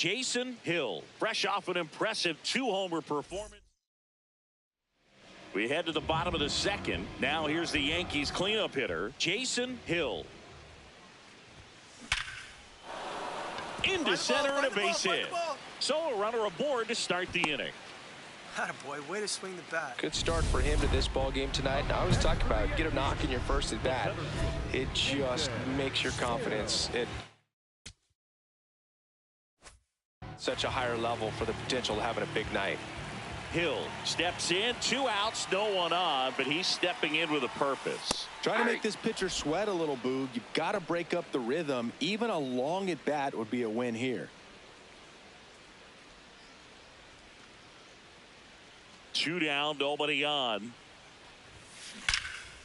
Jason Hill, fresh off an impressive 2-homer performance. We head to the bottom of the second. Now here's the Yankees cleanup hitter, Jason Hill. Into center and a base hit. So a runner aboard to start the inning. Attaboy, way to swing the bat. Good start for him to this ball game tonight. Now, I was talking about get a knock in your first at bat. It just makes your confidence at such a higher level for the potential of having a big night. Hill steps in, 2 outs, no one on, but he's stepping in with a purpose. Trying to make this pitcher sweat a little, Boog. You've got to break up the rhythm. Even a long at bat would be a win here. 2 down, nobody on.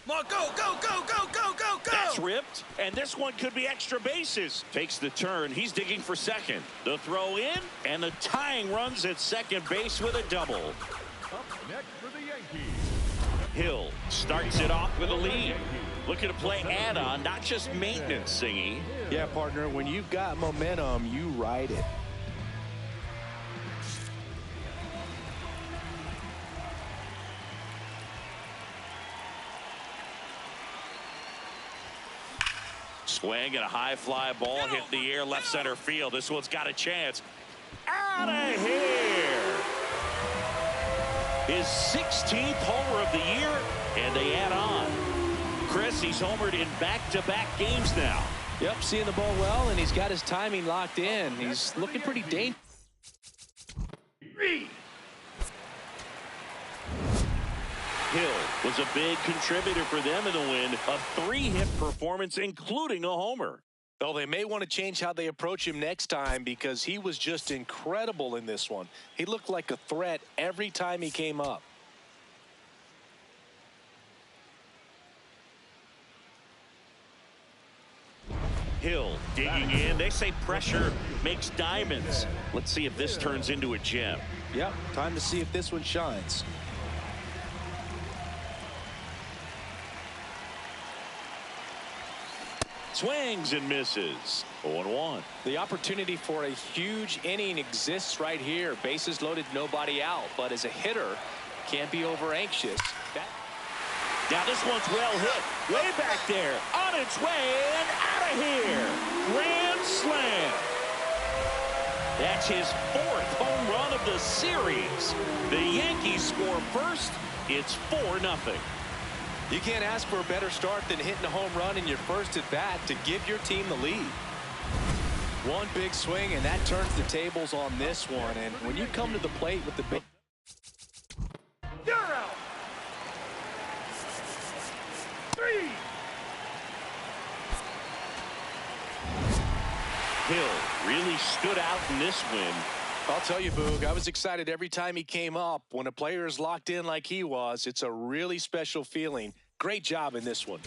Come on, go, go, go, go, go, go, go! That's ripped, and this one could be extra bases. Takes the turn, he's digging for second. The throw in, and the tying runs at second base with a double. Up next for the Yankees. Hill starts it off with a lead. Looking to play add-on, not just maintenance, Singy. Yeah, partner, when you've got momentum, you ride it. Swing and a high fly ball hit the air left center field. This one's got a chance. Out of here. His 16th homer of the year, and they add on. Chris, he's homered in back-to-back games now. Yep, seeing the ball well, and he's got his timing locked in. He's looking pretty dangerous. Hill was a big contributor for them in the win. A 3-hit performance, including a homer. Well, they may want to change how they approach him next time because he was just incredible in this one. He looked like a threat every time he came up. Hill digging in. They say pressure makes diamonds. Let's see if this turns into a gem. Yep, time to see if this one shines. Swings and misses. 0-1. The opportunity for a huge inning exists right here. Bases loaded, nobody out. But as a hitter, can't be over anxious. Now this one's well hit. Way back there. On its way and out of here. Grand slam. That's his 4th home run of the series. The Yankees score first. It's 4-0. You can't ask for a better start than hitting a home run in your first at bat to give your team the lead. One big swing, and that turns the tables on this one. And when you come to the plate with the big... You're out. 3. Hill really stood out in this win. I'll tell you, Boog, I was excited every time he came up. When a player is locked in like he was, it's a really special feeling. Great job in this one.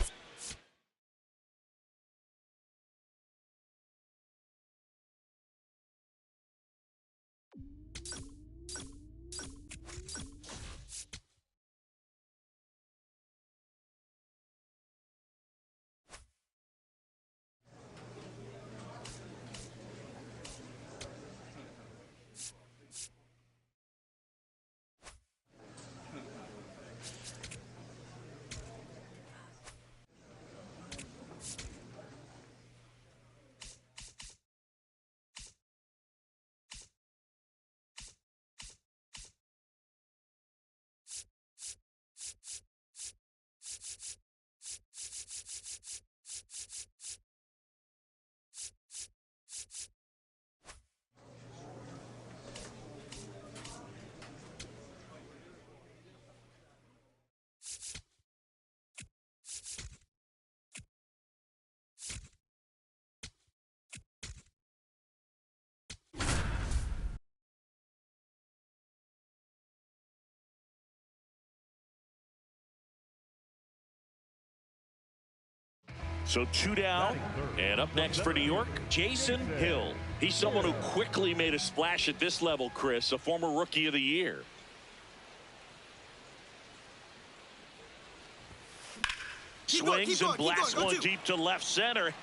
So 2 down, and up next for New York, Jason Hill. He's someone who quickly made a splash at this level, Chris, a former Rookie of the Year. Swings and blasts one deep to left center.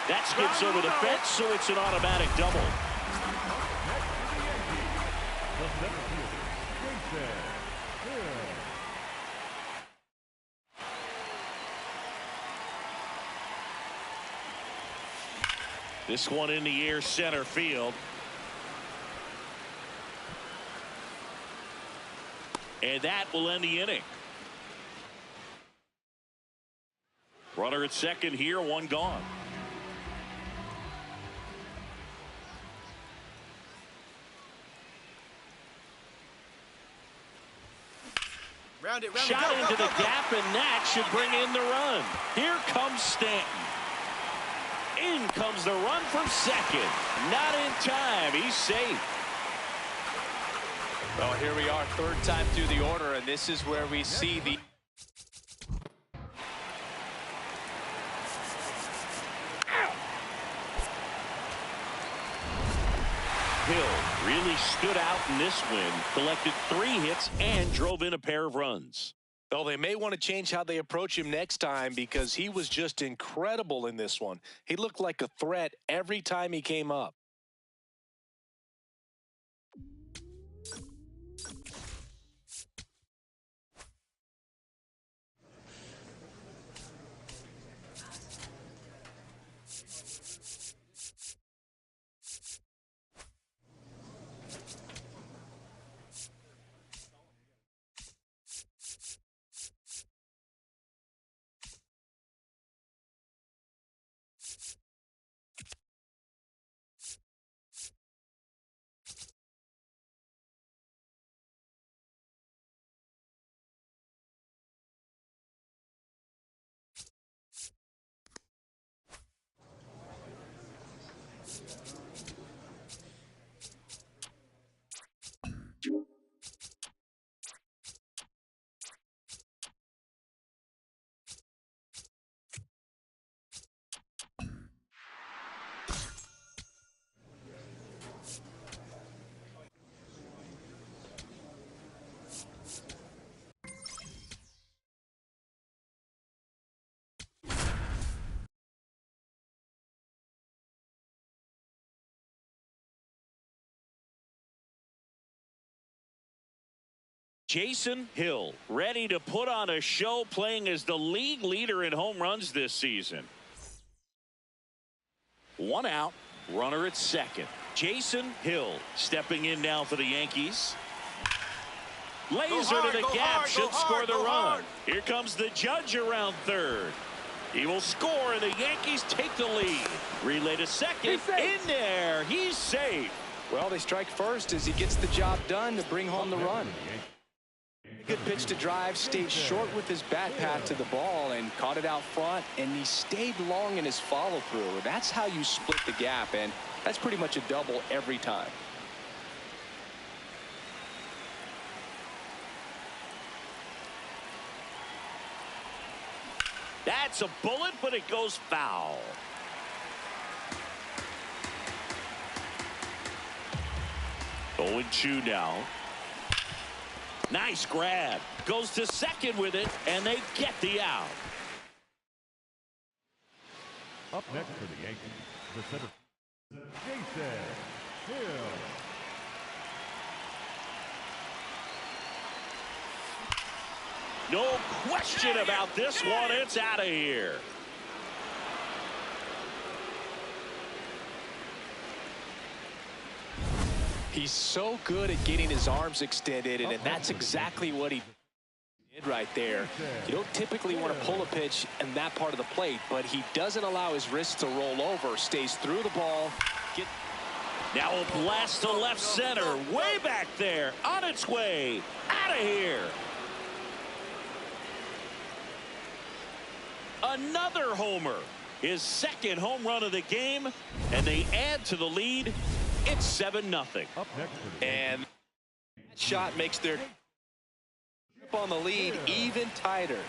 That skips over the fence, so it's an automatic double. This one in the air, center field. And that will end the inning. Runner at second here, one gone. Round it, Shot into the gap, and that should bring in the run. Here comes Stanton. In comes the run from second. Not in time. He's safe. Well, here we are, third time through the order, and this is where we see the Hill really stood out in this win, collected 3 hits and drove in a pair of runs. Well, they may want to change how they approach him next time because he was just incredible in this one. He looked like a threat every time he came up. Jason Hill ready to put on a show, playing as the league leader in home runs this season. 1 out, runner at second. Jason Hill stepping in now for the Yankees. Laser to the gap, should score the run. Here comes the judge around third. He will score, and the Yankees take the lead. Relay to second, in there, he's safe. Well, they strike first as he gets the job done to bring home the run. Good pitch to drive, stayed short with his bat path to the ball and caught it out front, and he stayed long in his follow-through. That's how you split the gap, and that's pretty much a double every time. That's a bullet, but it goes foul. Oh, and 2 now. Nice grab. Goes to second with it, and they get the out. Up next for the Yankees, the center, Jason Hill. No question about this one. It's out of here. He's so good at getting his arms extended, and that's exactly what he did right there. You don't typically want to pull a pitch in that part of the plate, but he doesn't allow his wrist to roll over, stays through the ball. Now a blast to left center, way back there, on its way, out of here. Another homer, his second home run of the game, and they add to the lead. It's 7-0. And that shot makes their grip on the lead even tighter.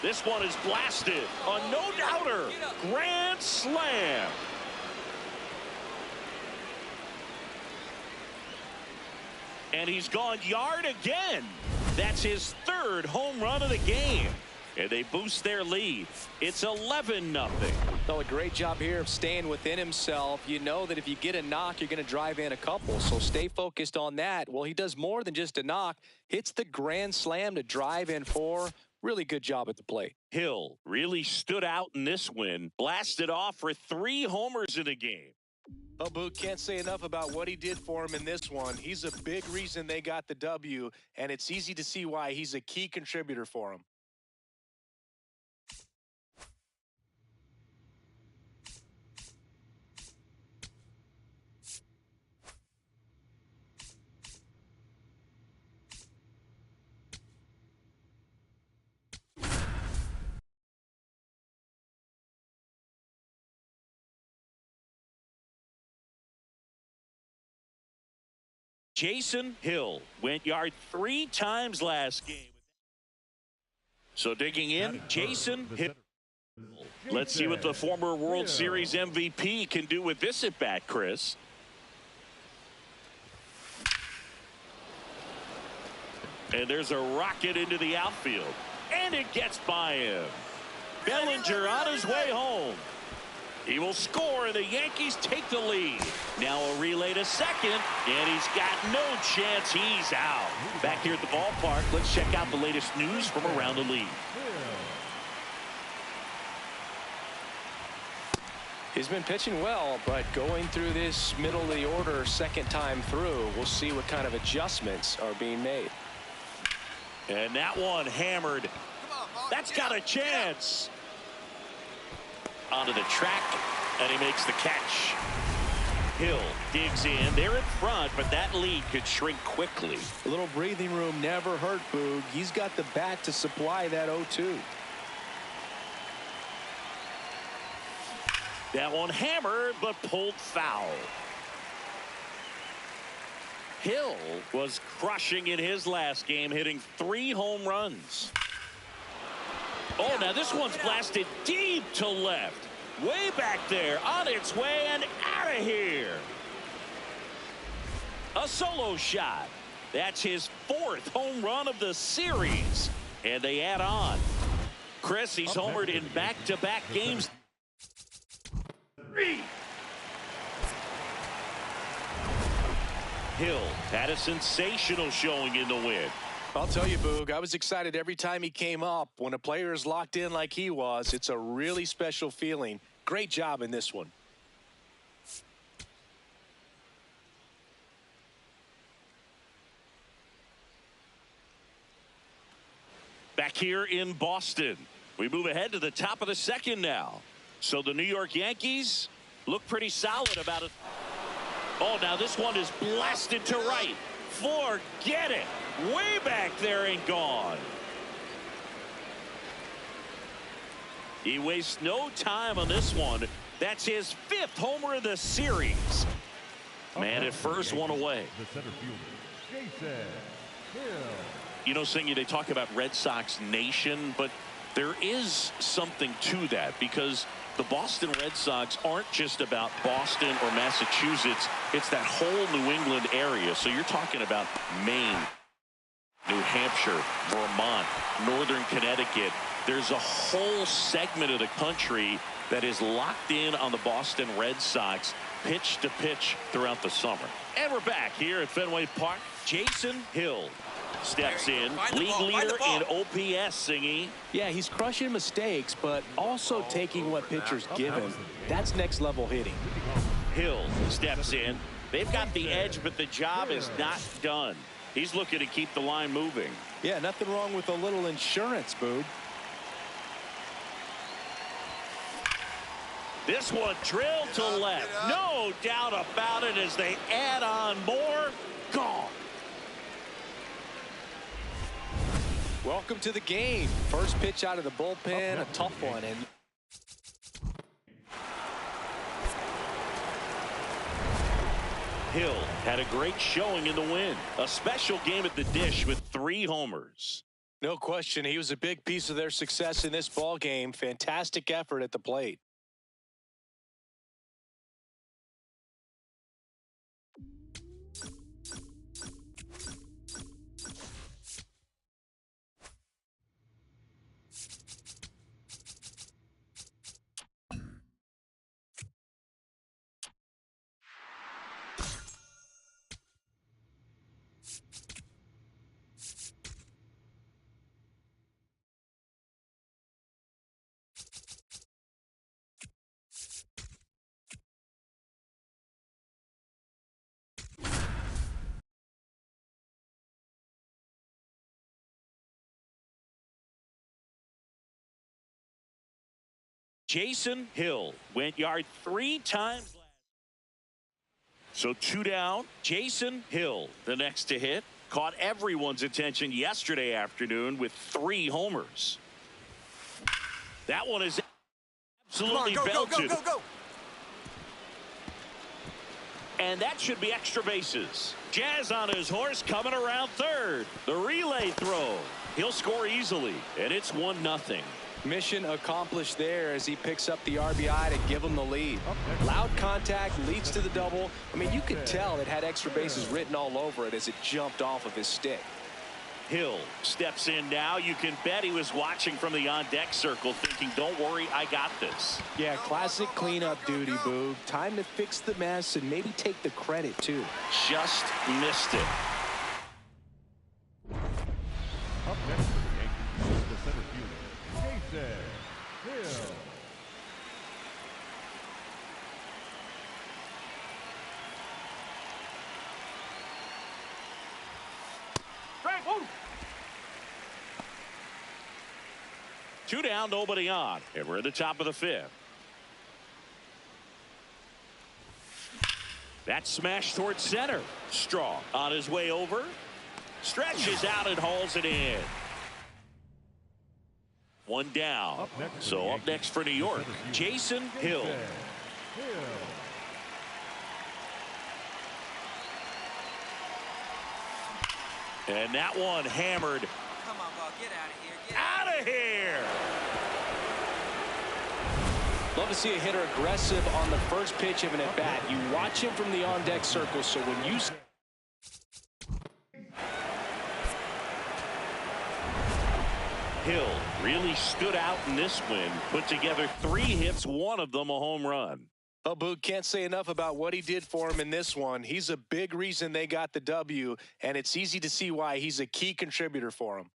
This one is blasted. A no-doubter. Grand slam. And he's gone yard again. his third home run of the game. And they boost their lead. It's 11-0. Well, a great job here of staying within himself. You know that if you get a knock, you're going to drive in a couple. So stay focused on that. Well, he does more than just a knock. Hits the grand slam to drive in 4. Really good job at the plate. Hill really stood out in this win. Blasted off for 3 homers in the game. Oh, Boog, can't say enough about what he did for him in this one. He's a big reason they got the W, and it's easy to see why he's a key contributor for him. Jason Hill went yard 3 times last game. So digging in, Jason Hill. Let's see what the former World Series MVP can do with this at bat, Chris. And there's a rocket into the outfield. And it gets by him. Bellinger on his way home. He will score, and the Yankees take the lead. Now a relay to second, and he's got no chance. He's out. Back here at the ballpark, let's check out the latest news from around the league. He's been pitching well, but going through this middle of the order second time through, we'll see what kind of adjustments are being made. And that one hammered. That's got a chance. Onto the track, and he makes the catch. Hill digs in. They're in front, but that lead could shrink quickly. A little breathing room never hurt Boog. He's got the bat to supply that 0-2. That one hammered, but pulled foul. Hill was crushing in his last game, hitting 3 home runs. Oh, now this one's blasted deep to left. Way back there, on its way and out of here. A solo shot. That's his 4th home run of the series. And they add on. Chris, he's homered in back-to-back games. 3. Hill had a sensational showing in the win. I'll tell you, Boog, I was excited every time he came up. When a player is locked in like he was, it's a really special feeling. Great job in this one. Back here in Boston, we move ahead to the top of the second now. So the New York Yankees look pretty solid about it. Oh, now this one is blasted to right. Forget it. Way back there and gone. He wastes no time on this one. That's his 5th homer of the series. Man at first, one away. The center fielder, Jason Hill. You know, Singy, they talk about Red Sox Nation, but there is something to that because the Boston Red Sox aren't just about Boston or Massachusetts. It's that whole New England area. So you're talking about Maine, New Hampshire, Vermont, Northern Connecticut. There's a whole segment of the country that is locked in on the Boston Red Sox pitch to pitch throughout the summer. And we're back here at Fenway Park. Jason Hill steps in, league leader in OPS, Singy. Yeah, he's crushing mistakes, but also taking what pitchers give him. That's next level hitting. Hill steps in. They've got the edge, but the job is not done. He's looking to keep the line moving. Yeah, nothing wrong with a little insurance, Boog. This one drilled to left. No doubt about it as they add on more. Gone. Welcome to the game. First pitch out of the bullpen, a tough one. And Hill had a great showing in the win. A special game at the dish with 3 homers. No question, he was a big piece of their success in this ball game. Fantastic effort at the plate. Jason Hill went yard 3 times. So 2 down. Jason Hill, the next to hit, caught everyone's attention yesterday afternoon with 3 homers. That one is absolutely belted. Go. And that should be extra bases. Jazz on his horse coming around third. The relay throw. He'll score easily, and it's 1-0. Mission accomplished there as he picks up the RBI to give him the lead. Loud contact leads to the double. I mean, you could tell it had extra bases written all over it as it jumped off of his stick. Hill steps in now. You can bet he was watching from the on-deck circle thinking, don't worry, I got this. Yeah, classic cleanup duty, Boog. Time to fix the mess and maybe take the credit, too. Just missed it. Up next for the Yankees, the center fielder, Jason Hill. Two down, nobody on, and we're at the top of the 5th. That smash towards center. Strong on his way over. Stretches out and hauls it in. 1 down. So up next for New York, Jason Hill. And that one hammered. Come on, ball. Get out of here. Out of here. Love to see a hitter aggressive on the first pitch of an at-bat. You watch him from the on-deck circle, so when you... Hill really stood out in this win. Put together 3 hits, 1 of them a home run. Well, Boog, can't say enough about what he did for him in this one. He's a big reason they got the W, and it's easy to see why he's a key contributor for him.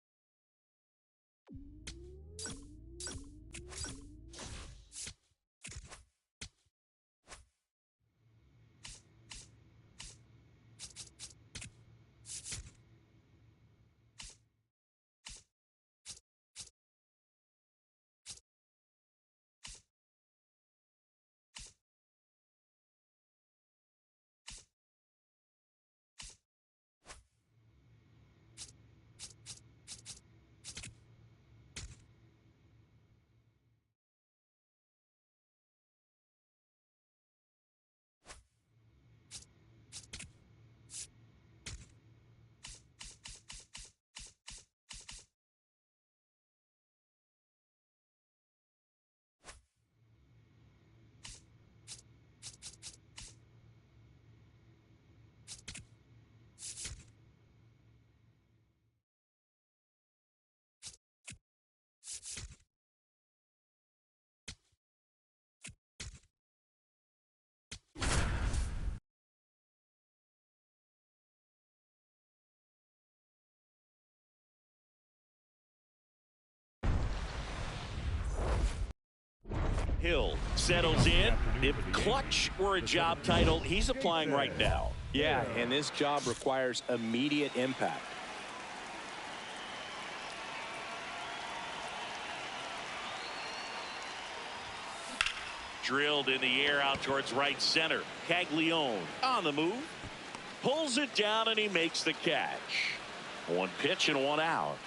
Hill settles in. If clutch were a job title, he's applying right now. Yeah, and this job requires immediate impact. Drilled in the air out towards right center. Caglione on the move. Pulls it down and he makes the catch. 1 pitch and 1 out.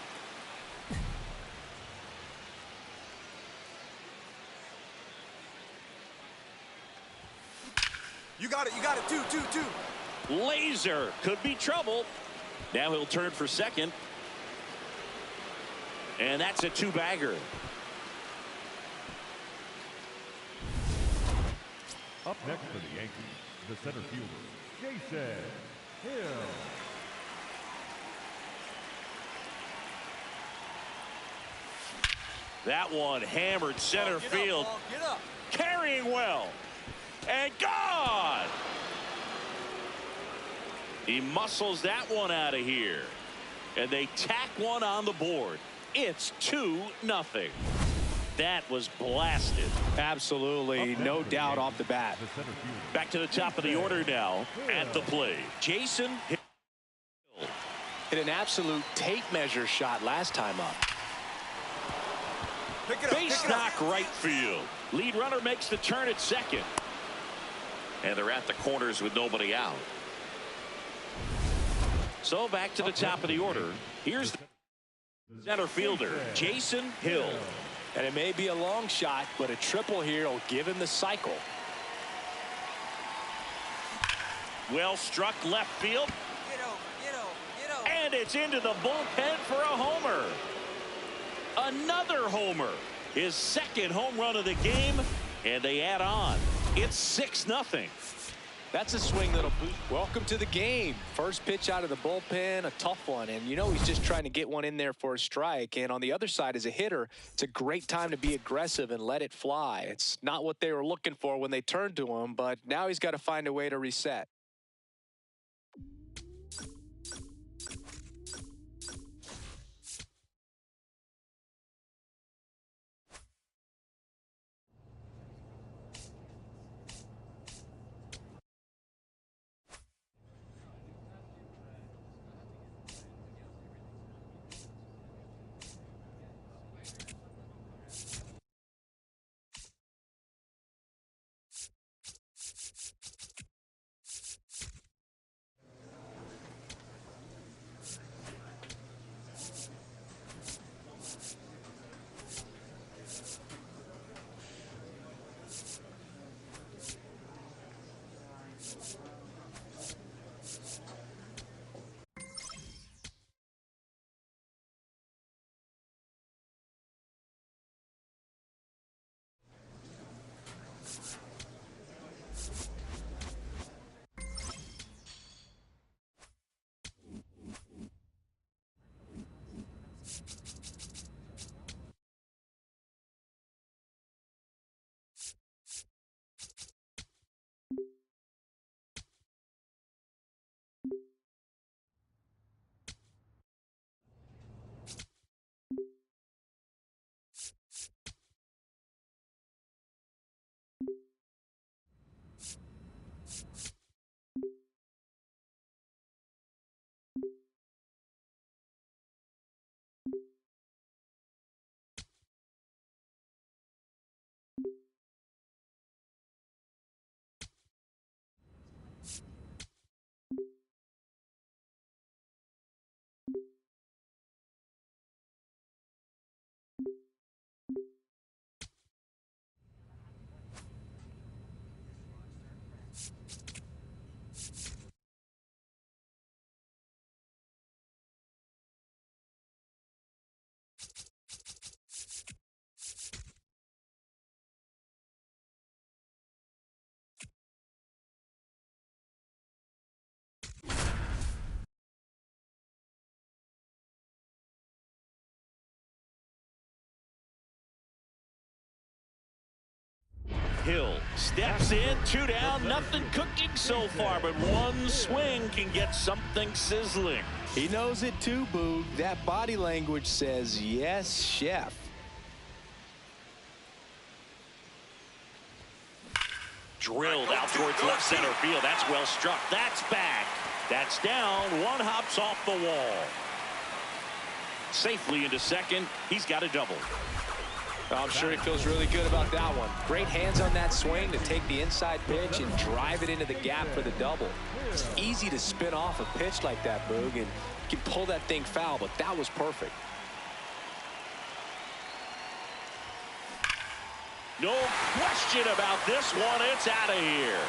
You got it. 2. Laser could be trouble. Now he'll turn for second. And that's a 2-bagger. Up next for the Yankees, the center fielder, Jason Hill. That one hammered center field. Get up. Carrying well. And gone. He muscles that one out of here. And they tack one on the board. It's 2-0. That was blasted. Absolutely, no doubt off the bat. Back to the top of the order now at the plate. Jason Hill. Hit an absolute tape measure shot last time up. Pick it up. Base knock right field. Lead runner makes the turn at second. And they're at the corners with nobody out. So back to the top of the order. Here's the center fielder, Jason Hill. And it may be a long shot, but a triple here will give him the cycle. Well struck left field. Get over, get over, get over. And it's into the bullpen for a homer. Another homer. His second home run of the game. And they add on. It's 6-0. That's a swing that'll boost. Welcome to the game. First pitch out of the bullpen, a tough one. And you know he's just trying to get one in there for a strike. And on the other side, as a hitter, it's a great time to be aggressive and let it fly. It's not what they were looking for when they turned to him, but now he's got to find a way to reset. Hill steps in, 2 down, nothing cooking so far, but one swing can get something sizzling. He knows it too, Boog. That body language says, yes, chef. Drilled out towards left center field. That's well struck. That's back. That's down. One hops off the wall. Safely into second. He's got a double. I'm sure he feels really good about that one. Great hands on that swing to take the inside pitch and drive it into the gap for the double. It's easy to spin off a pitch like that, Boog, and you can pull that thing foul, but that was perfect. No question about this one. It's out of here.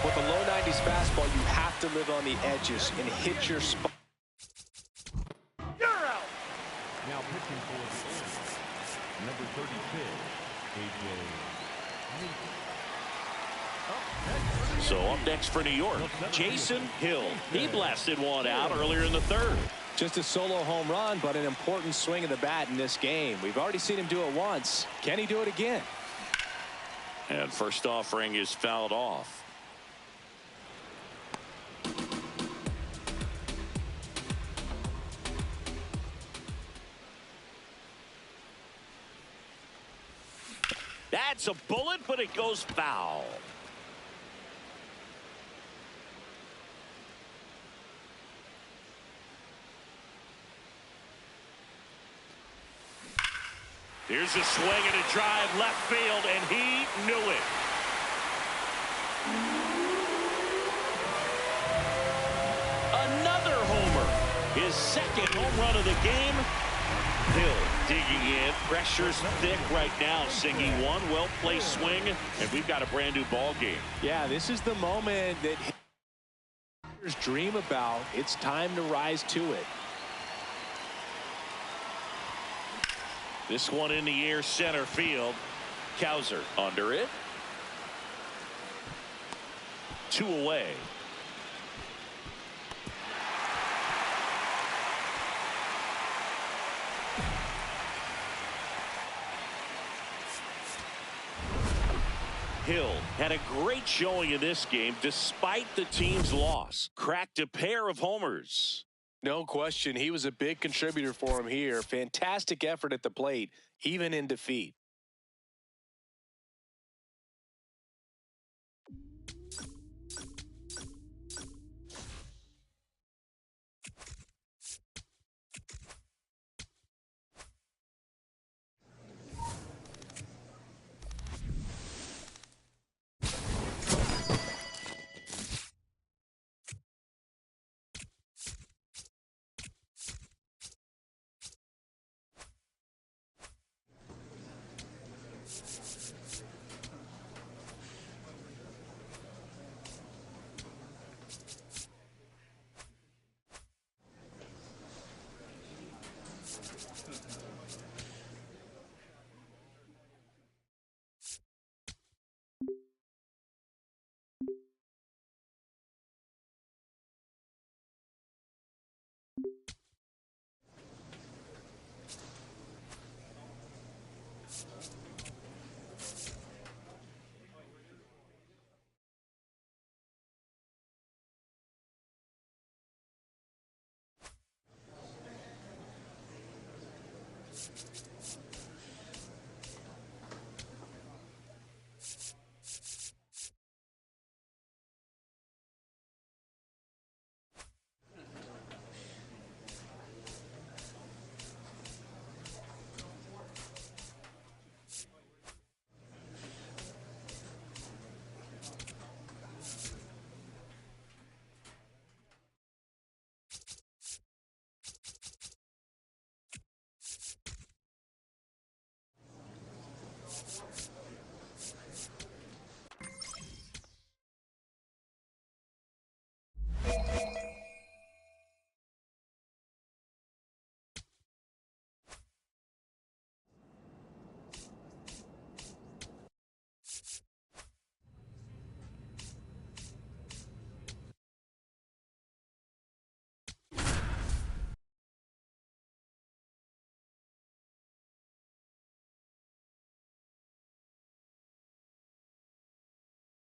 With a low 90s fastball, you have to live on the edges and hit your spot. Now pitching for the Oilers, number 36, AJ. So up next for New York, Jason Hill. He blasted one out earlier in the third. Just a solo home run, but an important swing of the bat in this game. We've already seen him do it once. Can he do it again? And first offering is fouled off. That's a bullet, but it goes foul. Here's a swing and a drive left field, and he knew it. Another homer. His second home run of the game. Hill digging in. Pressure's thick right now. Singy, one well-placed swing, and we've got a brand-new ball game. Yeah, this is the moment that hitters dream about. It's time to rise to it. This one in the air, center field. Kowser under it. 2 away. Hill had a great showing in this game despite the team's loss. Cracked a pair of homers. No question, he was a big contributor for him here. Fantastic effort at the plate, even in defeat.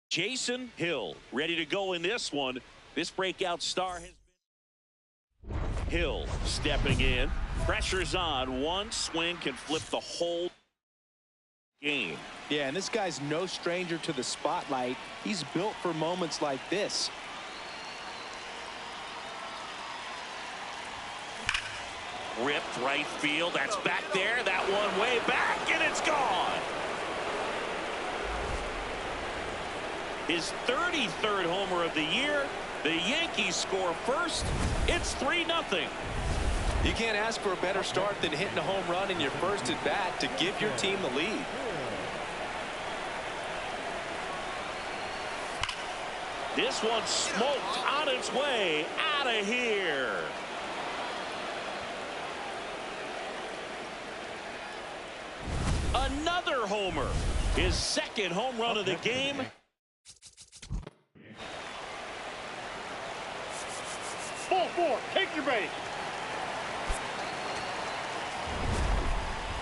Jason Hill ready to go in this one. This breakout star has been Hill stepping in. Pressure's on. One swing can flip the whole game. Yeah, and this guy's no stranger to the spotlight. He's built for moments like this. Ripped right field. That's back there. That one way back, and it's gone. His 33rd homer of the year. The Yankees score first. It's 3-0. You can't ask for a better start than hitting a home run in your first at bat to give your team the lead. This one smoked on its way out of here. Another homer. His second home run of the game. Ball 4, take your base.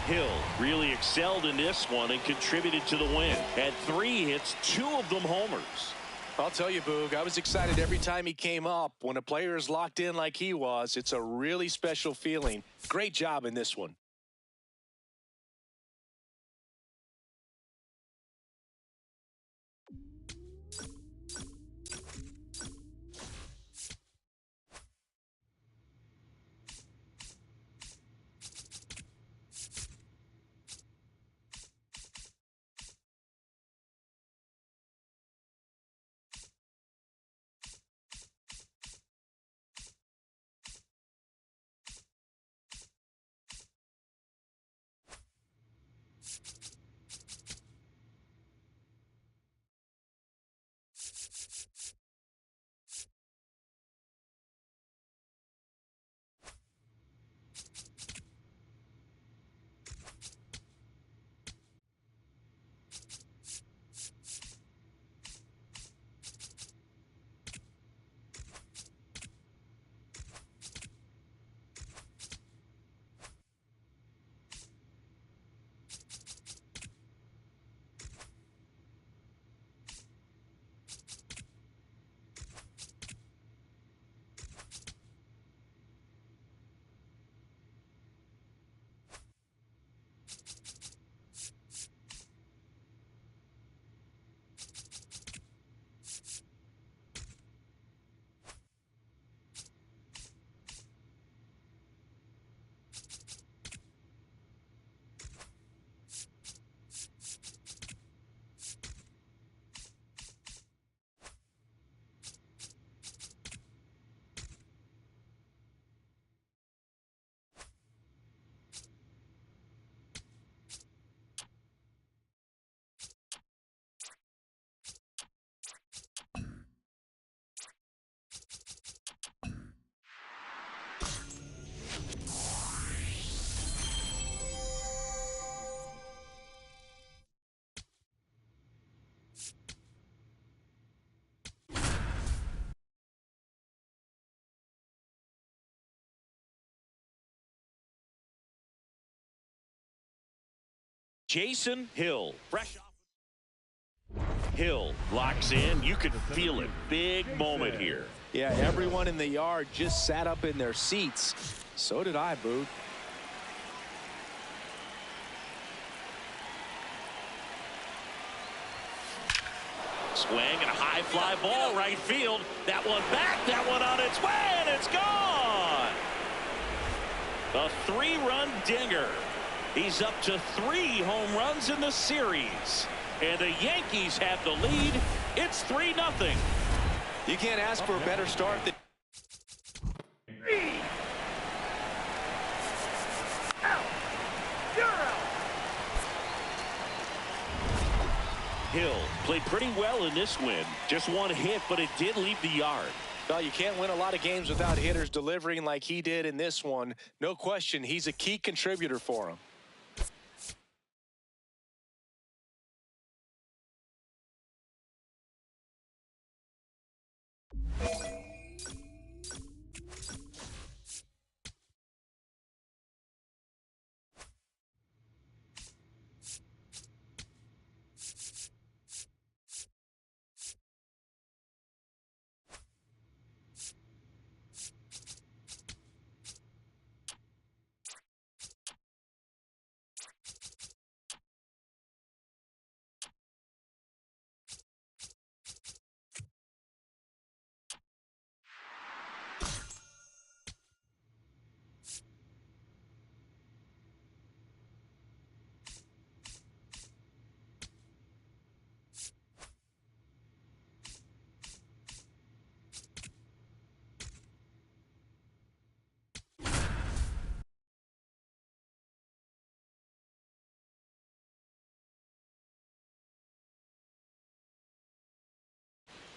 Hill really excelled in this one and contributed to the win. Had 3 hits, 2 of them homers. I'll tell you, Boog, I was excited every time he came up. When a player is locked in like he was, it's a really special feeling. Great job in this one. Jason Hill, fresh off. Hill locks in. You can feel it. Big moment here. Yeah, everyone in the yard just sat up in their seats. So did I, Boot. Swing and a high fly ball right field. That one back, that one on its way, and it's gone. A 3-run dinger. He's up to 3 home runs in the series. And the Yankees have the lead. It's 3-0. You can't ask for a better start than... Hill played pretty well in this win. Just one hit, but it did leave the yard. Well, you can't win a lot of games without hitters delivering like he did in this one. No question, he's a key contributor for him.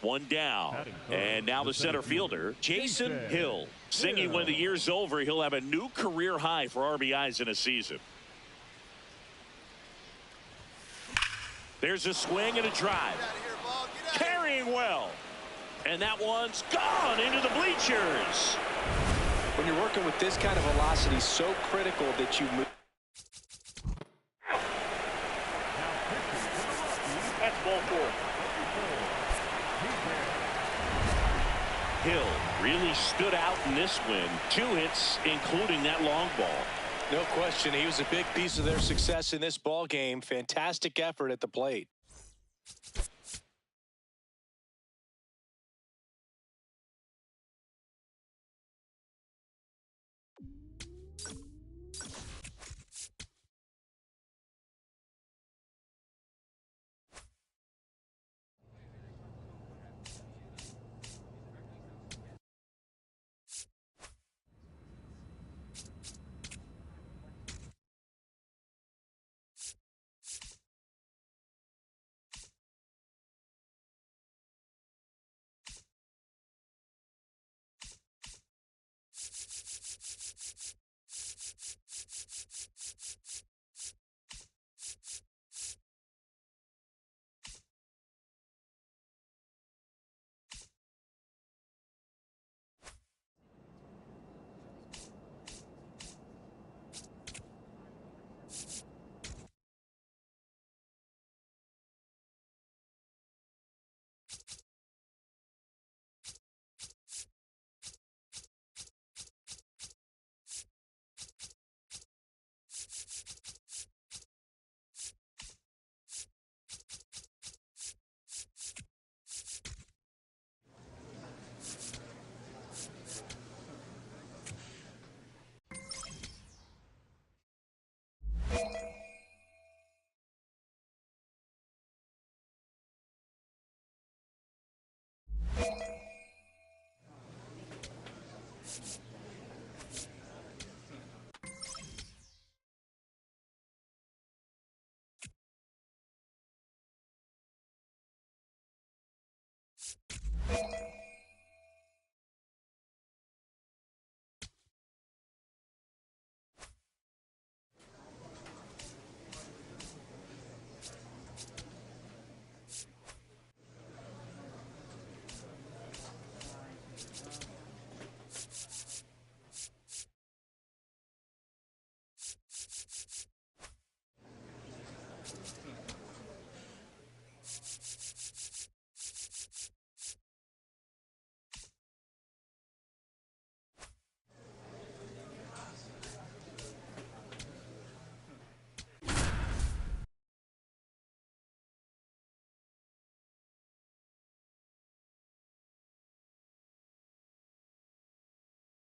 One down, and now the center fielder, Jason Hill. Singing when the year's over, he'll have a new career high for RBIs in a season. There's a swing and a drive. Carrying well. And that one's gone into the bleachers. When you're working with this kind of velocity, so critical that you move. That's ball 4. Hill really stood out in this win. 2 hits, including that long ball. No question, he was a big piece of their success in this ball game. Fantastic effort at the plate.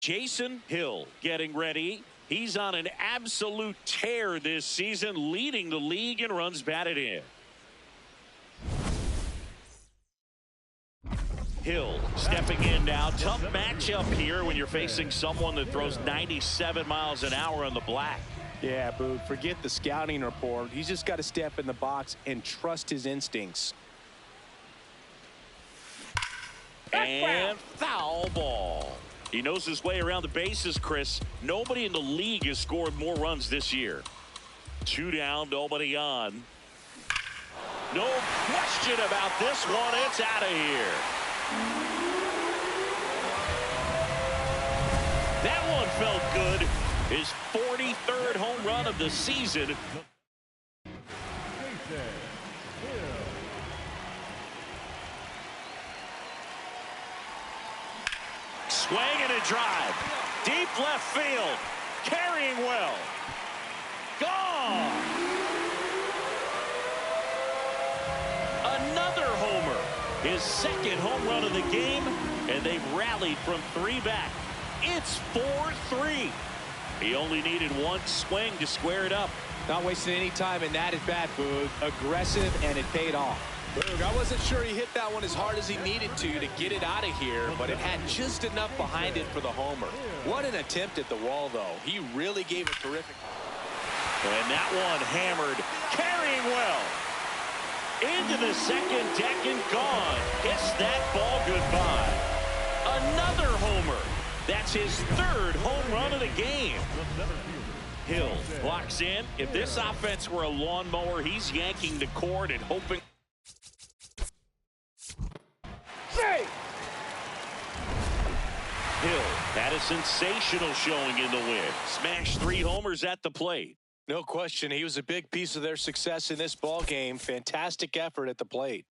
Jason Hill getting ready. He's on an absolute tear this season, leading the league in runs batted in. Hill stepping in now. Tough matchup here when you're facing someone that throws 97 miles an hour on the black. Yeah, Boog, forget the scouting report. He's just got to step in the box and trust his instincts. And foul ball. He knows his way around the bases, Chris. Nobody in the league has scored more runs this year. 2 down, nobody on. No question about this one. It's out of here. That one felt good. His 43rd home run of the season. Swing and a drive. Deep left field. Carrying well. Gone. Another homer. His second home run of the game. And they've rallied from 3 back. It's 4-3. He only needed 1 swing to square it up. Not wasting any time in that at bat, Boog. Aggressive, and it paid off. Boog, I wasn't sure he hit that one as hard as he needed to get it out of here, but it had just enough behind it for the homer. What an attempt at the wall, though. He really gave it terrific. And that one hammered, carrying well. Into the second deck and gone. Kiss that ball goodbye. Another homer. That's his 3rd home run of the game. Hill walks in. If this offense were a lawnmower, he's yanking the cord and hoping. Hill had a sensational showing in the win. Smashed 3 homers at the plate. No question, he was a big piece of their success in this ball game. Fantastic effort at the plate.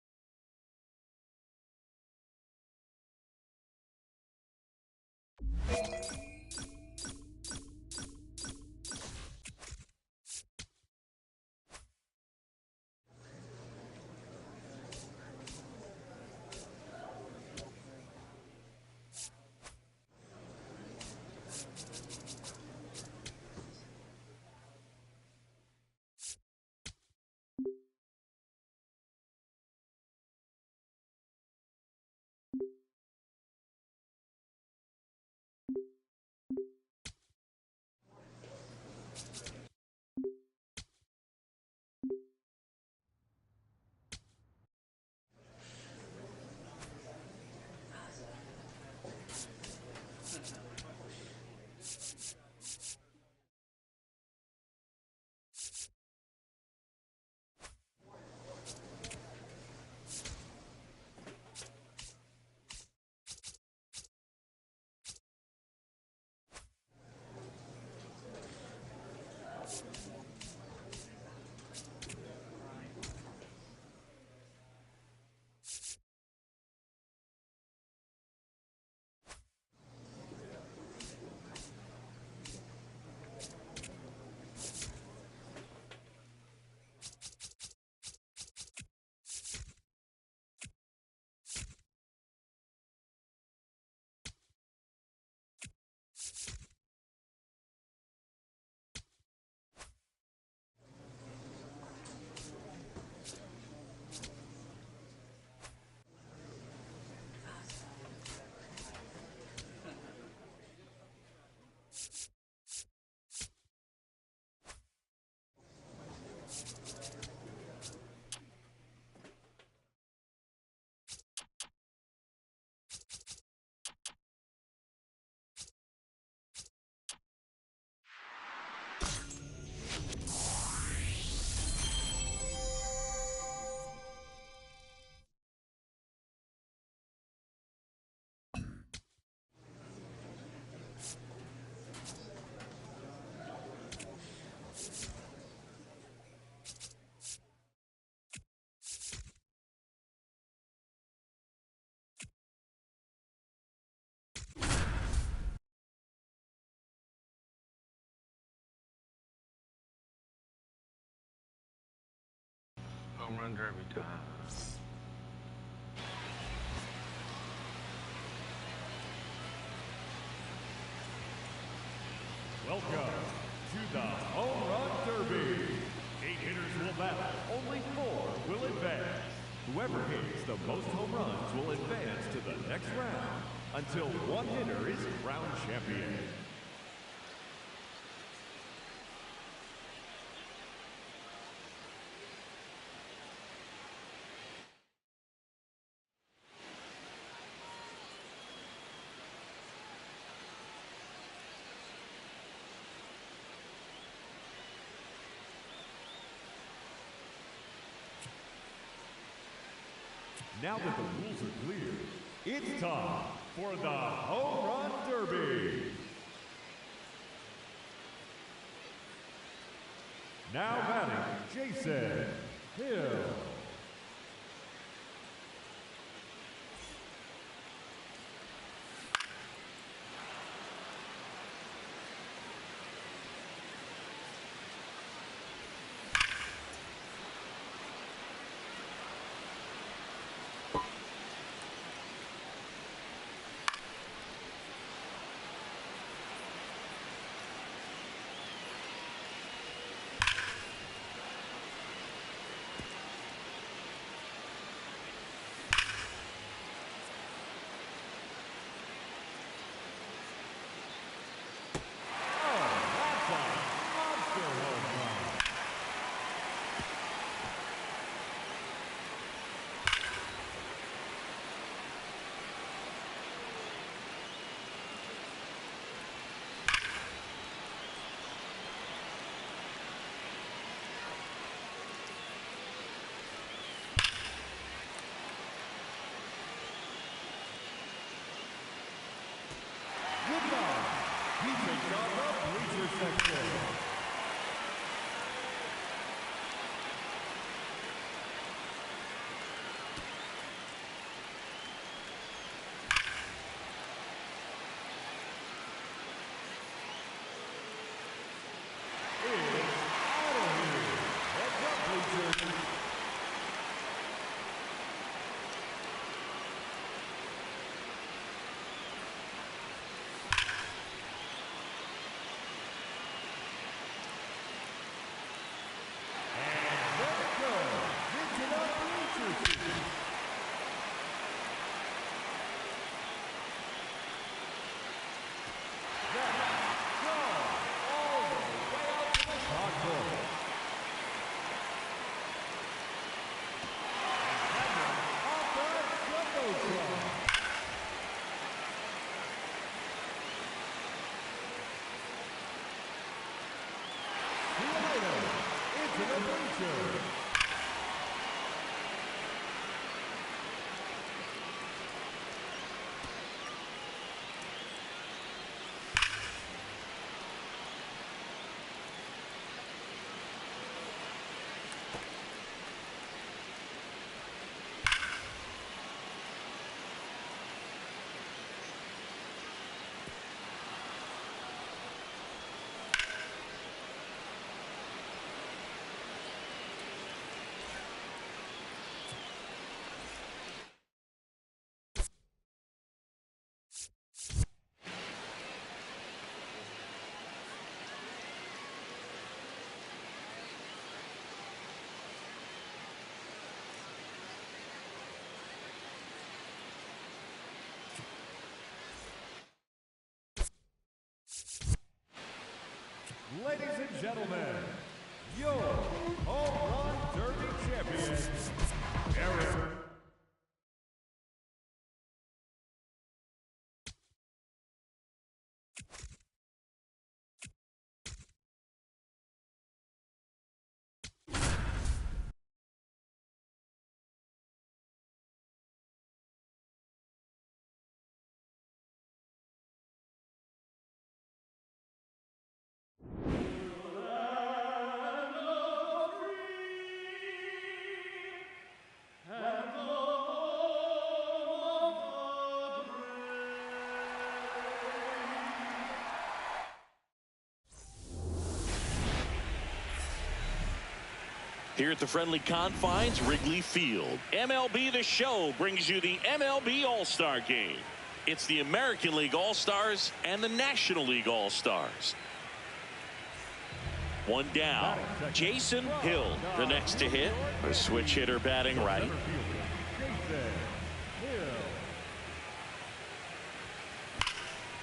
Home run derby time. Welcome to the Home Run Derby. 8 hitters will battle. Only 4 will advance. Whoever hits the most home runs will advance to the next round until one hitter is crowned champion. Now that the rules are clear, it's time for the Home Run Derby. Now batting, Jason Hill. He takes on the bleacher section. Ladies and gentlemen, your Home Run Derby champion, Eric. Here at the friendly confines, Wrigley Field, MLB The Show brings you the MLB All-Star Game. It's the American League All-Stars and the National League All-Stars. One down. Jason Hill, the next to hit. A switch hitter batting right.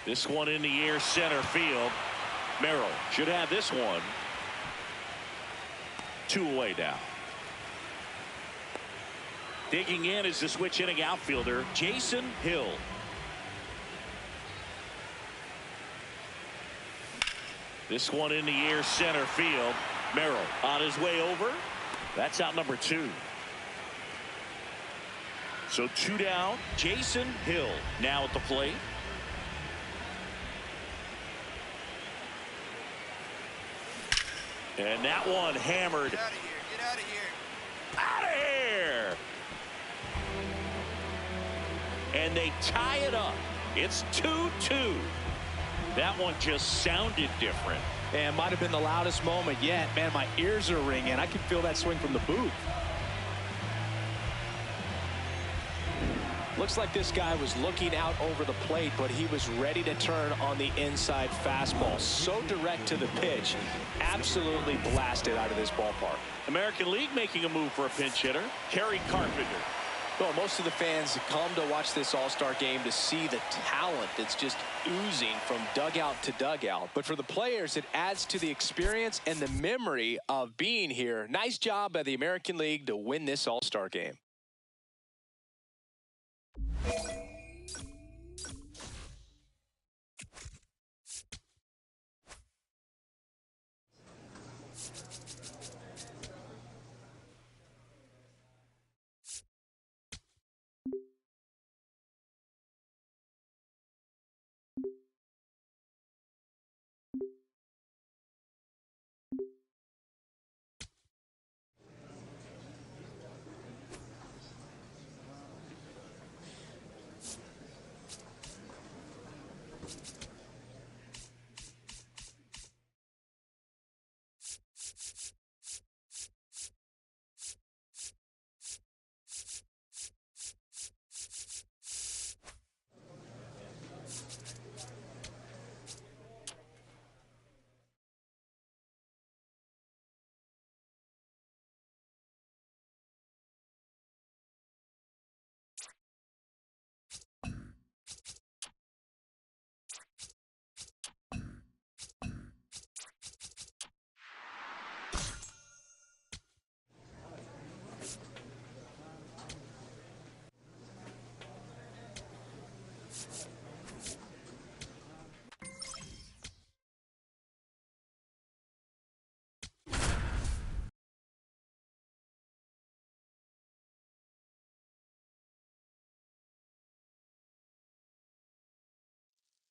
This one in the air, center field. Merrill should have this one. 2 away now. Digging in is the switch hitting outfielder, Jason Hill. This one in the air, center field. Merrill on his way over. That's out number 2. So 2 down. Jason Hill now at the plate. And that one hammered. Get out of here. Get out of here. Out of here. And they tie it up. It's 2-2. That one just sounded different. And might have been the loudest moment yet. Man, my ears are ringing. I can feel that swing from the booth. Looks like this guy was looking out over the plate, but he was ready to turn on the inside fastball. So direct to the pitch. Absolutely blasted out of this ballpark. American League making a move for a pinch hitter. Kerry Carpenter. Well, most of the fans come to watch this all-star game to see the talent that's just oozing from dugout to dugout. But for the players, it adds to the experience and the memory of being here. Nice job by the American League to win this all-star game.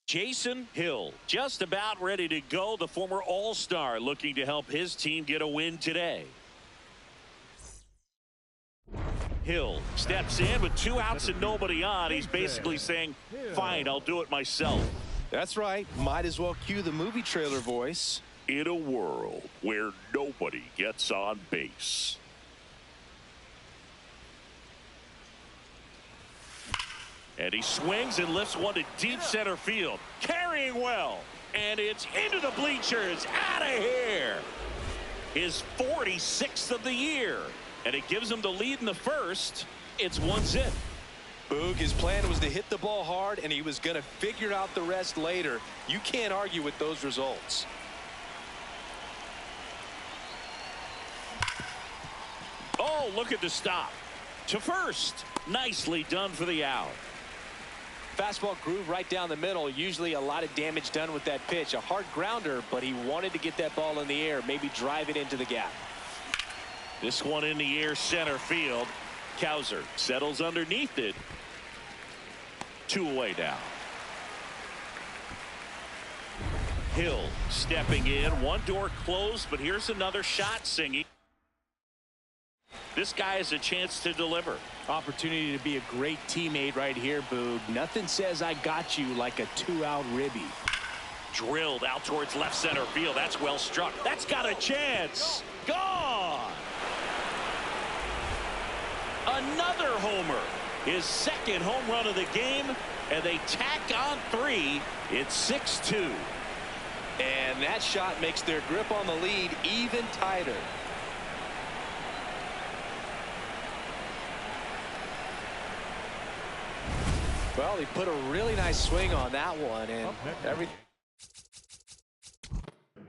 Jason Hill just about ready to go. The former All-Star looking to help his team get a win today. Hill steps in with 2 outs and nobody on. He's basically saying, fine, I'll do it myself. That's right. Might as well cue the movie trailer voice. In a world where nobody gets on base. And he swings and lifts one to deep center field. Carrying well. And it's into the bleachers. Out of here. His 46th of the year. And it gives him the lead in the first. It's 1-0. Boog, his plan was to hit the ball hard, and he was going to figure out the rest later. You can't argue with those results. Oh, look at the stop. To first. Nicely done for the out. Fastball groove right down the middle. Usually a lot of damage done with that pitch. A hard grounder, but he wanted to get that ball in the air, maybe drive it into the gap. This one in the air, center field. Cowser settles underneath it. 2 away now. Hill stepping in. One door closed, but here's another shot singing. This guy has a chance to deliver. Opportunity to be a great teammate right here, Boog. Nothing says I got you like a 2-out ribby. Drilled out towards left center field. That's well struck. That's got a chance. Gone. Another homer. His second home run of the game, and they tack on 3. It's 6-2. And that shot makes their grip on the lead even tighter. Well, he put a really nice swing on that one, and everything.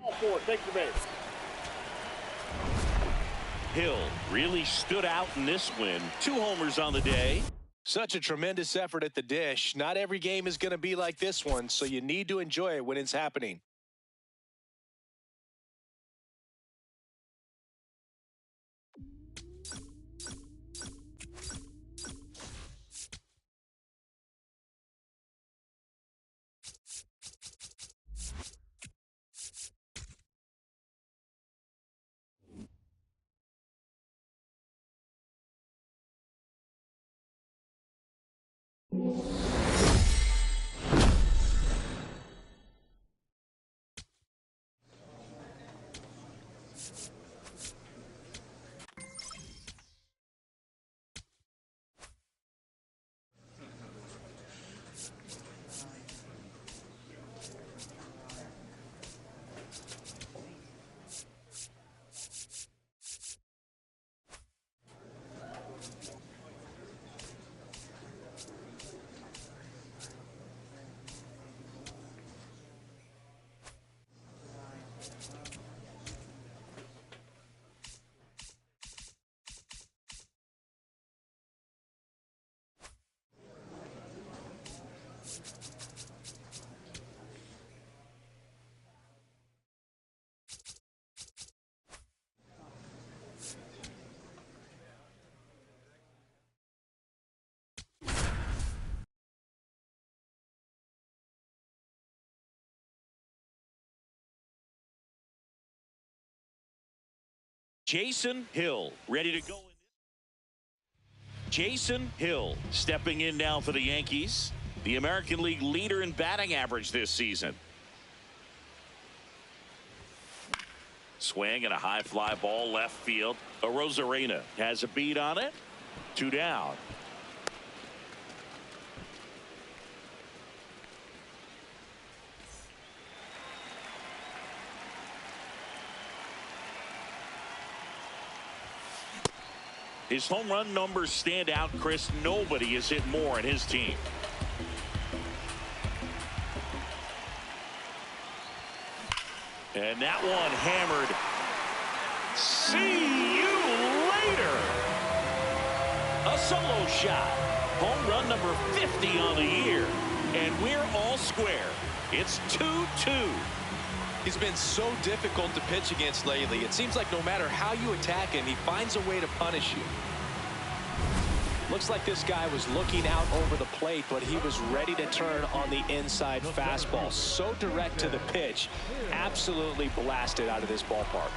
All four, take the base. Hill really stood out in this win. 2 homers on the day. Such a tremendous effort at the dish. Not every game is going to be like this one, so you need to enjoy it when it's happening. Jason Hill ready to go. Jason Hill stepping in now for the Yankees, the American League leader in batting average this season. Swing and a high fly ball left field. Arozarena has a beat on it. 2 down. His home run numbers stand out, Chris. Nobody has hit more in his team. And that one hammered. See you later. A solo shot. Home run number 50 on the year. And we're all square. It's 2-2. He's been so difficult to pitch against lately. It seems like no matter how you attack him, he finds a way to punish you. Looks like this guy was looking out over the plate, but he was ready to turn on the inside fastball. So direct to the pitch. Absolutely blasted out of this ballpark.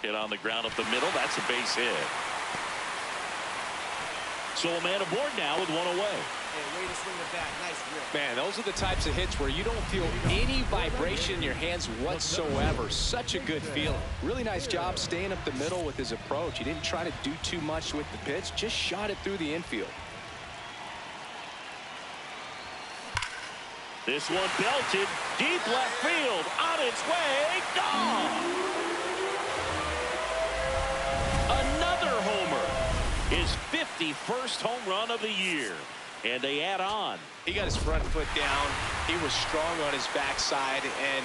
Hit on the ground up the middle. That's a base hit. So a man aboard now with 1 away. Way to swing the bat. Nice rip. Man, those are the types of hits where you don't feel any vibration in your hands whatsoever. Such a good feeling. Really nice job staying up the middle with his approach. He didn't try to do too much with the pitch, just shot it through the infield. This one belted deep left field. On its way. Gone. Another homer. His 51st home run of the year. And they add on. He got his front foot down. He was strong on his backside. And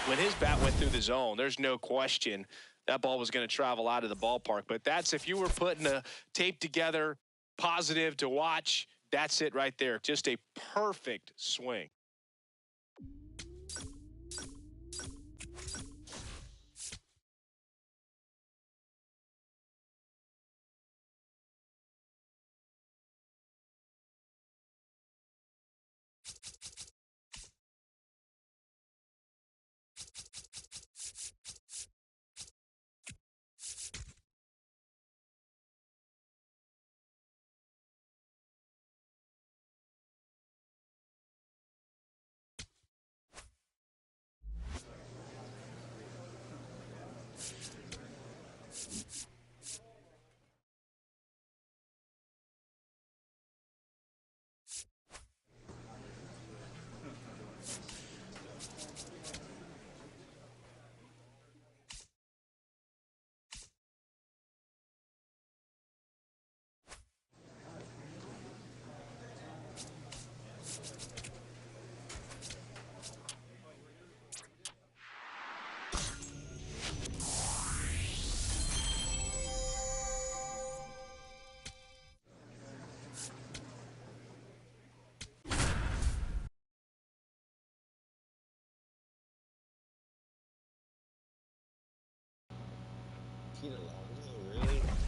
when his bat went through the zone, there's no question that ball was going to travel out of the ballpark. But that's, if you were putting a tape together, positive to watch, that's it right there. Just a perfect swing.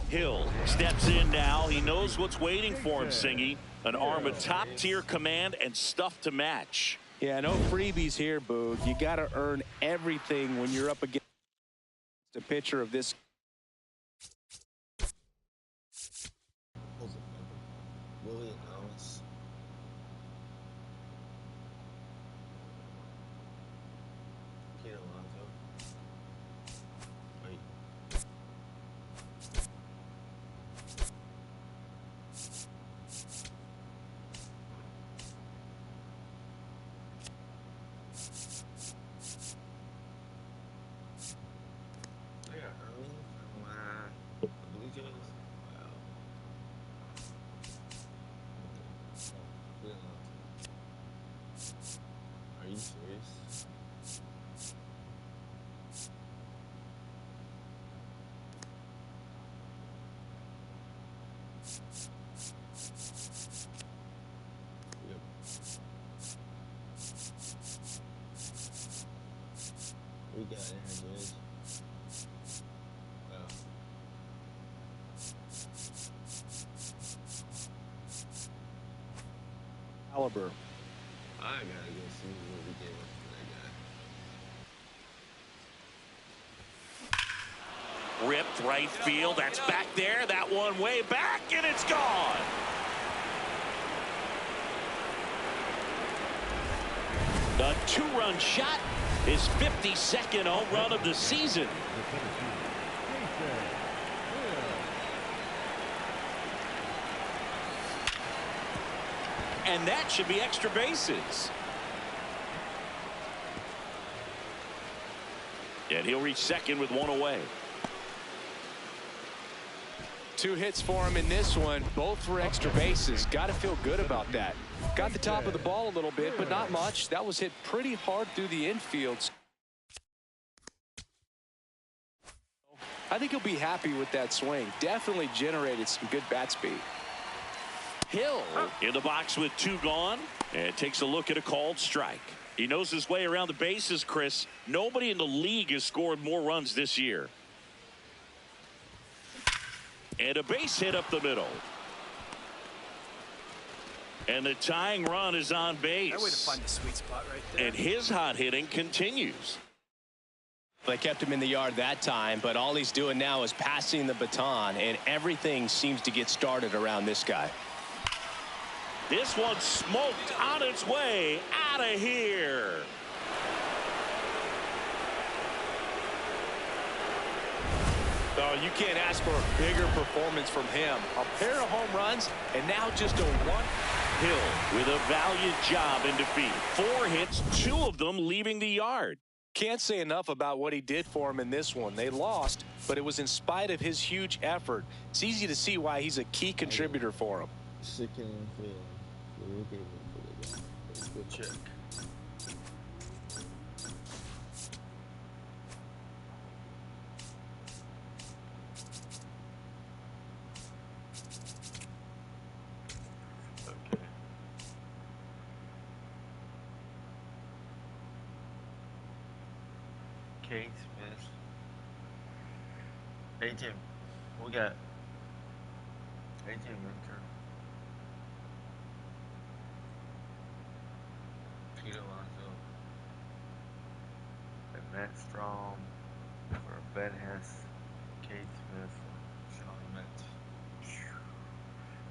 Hill steps in now. He knows what's waiting for him, Singy. An arm of top-tier command and stuff to match. Yeah, no freebies here, Boog. You got to earn everything when you're up against a pitcher of this. Are you serious? Yep. We got it, man. Wow. Caliber. I gotta go see what we gave up for that guy. Ripped right field. That's back there. That one way back, and it's gone. The two-run shot, his 52nd home run of the season. And that should be extra bases. And he'll reach second with one away. 2 hits for him in this one, both for extra bases. Got to feel good about that. Got the top of the ball a little bit, but not much. That was hit pretty hard through the infield. I think he'll be happy with that swing. Definitely generated some good bat speed. Hill in the box with 2 gone, and takes a look at a called strike. He knows his way around the bases, Chris. Nobody in the league has scored more runs this year. And a base hit up the middle. And the tying run is on base. That way to find the sweet spot right there. And his hot hitting continues. They kept him in the yard that time, but all he's doing now is passing the baton, and everything seems to get started around this guy. This one smoked on its way out of here. Oh, you can't ask for a bigger performance from him. A pair of home runs, and now just a one. Hill with a valiant job in defeat. 4 hits, 2 of them leaving the yard. Can't say enough about what he did for him in this one. They lost, but it was in spite of his huge effort. It's easy to see why he's a key contributor for him. Chicken and field. We'll give it for the guy. Good check. Okay. Kate Smith. A-Team. We got A-Team Winter. Pete Alonso. And Matt Strom for Ben Hess. Kate Smith. Sean Metz.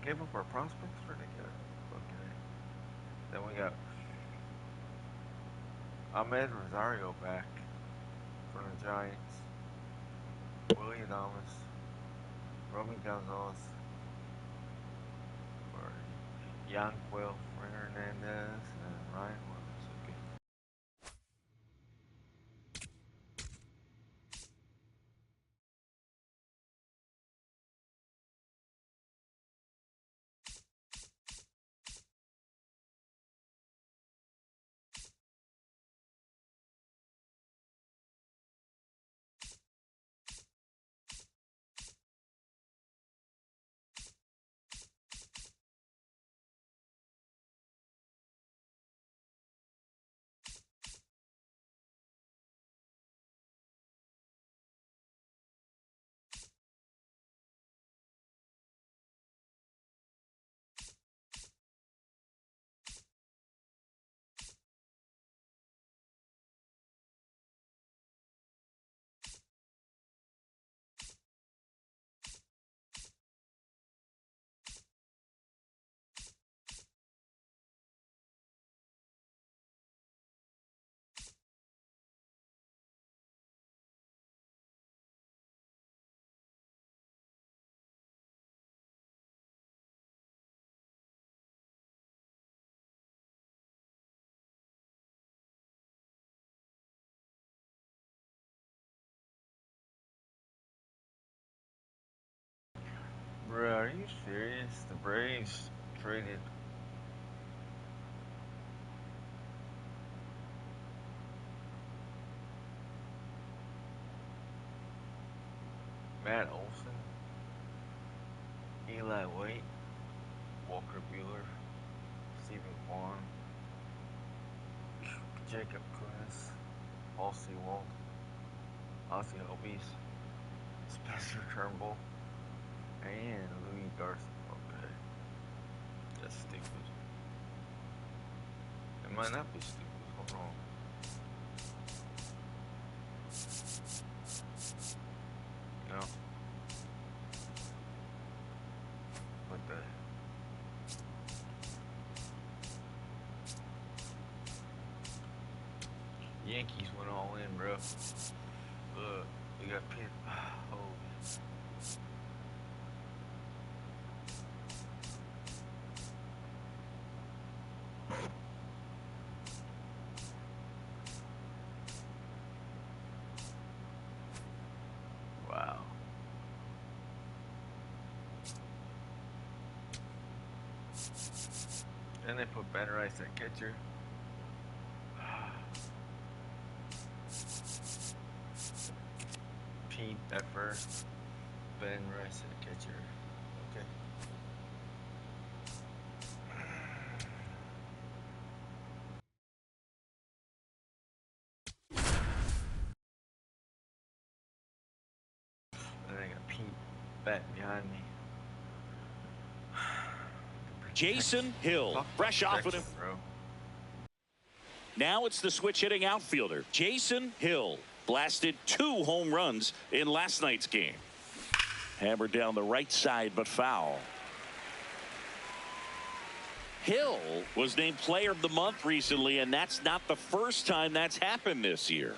Gave up our prospects for the guy. Okay. Then we got Ahmed Rosario back for the Giants. Willie Adames, Romy Gonzalez, for Yanquil Hernandez, and Ryan Bro, are you serious? The Braves traded Matt Olson, Eli White, Walker Bueller, Stephen Kwan, Jacob Kunis, Halsey Walt, Ozzie Albies, Spencer Turnbull, and Louis Garcia. Okay. That's stupid. It might not be stupid. Hold on. No. What the? Yankees went all in, bro. Look, we got pit. Oh. Wow. Then they put Ben Rice at catcher. Pete at first. Ben Rice at catcher. Okay. And then I got Pete back behind me. Jason Hill, fresh off of him. Bro. Now it's the switch hitting outfielder, Jason Hill. Blasted 2 home runs in last night's game. Hammered down the right side, but foul. Hill was named player of the month recently, and that's not the first time that's happened this year.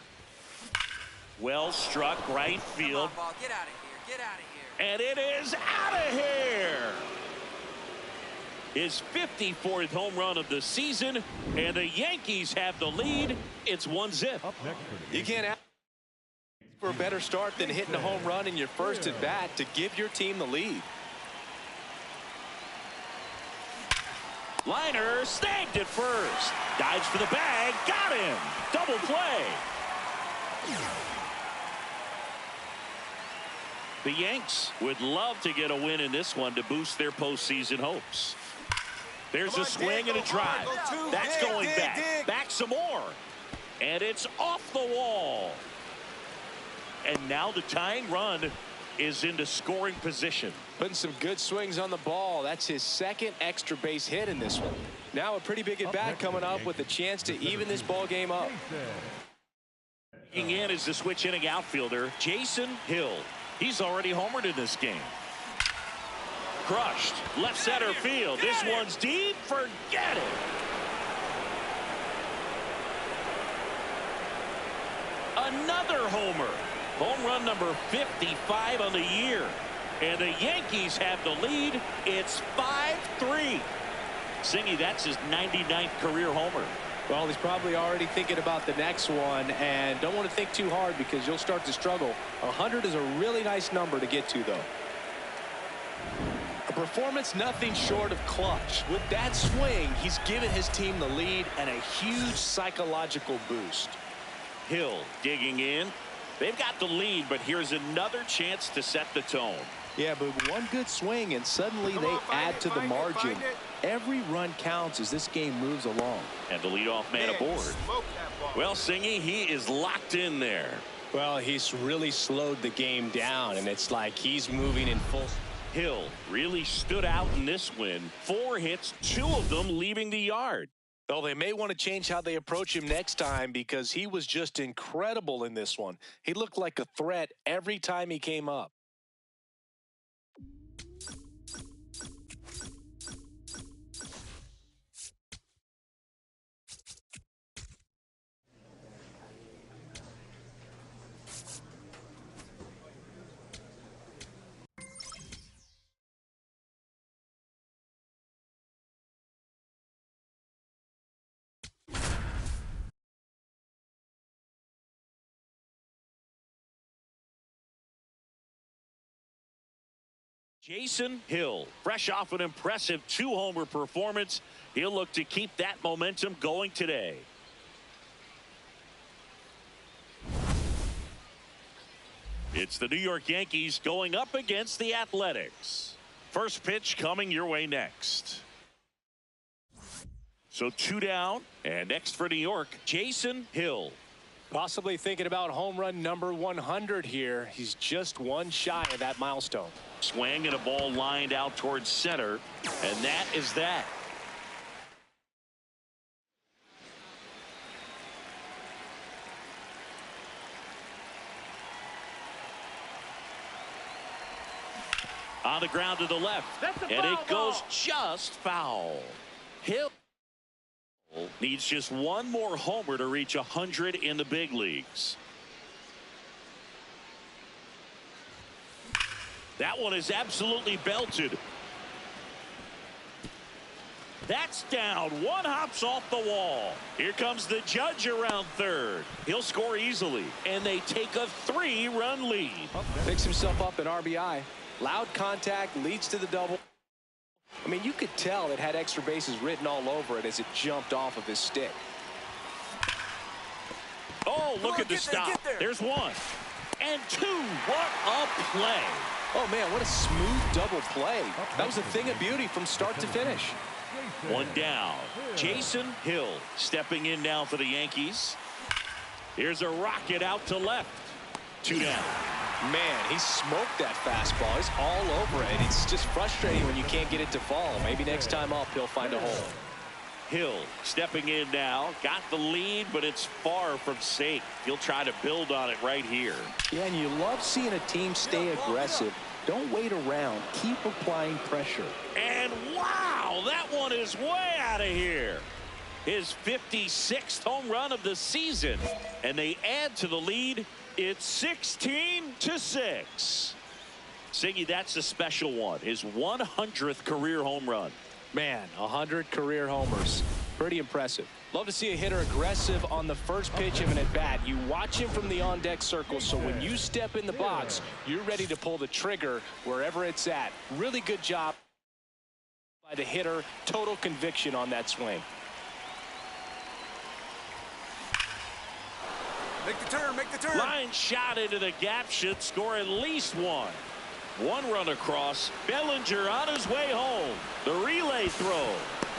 Well struck right field. Come on, ball. Get out of here. Get out of here. And it is out of here. His 54th home run of the season, and the Yankees have the lead. It's 1-0. Up next for the You can't ask for a better start than hitting a home run in your first at bat to give your team the lead. Liner snagged it first. Dives for the bag. Got him. Double play. The Yanks would love to get a win in this one to boost their postseason hopes. There's a swing and a drive. That's going back. Back some more. And it's off the wall. And now the tying run is into scoring position. Putting some good swings on the ball. That's his second extra base hit in this one. Now a pretty big at bat coming up with a chance to even this ball game up. Kicking in is the switch hitting outfielder, Jason Hill. He's already homered in this game. Crushed. Left center field. This one's deep. Forget it. Another homer. Home run number 55 on the year. And the Yankees have the lead. It's 5-3. Singy, that's his 99th career homer. Well, he's probably already thinking about the next one, and don't want to think too hard because you'll start to struggle. 100 is a really nice number to get to, though. A performance nothing short of clutch. With that swing, he's given his team the lead and a huge psychological boost. Hill digging in. They've got the lead, but here's another chance to set the tone. Yeah, but one good swing, and suddenly they add to the margin. Every run counts as this game moves along. And the leadoff man aboard. Well, Singy, he is locked in there. Well, he's really slowed the game down, and it's like he's moving in full. Hill really stood out in this win. 4 hits, 2 of them leaving the yard. Well, they may want to change how they approach him next time because he was just incredible in this one. He looked like a threat every time he came up. Jason Hill, fresh off an impressive 2-homer performance. He'll look to keep that momentum going today. It's the New York Yankees going up against the Athletics. First pitch coming your way next. So 2 down, and next for New York, Jason Hill. Possibly thinking about home run number 100 here. He's just one shy of that milestone. Swing and a ball lined out towards center, and that is that. On the ground to the left, and it goes just foul. Hill needs just one more homer to reach 100 in the big leagues. That one is absolutely belted. That's down. One hops off the wall. Here comes the judge around third. He'll score easily, and they take a 3-run lead. Picks himself up an RBI. Loud contact leads to the double. I mean, you could tell it had extra bases written all over it as it jumped off of his stick. Oh, look at the stop. There's 1 and 2. What a play. Oh, man, what a smooth double play. That was a thing of beauty from start to finish. 1 down. Jason Hill stepping in now for the Yankees. Here's a rocket out to left. 2 down. Man, he smoked that fastball. He's all over it. It's just frustrating when you can't get it to fall. Maybe next time up, he'll find a hole. Hill stepping in now. Got the lead, but it's far from safe. He'll try to build on it right here. Yeah, and you love seeing a team stay aggressive. Don't wait around. Keep applying pressure. And wow, that one is way out of here. His 56th home run of the season. And they add to the lead. It's 16-6. Siggy, that's a special one. His 100th career home run. Man, 100 career homers. Pretty impressive. Love to see a hitter aggressive on the first pitch of an at-bat. You watch him from the on-deck circle, so when you step in the box, you're ready to pull the trigger wherever it's at. Really good job by the hitter. Total conviction on that swing. Make the turn, make the turn. Line shot into the gap should score at least 1. 1 run across. Bellinger on his way home. The relay throw.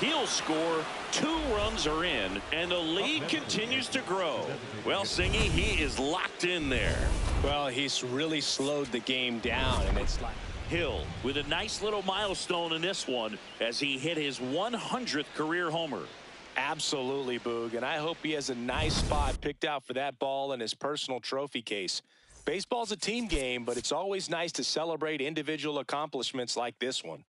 He'll score. 2 runs are in, and the lead continues to grow. Well, Singy, he is locked in there. Well, he's really slowed the game down, and it's like Hill with a nice little milestone in this one as he hit his 100th career homer. Absolutely, Boog, and I hope he has a nice spot picked out for that ball in his personal trophy case. Baseball's a team game, but it's always nice to celebrate individual accomplishments like this one.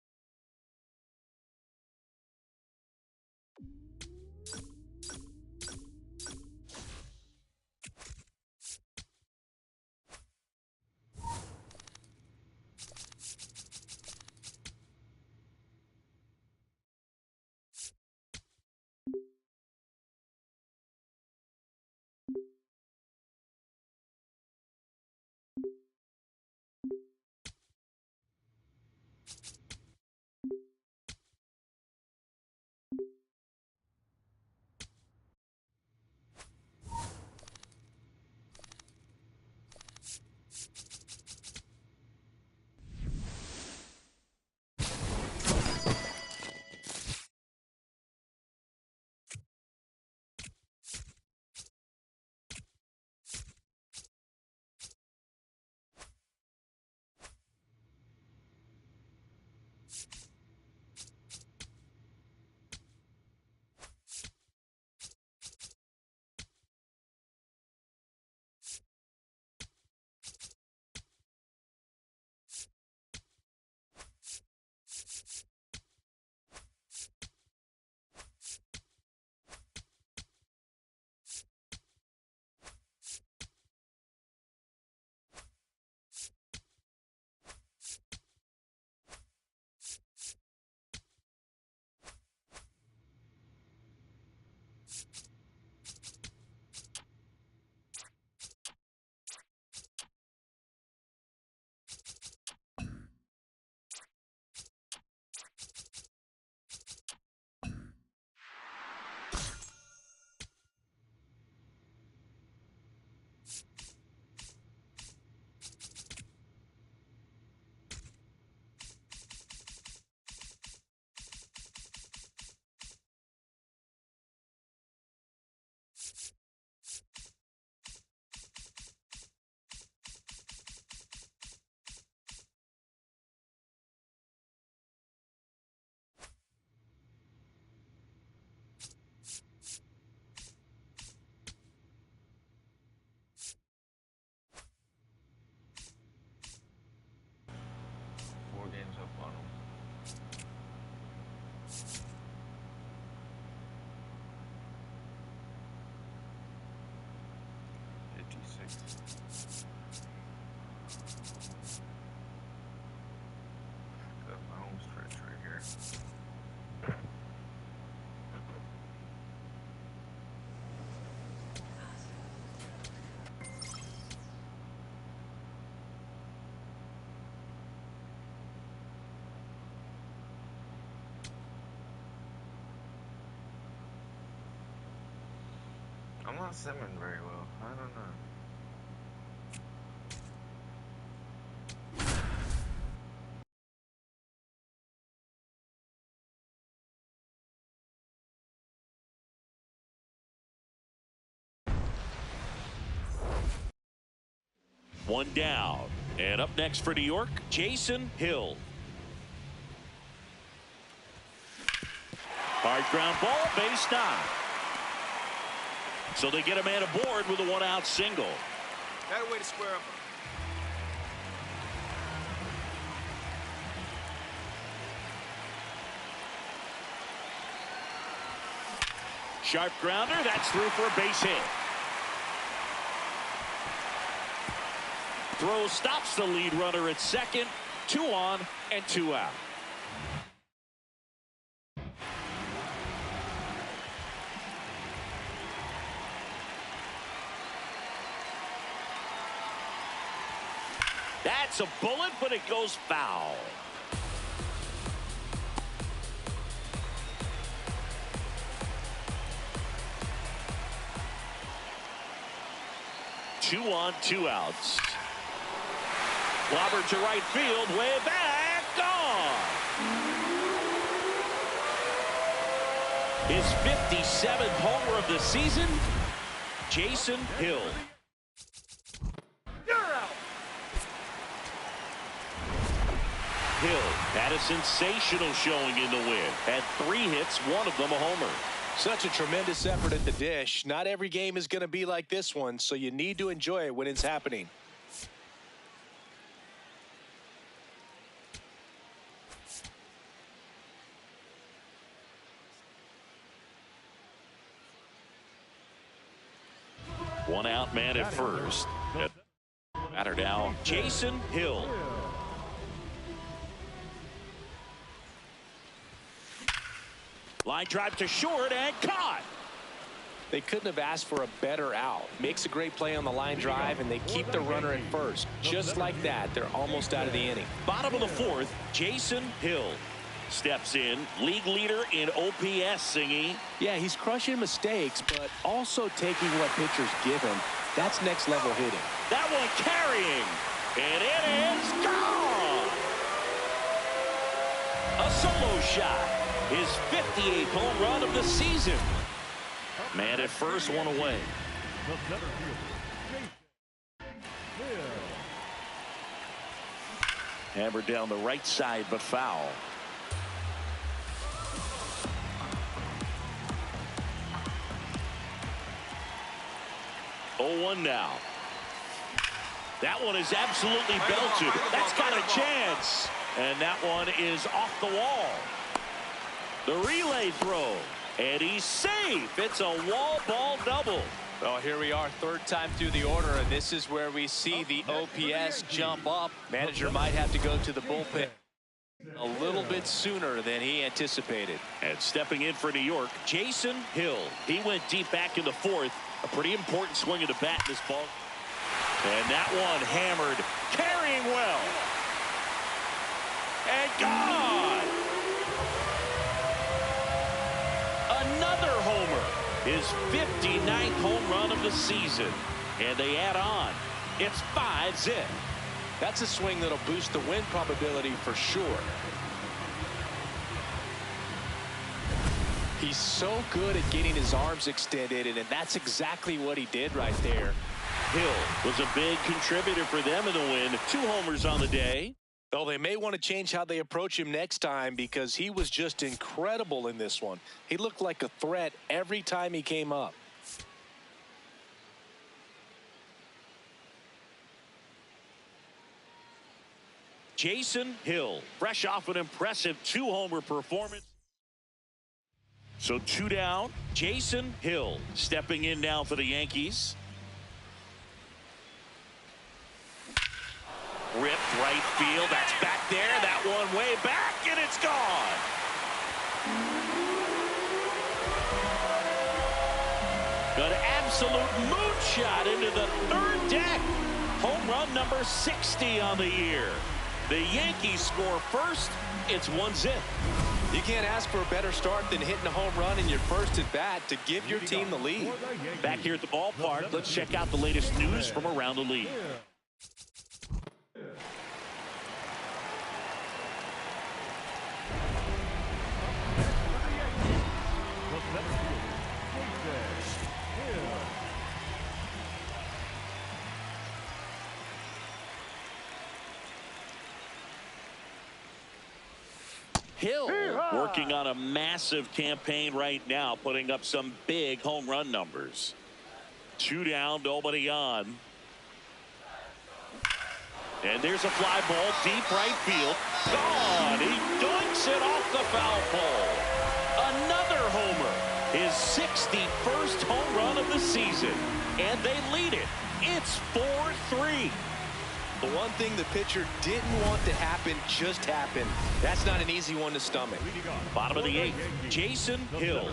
4 games up on him. 56. Got my home stretch right here. I'm not simming very well. I don't know. One down. And up next for New York, Jason Hill. Hard ground ball, base knock. So they get a man aboard with a one-out single. Got a way to square up. Sharp grounder, that's through for a base hit. Throw stops the lead runner at second. 2 on and 2 out. That's a bullet, but it goes foul. Two on, 2 outs. Clobbered to right field, way back, gone. His 57th homer of the season, Jason Hill. Hill had a sensational showing in the win. Had 3 hits, 1 of them a homer. Such a tremendous effort at the dish. Not every game is going to be like this one, so you need to enjoy it when it's happening. One out man at first. Batter now, Jason Hill. Line drive to short and caught. They couldn't have asked for a better out. Makes a great play on the line drive, and they keep the runner at first. Just like that, they're almost out of the inning. Bottom of the 4th, Jason Hill steps in. League leader in OPS, Singy. Yeah, he's crushing mistakes, but also taking what pitchers give him. That's next level hitting. That one carrying, and it is gone. A solo shot. His 58th home run of the season. Man at first, 1 away. Hammered down the right side, but foul. Oh, 1 now. That one is absolutely belted. That's got a chance. And that one is off the wall. The relay throw. And he's safe. It's a wall ball double. Well, here we are, 3rd time through the order, and this is where we see the OPS jump up. Manager might have to go to the bullpen a little bit sooner than he anticipated. And stepping in for New York, Jason Hill. He went deep back in the 4th. A pretty important swing of the bat in this ball. And that one hammered, carrying well. And gone. Another homer. His 59th home run of the season. And they add on. It's 5-zip. That's a swing that'll boost the win probability for sure. He's so good at getting his arms extended, and that's exactly what he did right there. Hill was a big contributor for them in the win. 2 homers on the day. Well, they may want to change how they approach him next time because he was just incredible in this one. He looked like a threat every time he came up. Jason Hill, fresh off an impressive 2-homer performance. So 2 down. Jason Hill stepping in now for the Yankees. Ripped right field. That's back there. That one way back, and it's gone. An absolute moonshot into the 3rd deck. Home run number 60 on the year. The Yankees score first. It's 1-0. You can't ask for a better start than hitting a home run in your first at bat to give your team the lead. Back here at the ballpark, let's check out the latest news from around the league. Hill working on a massive campaign right now, putting up some big home run numbers. 2 down, nobody on. And there's a fly ball deep right field. Gone. He doinks it off the foul pole. Another homer. His 61st home run of the season. And they lead it. It's 4-3. The one thing the pitcher didn't want to happen just happened. That's not an easy one to stomach. Bottom of the 8th, Jason Hill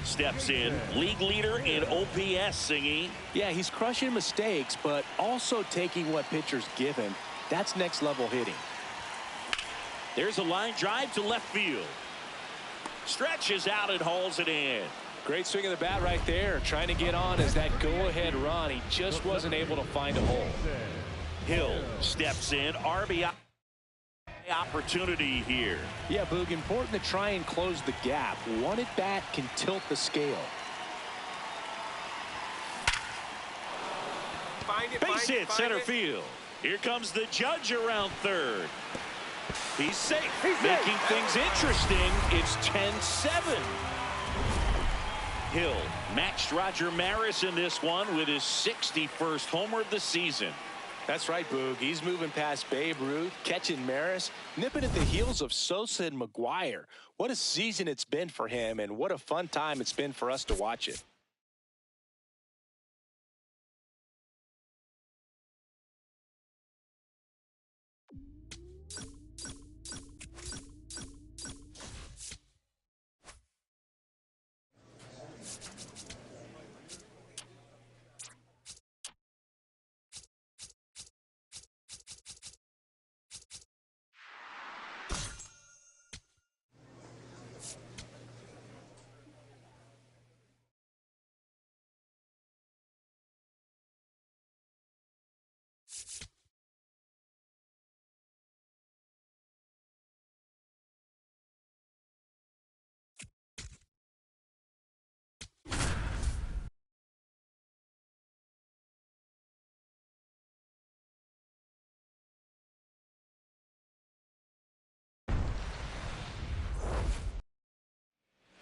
steps in, league leader in OPS, Singy. Yeah, he's crushing mistakes, but also taking what pitchers give him. That's next level hitting. There's a line drive to left field. Stretches out and hauls it in. Great swing of the bat right there, trying to get on as that go-ahead run. He just wasn't able to find a hole. Hill steps in, RBI opportunity here. Yeah, Boog, important to try and close the gap. One at bat can tilt the scale. Base hit, center field. Here comes the judge around 3rd. He's safe, making things interesting. It's 10-7. Hill matched Roger Maris in this one with his 61st homer of the season. That's right, Boog. He's moving past Babe Ruth, catching Maris, nipping at the heels of Sosa and McGuire. What a season it's been for him, and what a fun time it's been for us to watch it.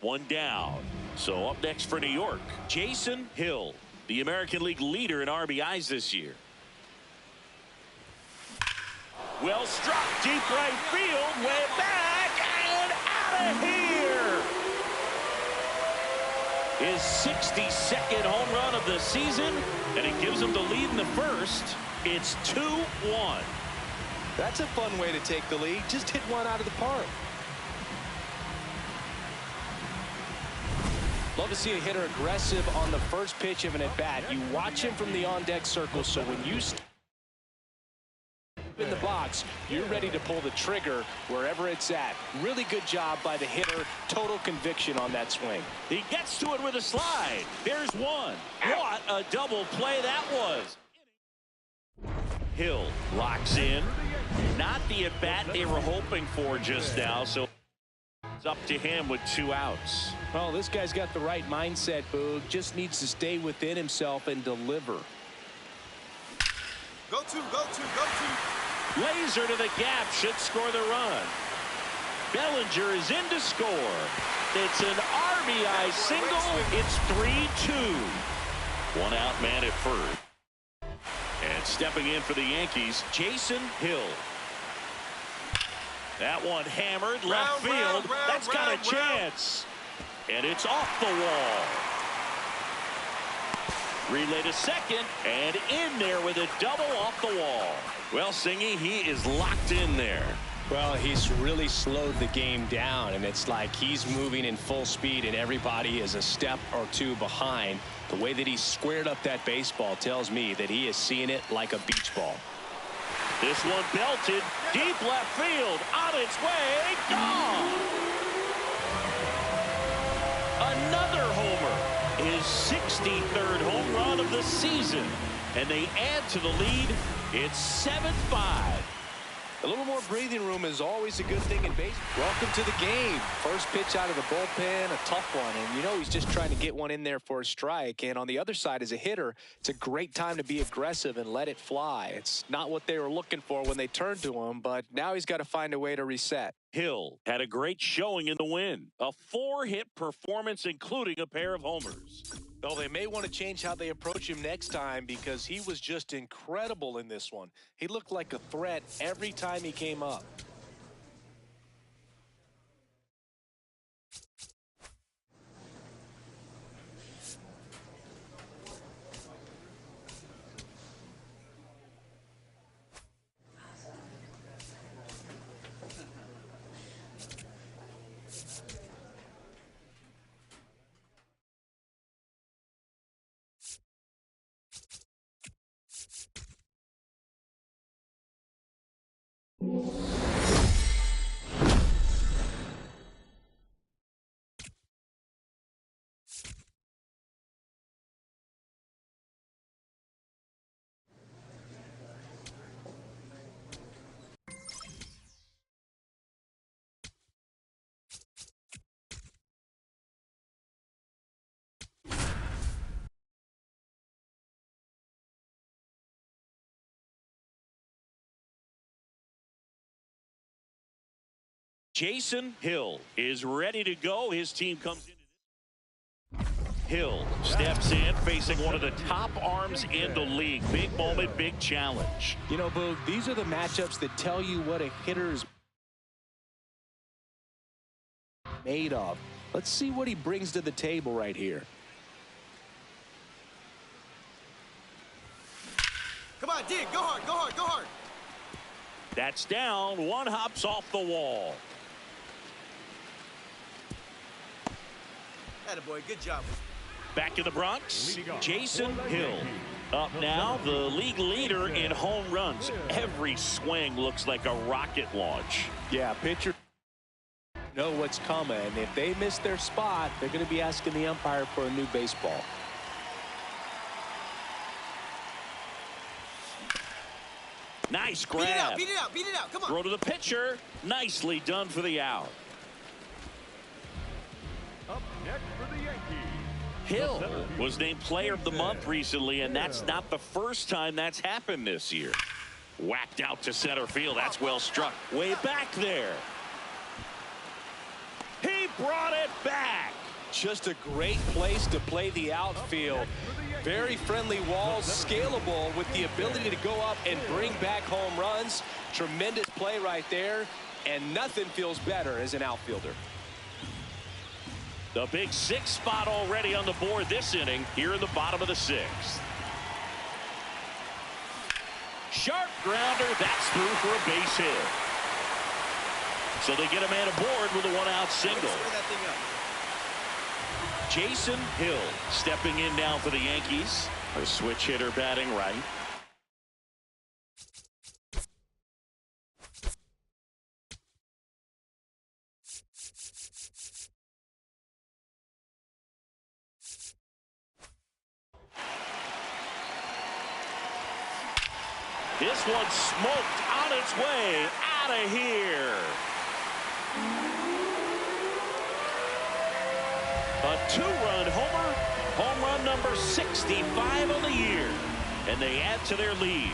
One down. So up next for New York, Jason Hill, the American League leader in RBIs this year. Well struck, deep right field, way back, and out of here. His 62nd home run of the season, and it gives him the lead in the first. It's 2-1. That's a fun way to take the lead. Just hit one out of the park. Love to see a hitter aggressive on the first pitch of an at-bat. You watch him from the on-deck circle, so when you step in the box, you're ready to pull the trigger wherever it's at. Really good job by the hitter. Total conviction on that swing. He gets to it with a slide. There's one. What a double play that was. Hill locks in. Not the at-bat they were hoping for just now, so It's up to him with 2 outs. Well, this guy's got the right mindset, Boog. Just needs to stay within himself and deliver. Go to. Laser to the gap should score the run. Bellinger is in to score. It's an RBI single. It's 3-2. 1 out man at first. And stepping in for the Yankees, Jason Hill. That one hammered left field. That's got a chance. And it's off the wall. Relay to second, and in there with a double off the wall. Well, Singy, he is locked in there. Well, he's really slowed the game down, and it's like he's moving in full speed, and everybody is a step or 2 behind. The way that he squared up that baseball tells me that he is seeing it like a beach ball. This one belted deep left field, on its way, gone. Another homer, his 63rd home run of the season, and they add to the lead. It's 7-5. A little more breathing room is always a good thing in baseball. Welcome to the game. First pitch out of the bullpen, a tough one. And you know he's just trying to get one in there for a strike. And on the other side, as a hitter, it's a great time to be aggressive and let it fly. It's not what they were looking for when they turned to him, but now he's got to find a way to reset. Hill had a great showing in the win. A 4-hit performance, including a pair of homers. Well, they may want to change how they approach him next time because he was just incredible in this one. He looked like a threat every time he came up. Jason Hill is ready to go. His team comes in. Hill steps in, facing one of the top arms in the league. Big moment, big challenge. You know, Boog, these are the matchups that tell you what a hitter's made of. Let's see what he brings to the table right here. Come on, dig. Go hard, go hard, go hard. That's down. One hops off the wall. Attaboy, good job. Back in the Bronx, Jason Hill. Up now, the league leader in home runs. Every swing looks like a rocket launch. Yeah, pitcher know what's coming. If they miss their spot, they're going to be asking the umpire for a new baseball. Nice grab. Beat it out, beat it out, beat it out. Come on. Throw to the pitcher. Nicely done for the out. Up next for the Yankees. Hill was named Player of the Month recently, and that's not the first time that's happened this year. Whacked out to center field. That's well struck. Way back there. He brought it back. Just a great place to play the outfield. Very friendly walls, scalable with the ability to go up and bring back home runs. Tremendous play right there, and nothing feels better as an outfielder. The big 6th spot already on the board this inning here in the bottom of the 6th. Sharp grounder. That's through for a base hit. So they get a man aboard with a 1-out single. Jason Hill stepping in now for the Yankees. A switch hitter batting right. This one smoked on its way out of here. A two-run homer, home run number 65 on the year, and they add to their lead.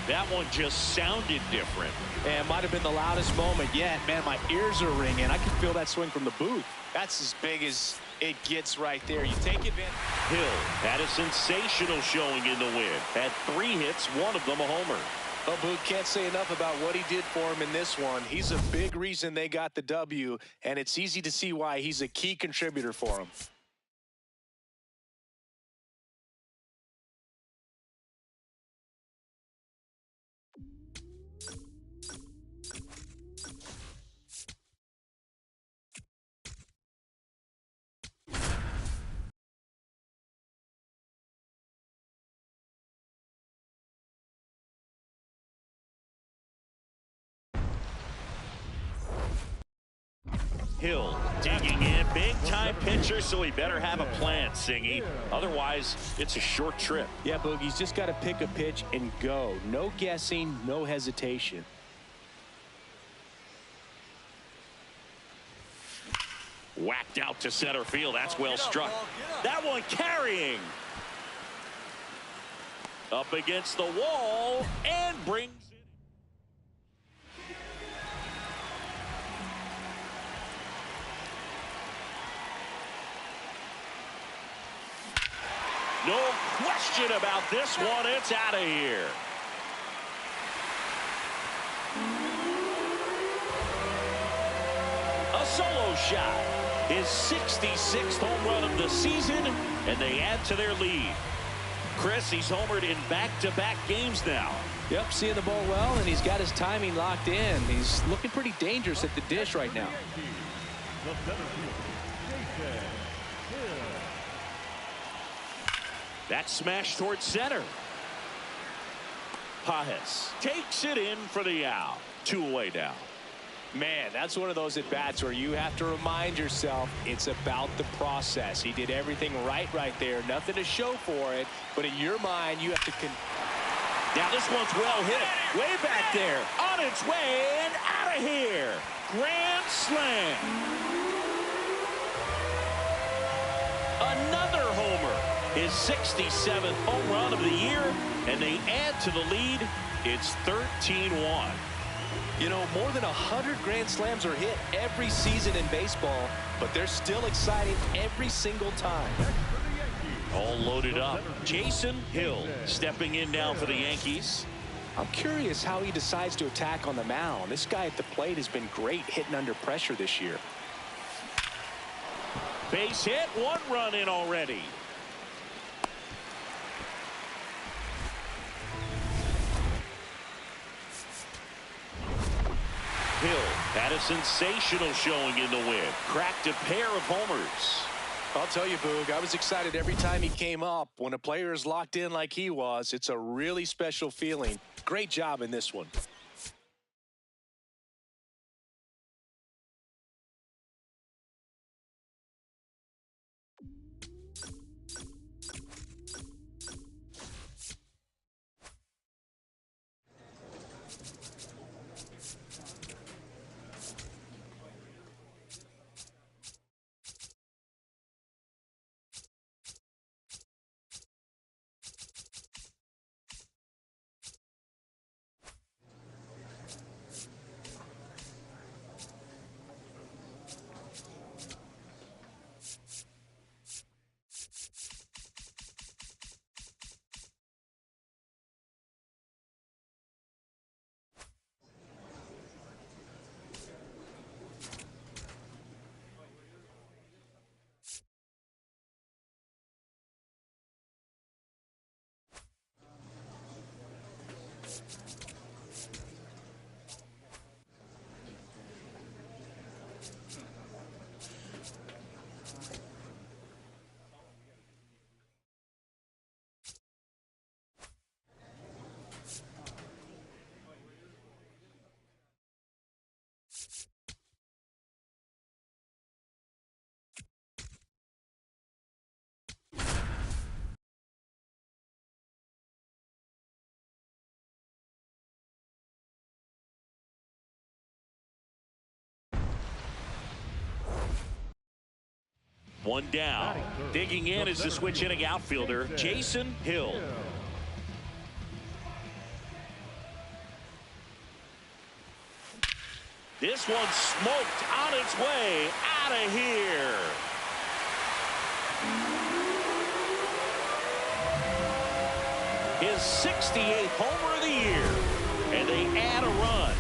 That one just sounded different. And might have been the loudest moment yet. Man, my ears are ringing. I can feel that swing from the booth. That's as big as it gets right there. You take advantage. Hill had a sensational showing in the win. Had 3 hits, one of them a homer. Well, Boog, can't say enough about what he did for him in this one. He's a big reason they got the W, and it's easy to see why he's a key contributor for him. Hill digging in, big-time pitcher, so he better have a plan, Singy. Otherwise, it's a short trip. Yeah, Boog, he's just got to pick a pitch and go. No guessing, no hesitation. Whacked out to center field. That's well struck. That one carrying. Up against the wall and brings it. No question about this one. It's out of here. A solo shot. His 66th home run of the season, and they add to their lead. Chris, he's homered in back-to-back games now. Yep, seeing the ball well, and he's got his timing locked in. He's looking pretty dangerous at the dish right now. That smash towards center. Pajes takes it in for the out. 2 away now. Man, that's one of those at-bats where you have to remind yourself it's about the process. He did everything right there. Nothing to show for it, but in your mind, you have to... Now this one's well hit. Way back there. On its way and out of here. Grand slam. Another homer. His 67th home run of the year, and they add to the lead. It's 13-1. You know, more than 100 grand slams are hit every season in baseball, but they're still exciting every single time. All loaded up. Jason Hill stepping in now for the Yankees. I'm curious how he decides to attack on the mound. This guy at the plate has been great hitting under pressure this year. Base hit, 1 run in already. Hill had a sensational showing in the win. Cracked a pair of homers. I'll tell you, Boog, I was excited every time he came up. When a player is locked in like he was, it's a really special feeling. Great job in this one. One down. Digging in is the switch hitting outfielder, Jason Hill. This one's smoked on its way out of here. His 68th homer of the year, and they add a run.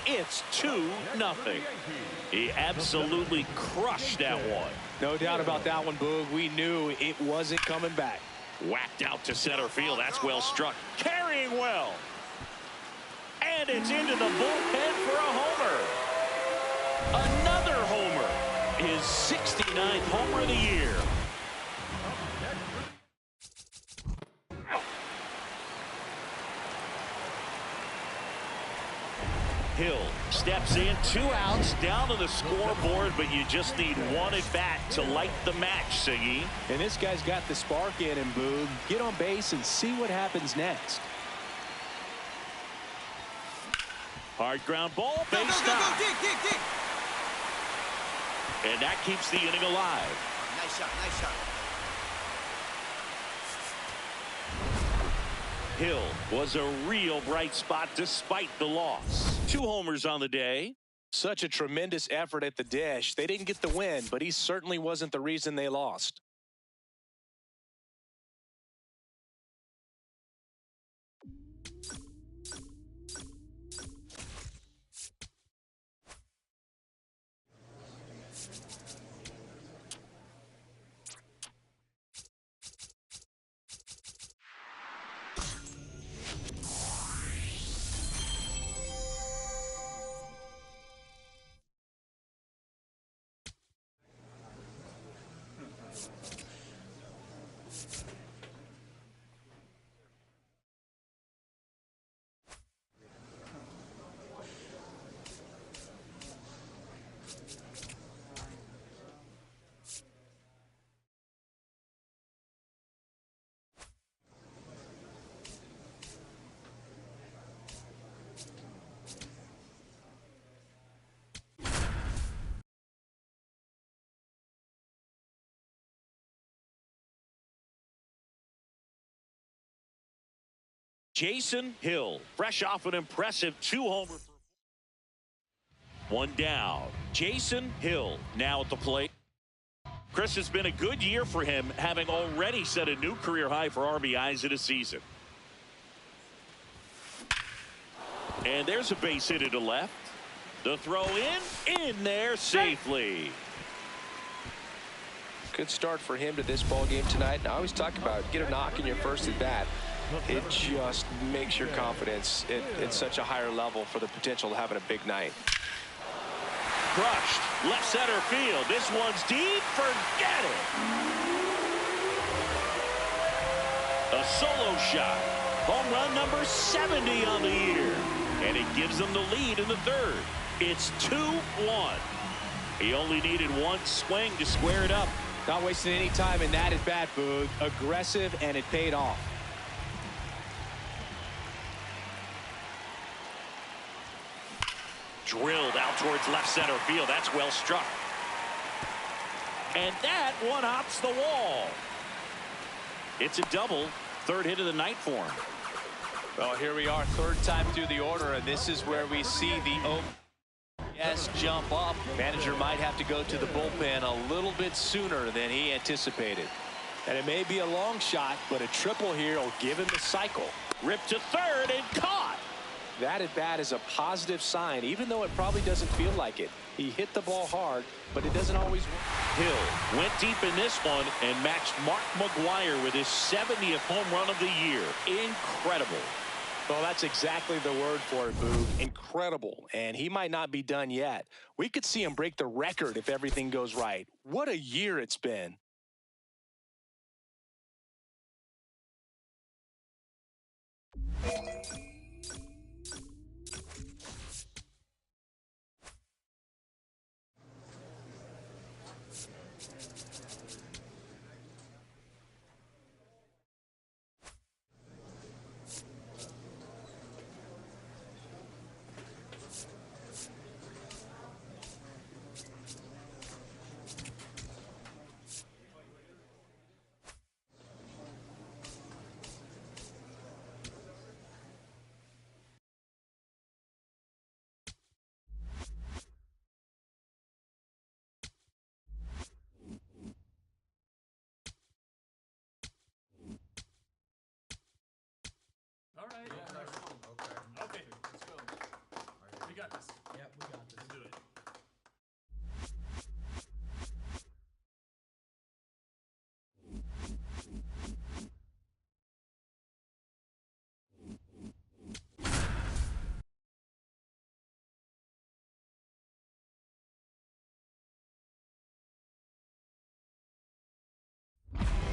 It's 2-0. He absolutely crushed that one. No doubt about that one, Boog. We knew it wasn't coming back. Whacked out to center field. That's well struck. Carrying well. And it's into the bullpen for a homer. Another homer. His 69th homer of the year. Hill steps in, 2 outs, down to the scoreboard, but you just need one at bat to light the match, Siggy. And this guy's got the spark in him, Boog. Get on base and see what happens next. Hard ground ball, base Go, dig. And that keeps the inning alive. Nice shot, nice shot. Hill was a real bright spot despite the loss. 2 homers on the day. Such a tremendous effort at the dish. They didn't get the win, but he certainly wasn't the reason they lost. Jason Hill, fresh off an impressive 2-homer. One down. Jason Hill now at the plate. Chris, has been a good year for him, having already set a new career high for RBIs in a season. And there's a base hit to left. The throw in there safely. Good start for him to this ball game tonight. And I always talk about get a knock in your first at bat. It just makes your confidence at such a higher level for the potential of having a big night. Crushed left center field. This one's deep. Forget it. A solo shot. Home run number 70 on the year. And it gives them the lead in the third. It's 2-1. He only needed one swing to square it up. Not wasting any time in that at bat, Boog. Aggressive, and it paid off. Drilled out towards left center field. That's well struck. And that one hops the wall. It's a double. Third hit of the night for him. Well, here we are, third time through the order, and this is where we see the OPS jump up. Manager might have to go to the bullpen a little bit sooner than he anticipated. And it may be a long shot, but a triple here will give him the cycle. Ripped to third and caught. That at bat is a positive sign, even though it probably doesn't feel like it. He hit the ball hard, but it doesn't always work. Hill went deep in this one and matched Mark McGwire with his 70th home run of the year. Incredible. Well, that's exactly the word for it, Boog. Incredible. And he might not be done yet. We could see him break the record if everything goes right. What a year it's been.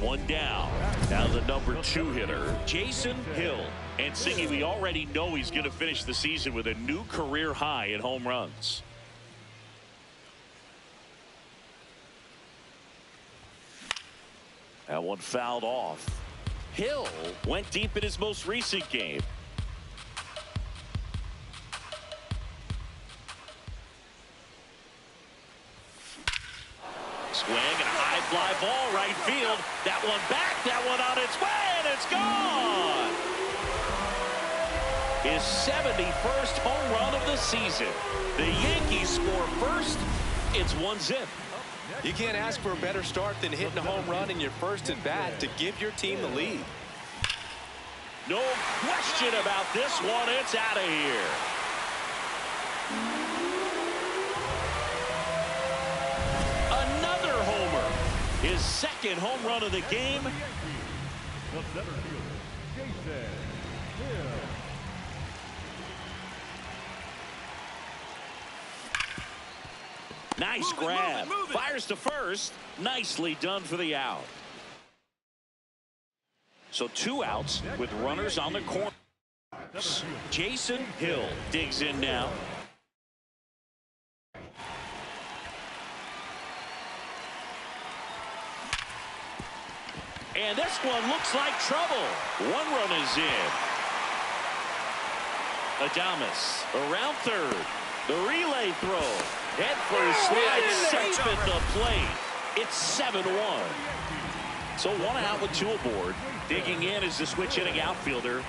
One down. Now the number 2 hitter, Jason Hill. And Singy, we already know he's going to finish the season with a new career high in home runs. That one fouled off. Hill went deep in his most recent game. Swing and a high fly ball right field. That one back, that one on its way, and it's gone. His 71st home run of the season. The Yankees score first. It's 1-0. You can't ask for a better start than hitting a home run in your first at bat to give your team the lead. No question about this one. It's out of here. Another homer. His second home run of the game. The center fielder, Jason Hill. Nice grab. Fires to first. Nicely done for the out. So 2 outs with runners on the corner. Jason Hill digs in now. And this one looks like trouble. 1 run is in. Adames around third. The relay throw. Head first slide safe at the plate. It's 7-1. So 1 out with 2 aboard. Digging in is the switch hitting outfielder,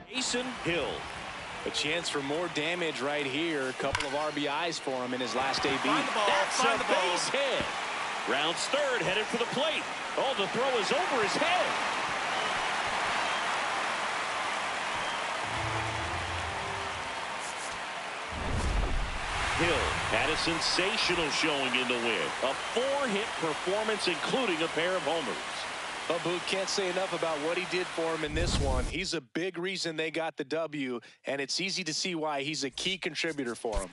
Jason Hill. A chance for more damage right here. A couple of RBIs for him in his last AB. That's a base hit. Rounds third, headed for the plate. Oh, the throw is over his head. Hill had a sensational showing in the win. A 4-hit performance, including a pair of homers. But Boog can't say enough about what he did for him in this one. He's a big reason they got the W, and it's easy to see why he's a key contributor for them.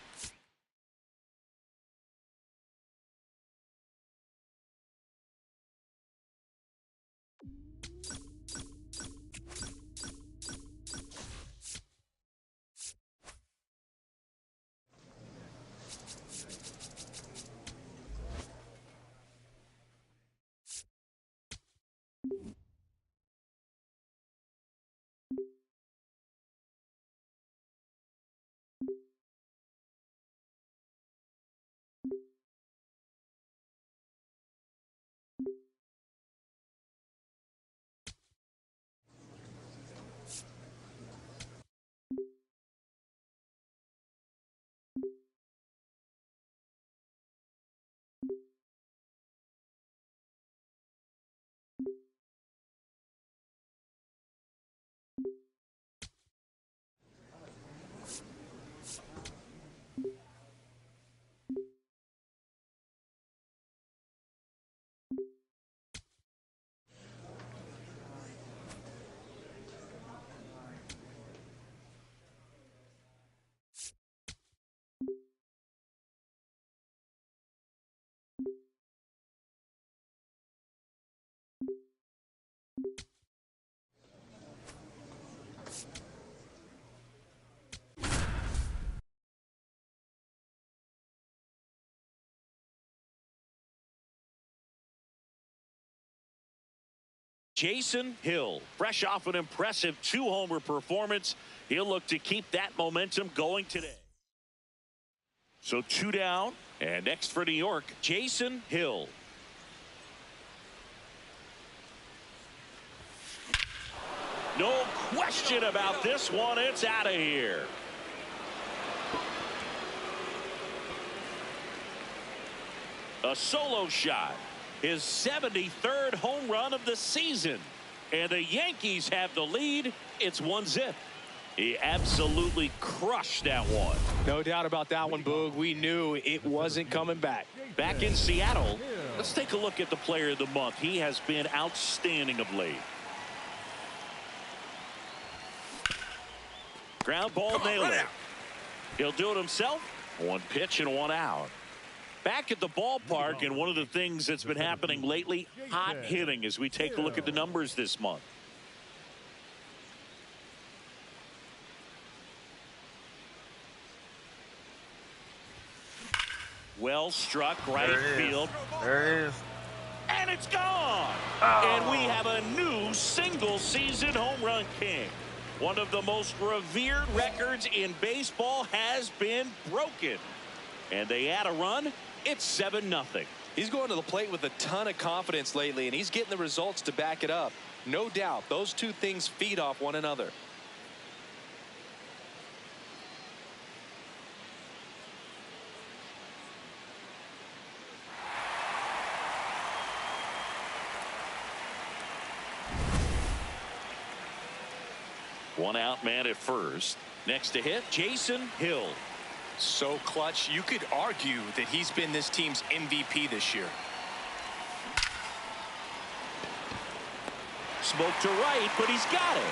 Jason Hill, fresh off an impressive 2-homer performance. He'll look to keep that momentum going today. So 2 down, and next for New York, Jason Hill. No question about this one. It's out of here. A solo shot. His 73rd home run of the season. And the Yankees have the lead. It's 1-0. He absolutely crushed that one. No doubt about that one, Boog. We knew it wasn't coming back. Back in Seattle, let's take a look at the player of the month. He has been outstanding of late. Ground ball, nailed it. He'll do it himself. 1 pitch and 1 out. Back at the ballpark, and one of the things that's been happening lately, hot hitting as we take a look at the numbers this month. Well struck right field. There it is. And it's gone. Oh. And we have a new single-season home run king. One of the most revered records in baseball has been broken. And they add a run. It's 7-0. He's going to the plate with a ton of confidence lately, and he's getting the results to back it up. No doubt, those two things feed off one another. One out man at first. Next to hit, Jason Hill. So clutch, you could argue that he's been this team's MVP this year. Smoke to right, but he's got it.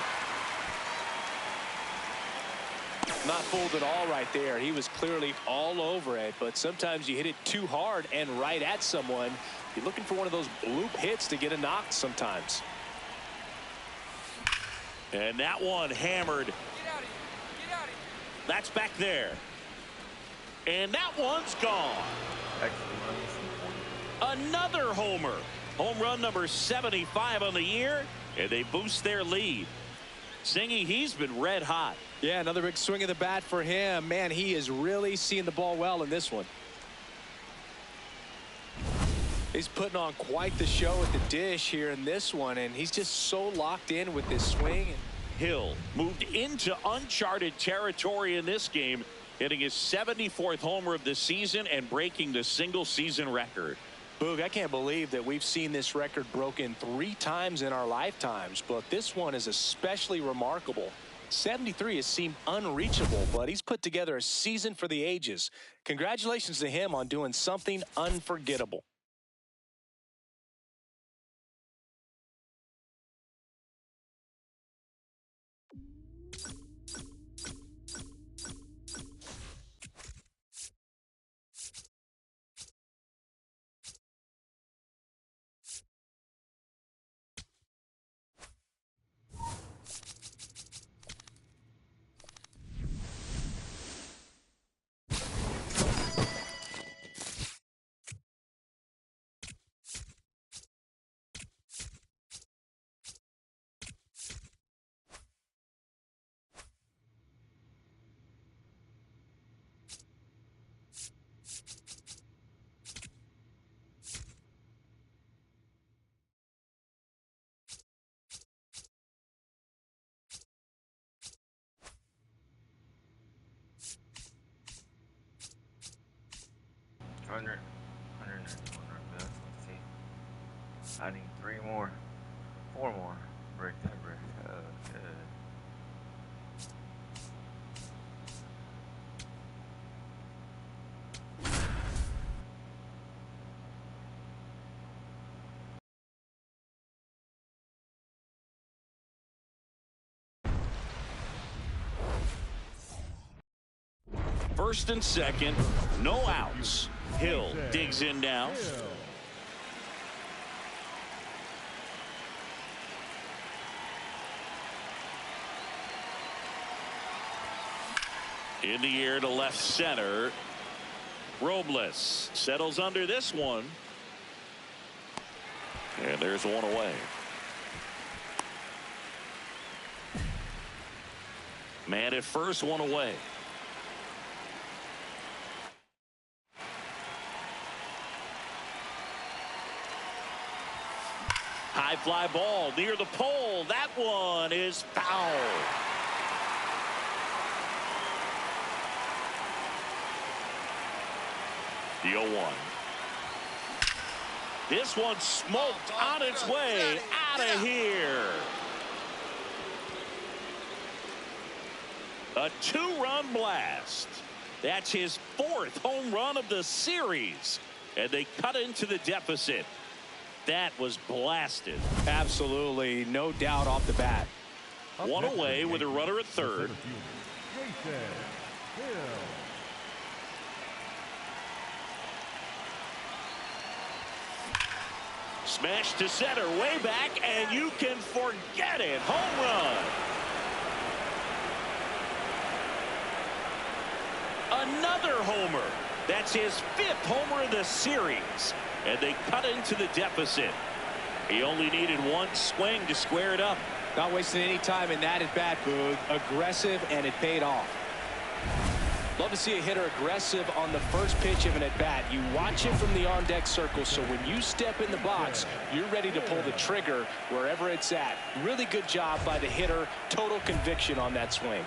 Not fooled at all right there. He was clearly all over it, but sometimes you hit it too hard and right at someone. You're looking for one of those bloop hits to get a knock sometimes. And that one hammered. That's back there. And that one's gone. Another homer. Home run number 75 on the year, and they boost their lead. Singy, he's been red hot. Yeah, another big swing of the bat for him. Man, he is really seeing the ball well in this one. He's putting on quite the show at the dish here in this one, and he's just so locked in with this swing. Hill moved into uncharted territory in this game, hitting his 74th homer of the season and breaking the single-season record. Boog, I can't believe that we've seen this record broken 3 times in our lifetimes, but this one is especially remarkable. 73 has seemed unreachable, but he's put together a season for the ages. Congratulations to him on doing something unforgettable. Hundred best. Let's see. I need 3 more. 4 more. Break that break. Good. First and second, no outs. Hill digs in now. In the air to left center. Robles settles under this one. And there's one away. Man at first, one away. High fly ball near the pole. That one is foul. The 0-1. This one smoked on its way out of here. A 2-run blast. That's his 4th home run of the series. And they cut into the deficit. That was blasted. Absolutely, no doubt off the bat. One away with a runner at third. Smash to center, way back, and you can forget it. Home run. Another homer. That's his 5th homer of the series. And they cut into the deficit. He only needed one swing to square it up. Not wasting any time in that at bat, Boog. Aggressive, and it paid off. Love to see a hitter aggressive on the first pitch of an at-bat. You watch it from the on-deck circle, so when you step in the box, you're ready to pull the trigger wherever it's at. Really good job by the hitter. Total conviction on that swing.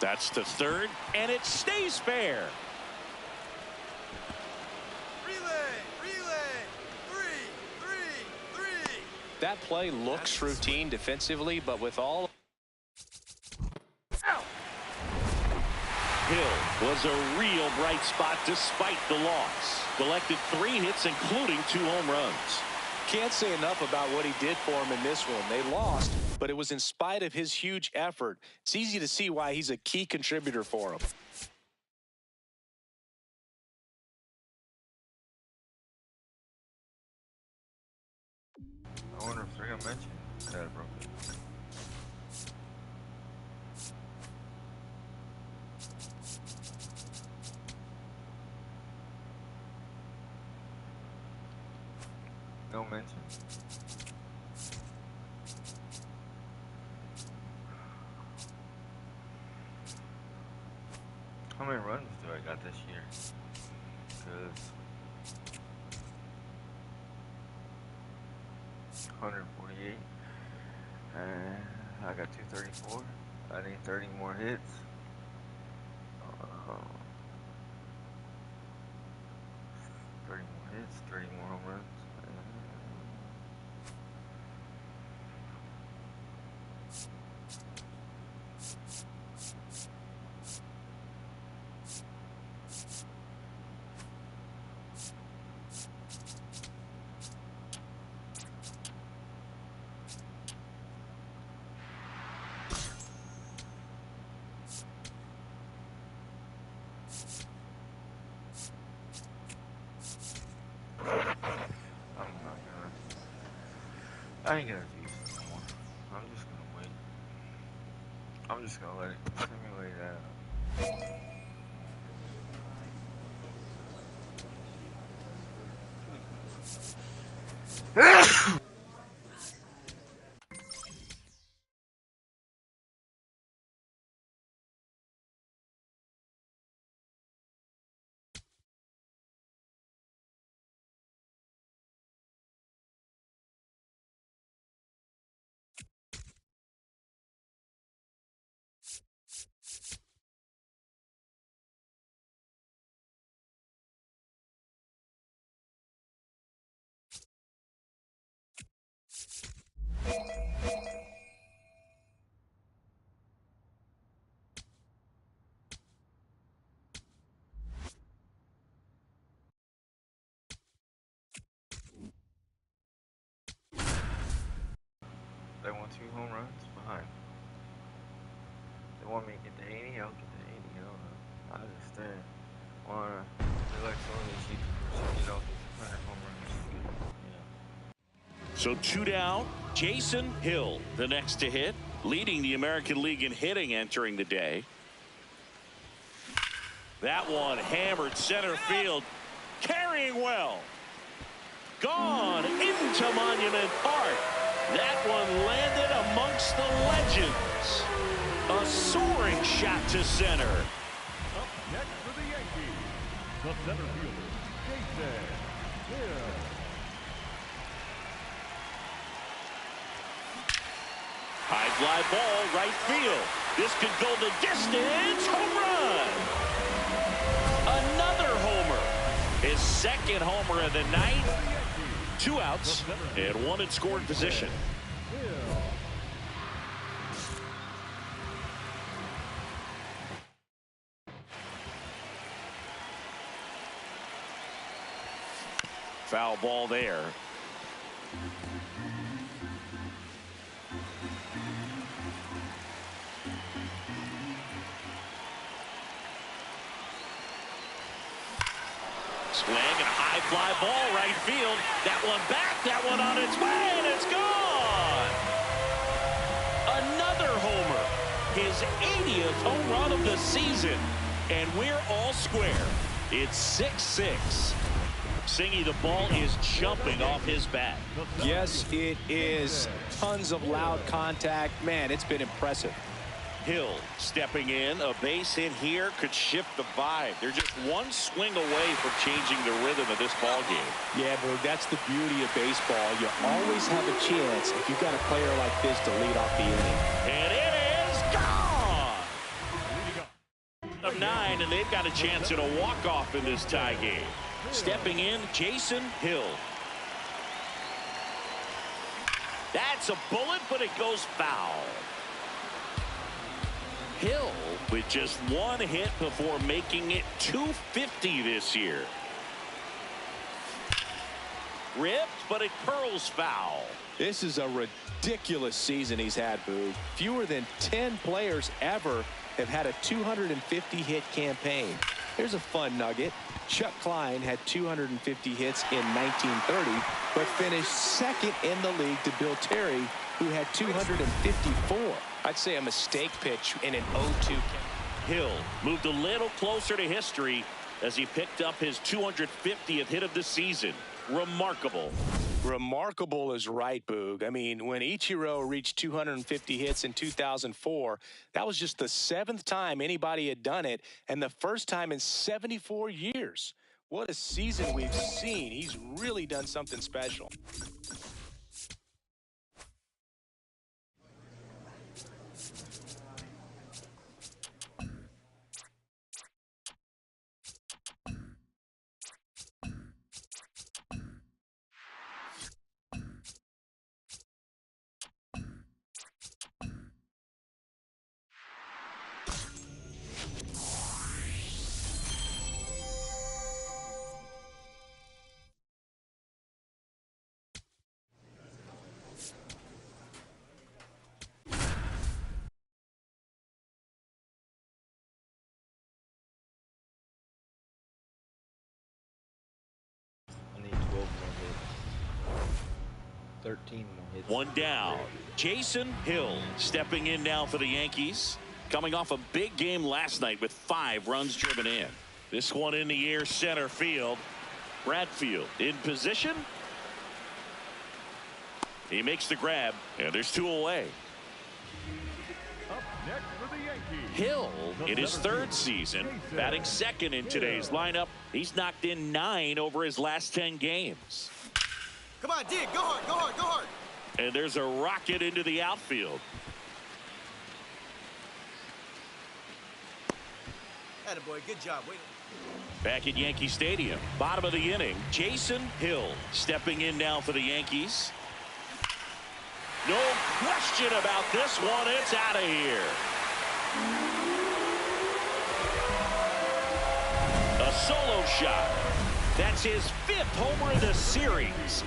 That's the third, and it stays fair. That play looks routine defensively, but with all... Hill was a real bright spot despite the loss. Collected 3 hits, including 2 home runs. Can't say enough about what he did for him in this one. They lost, but it was in spite of his huge effort. It's easy to see why he's a key contributor for him. I wonder if they're gonna mention that, bro. No mention. How many runs do I got this year? Because 148, and I got 234. I need 30 more hits. 30 more hits, 30 more home runs. I ain't gonna do this no more. I'm just gonna wait. I'm just gonna let it simulate out. They want 2 home runs behind. They want me to get the 80, I'll get the 80. You know, I understand. They like some of these cheap, you know, 100 home runs. Yeah. So 2 down. Jason Hill, the next to hit, leading the American League in hitting entering the day. That one hammered center field, carrying well. Gone into Monument Park. That one landed amongst the legends. A soaring shot to center. Up next for the Yankees, the center fielder, Jason Hill. High fly ball, right field. This could go the distance. Home run. Another homer. His 2nd homer of the night. 2 outs and 1 in scoring position. Foul ball there. Swing and a high fly ball right field. That one back, that one on its way, and it's gone. Another homer. His 80th home run of the season. And we're all square. It's 6-6. Singy, the ball is jumping off his bat. Yes, it is. Tons of loud contact. Man, it's been impressive. Hill stepping in. A base hit here could shift the vibe. They're just one swing away from changing the rhythm of this ball game. Yeah, Boog, that's the beauty of baseball. You always have a chance if you've got a player like this to lead off the inning. And it is gone. Of 9, and they've got a chance at a walk-off in this tie game. Stepping in, Jason Hill. That's a bullet, but it goes foul. Hill with just one hit before making it 250 this year. Ripped, but it curls foul. This is a ridiculous season he's had, Boog. Fewer than 10 players ever have had a 250-hit campaign. Here's a fun nugget. Chuck Klein had 250 hits in 1930, but finished second in the league to Bill Terry, who had 254. I'd say a mistake pitch in an 0-2. Hill moved a little closer to history as he picked up his 250th hit of the season. Remarkable. Remarkable is right, Boog. I mean, when Ichiro reached 250 hits in 2004, that was just the 7th time anybody had done it, and the first time in 74 years. What a season we've seen. He's really done something special. I need 12 more hits. 13 more hits. One down. Jason Hill stepping in now for the Yankees. Coming off a big game last night with 5 runs driven in. This one in the air, center field. Bradfield in position. He makes the grab, and there's 2 away. Up next for the Yankees. Hill in his 3rd season, batting second in today's lineup. He's knocked in 9 over his last 10 games. Come on, dig. Go hard, go hard, go hard. And there's a rocket into the outfield. Attaboy, good job. Wait. Back at Yankee Stadium, bottom of the inning, Jason Hill stepping in now for the Yankees. No question about this one. It's out of here. A solo shot. That's his 5th homer of the series.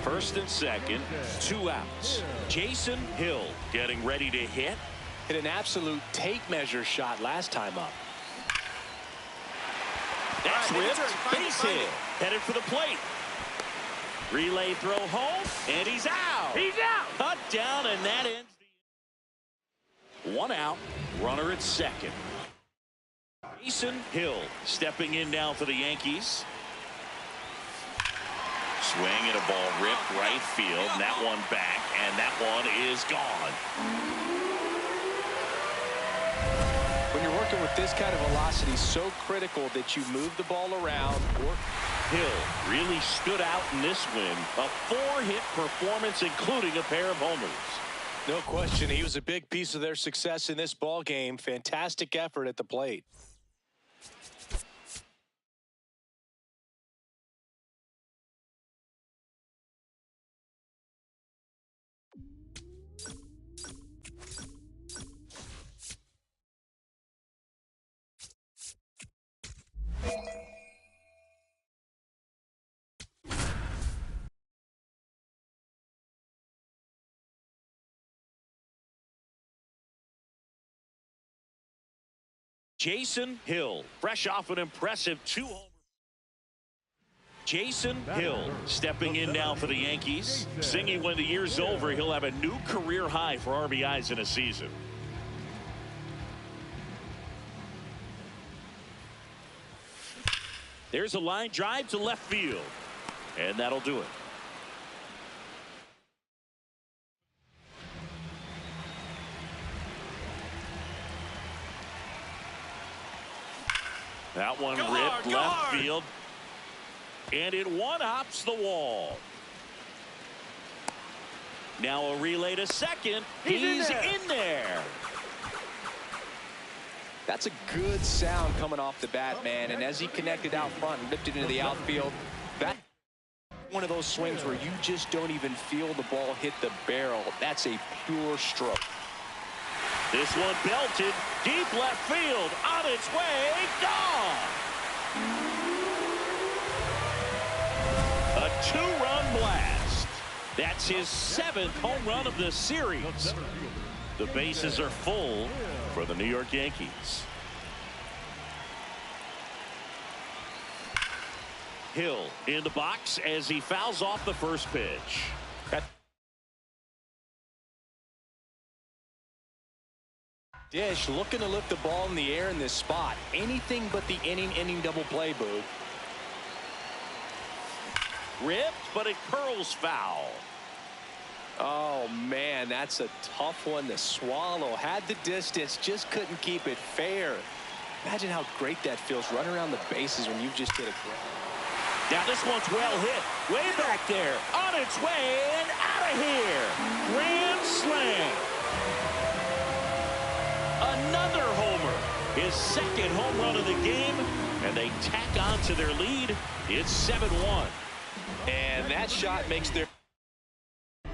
1st and 2nd, 2 outs. Jason Hill getting ready to hit. Hit an absolute tape measure shot last time up. That's All right, ripped. find it, Base find hit. it. Headed for the plate. Relay throw home, and he's out. He's out. Cut down, and that ends the 1 out. Runner at second. Jason Hill stepping in now for the Yankees. Swing and a ball ripped right field. That one back, and that one is gone. When you're working with this kind of velocity, so critical that you move the ball around. Hill really stood out in this win. A 4-hit performance, including a pair of homers. No question, he was a big piece of their success in this ball game. Fantastic effort at the plate. Jason Hill, fresh off an impressive 2 homers. Jason Hill stepping in now for the Yankees. Singing when the year's over, he'll have a new career high for RBIs in a season. There's a line drive to left field. And that'll do it. That one ripped left field. And it one-hops the wall. Now a relay to second. He's in there. That's a good sound coming off the bat, man. And as he connected out front and lifted into the outfield, that one of those swings where you just don't even feel the ball hit the barrel. That's a pure stroke. This one belted deep left field, on its way, gone. A 2-run blast. That's his 7th home run of the series. The bases are full for the New York Yankees. Hill in the box as he fouls off the first pitch. Dish looking to lift the ball in the air in this spot. Anything but the inning double play, Boog. Ripped, but it curls foul. Oh, man, that's a tough one to swallow. Had the distance, just couldn't keep it fair. Imagine how great that feels running around the bases when you've just hit a grand. Now this one's well hit. Way back there. On its way and out of here. Grand slam. Another homer. His 2nd home run of the game. And they tack on to their lead. It's 7-1. And that shot makes their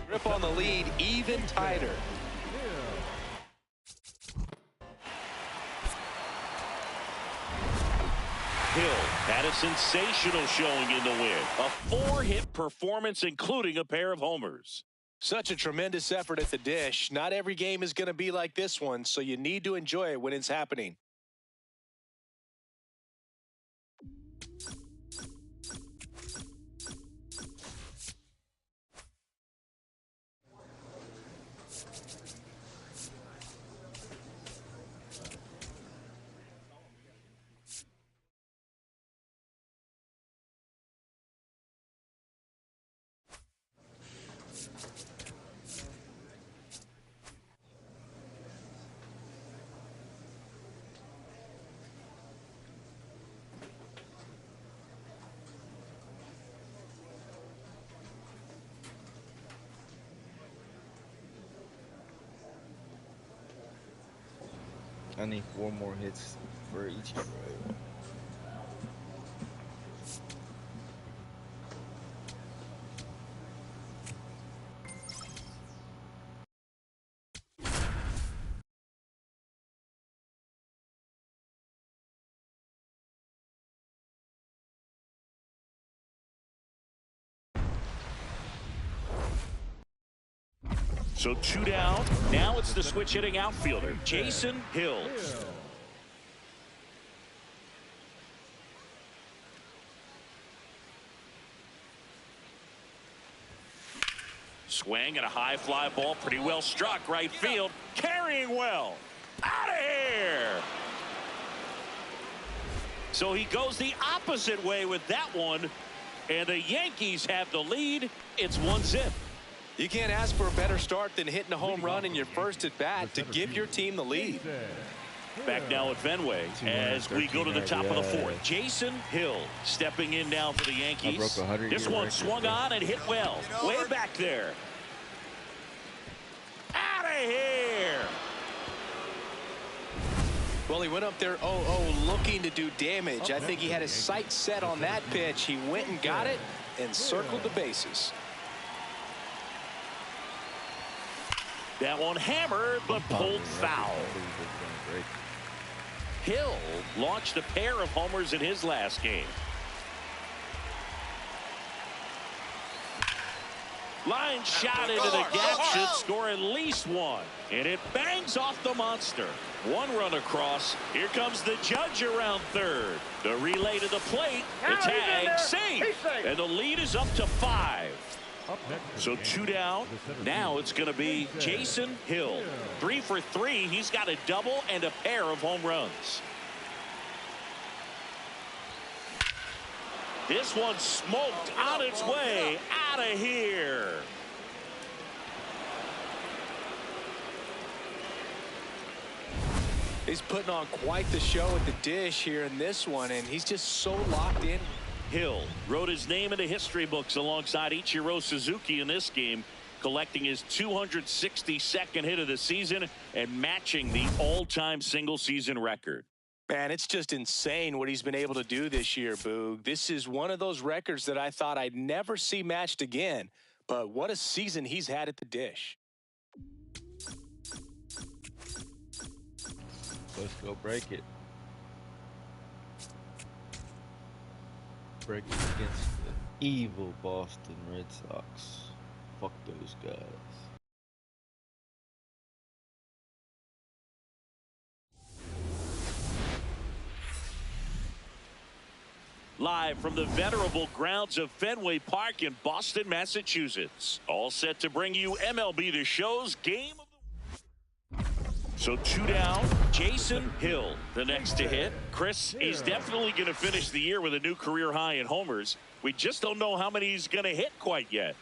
grip on the lead even tighter. Hill had a sensational showing in the win. A 4-hit performance, including a pair of homers. Such a tremendous effort at the dish. Not every game is going to be like this one, so you need to enjoy it when it's happening. I need 4 more hits for each drive. So 2 down. Now it's the switch hitting outfielder, Jason Hill. Swing and a high fly ball, pretty well struck right field, carrying well. Out of here. So he goes the opposite way with that one, and the Yankees have the lead. It's 1-0. You can't ask for a better start than hitting a home run in your first at bat to give your team the lead. Back now at Fenway as we go to the top of the 4th. Jason Hill stepping in now for the Yankees. This one swung on and hit well. Way back there. Out of here. Well, he went up there 0-0 looking to do damage. I think he had his sights set on that pitch. He went and got it and circled the bases. That one hammered, but pulled foul. Hill launched a pair of homers in his last game. Line shot into the gap, should score at least 1. And it bangs off the monster. One run across. Here comes the judge around third. The relay to the plate. The tag safe. And the lead is up to 5. So 2 down. Now it's going to be Jason Hill. 3 for 3. He's got a double and a pair of home runs. This one smoked on its way out of here. He's putting on quite the show at the dish here in this one, and he's just so locked in. Hill wrote his name in the history books alongside Ichiro Suzuki in this game, collecting his 262nd hit of the season and matching the all-time single-season record. Man, it's just insane what he's been able to do this year, Boog. This is one of those records that I thought I'd never see matched again. But what a season he's had at the dish. Let's go break it. Break it against the evil Boston Red Sox. Fuck those guys. Live from the venerable grounds of Fenway Park in Boston, Massachusetts. All set to bring you MLB The Show's Game of the Week. So 2 down, Jason Hill, the next to hit. Chris, he's definitely going to finish the year with a new career high in homers. We just don't know how many he's going to hit quite yet.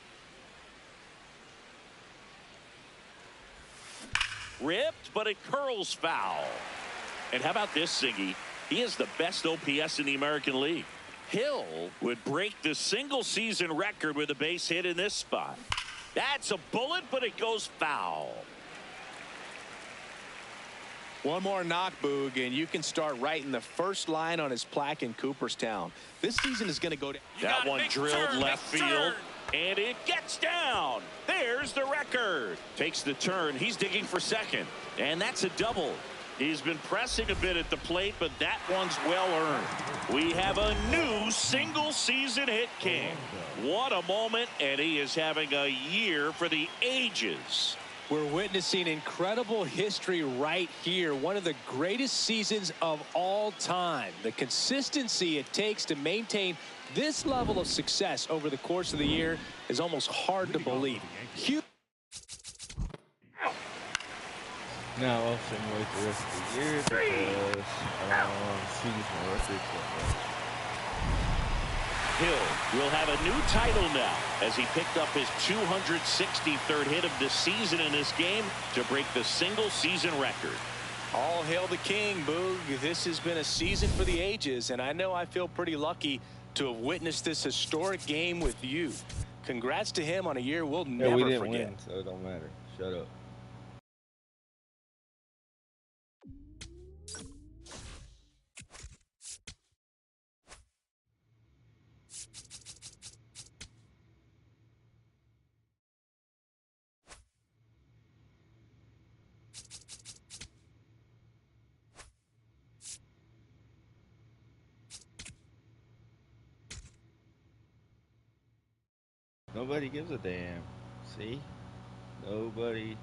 Ripped, but it curls foul. And how about this, Siggy? He is the best OPS in the American League. Hill would break the single-season record with a base hit in this spot. That's a bullet, but it goes foul. One more knock, Boog, and you can start writing the first line on his plaque in Cooperstown. This season is going to go down. That one drilled left field, and it gets down. There's the record. Takes the turn. He's digging for second, and that's a double. He's been pressing a bit at the plate, but that one's well earned. We have a new single-season hit king. What a moment, and he is having a year for the ages. We're witnessing incredible history right here. One of the greatest seasons of all time. The consistency it takes to maintain this level of success over the course of the year is almost hard to believe. Now I'll simulate the rest of the year because I don't want to see my record so much. Hill will have a new title now as he picked up his 263rd hit of the season in this game to break the single-season record. All hail the king, Boog. This has been a season for the ages, and I know I feel pretty lucky to have witnessed this historic game with you. Congrats to him on a year we'll never we didn't forget. win, so it don't matter. Shut up. Nobody gives a damn. See? Nobody.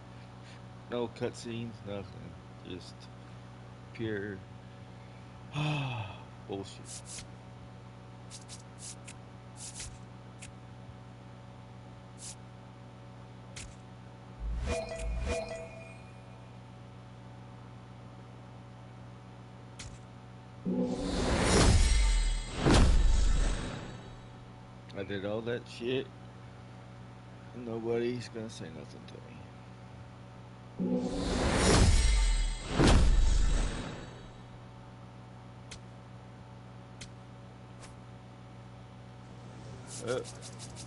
No cutscenes, nothing. Just pure bullshit. I did all that shit. Nobody's gonna say nothing to me.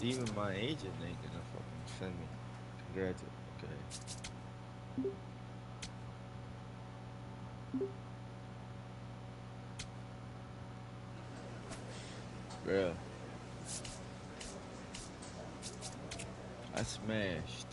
Even my agent ain't gonna fucking send me. Congratulations. Okay. Bruh. I smashed.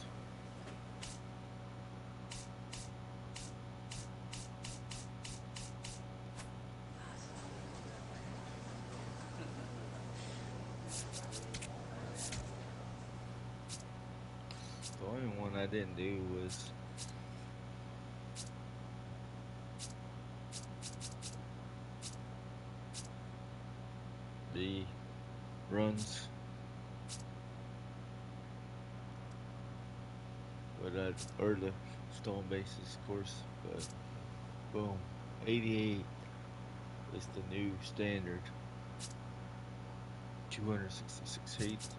The only one I didn't do was the runs. But or the stolen bases, of course. But boom, 88 is the new standard. 266 hits,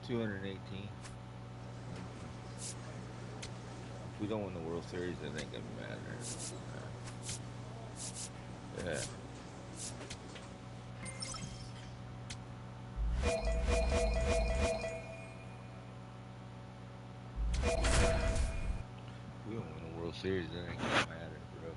218. If we don't win the World Series, it ain't gonna matter. Yeah. We don't win the World Series, it ain't gonna matter, bro.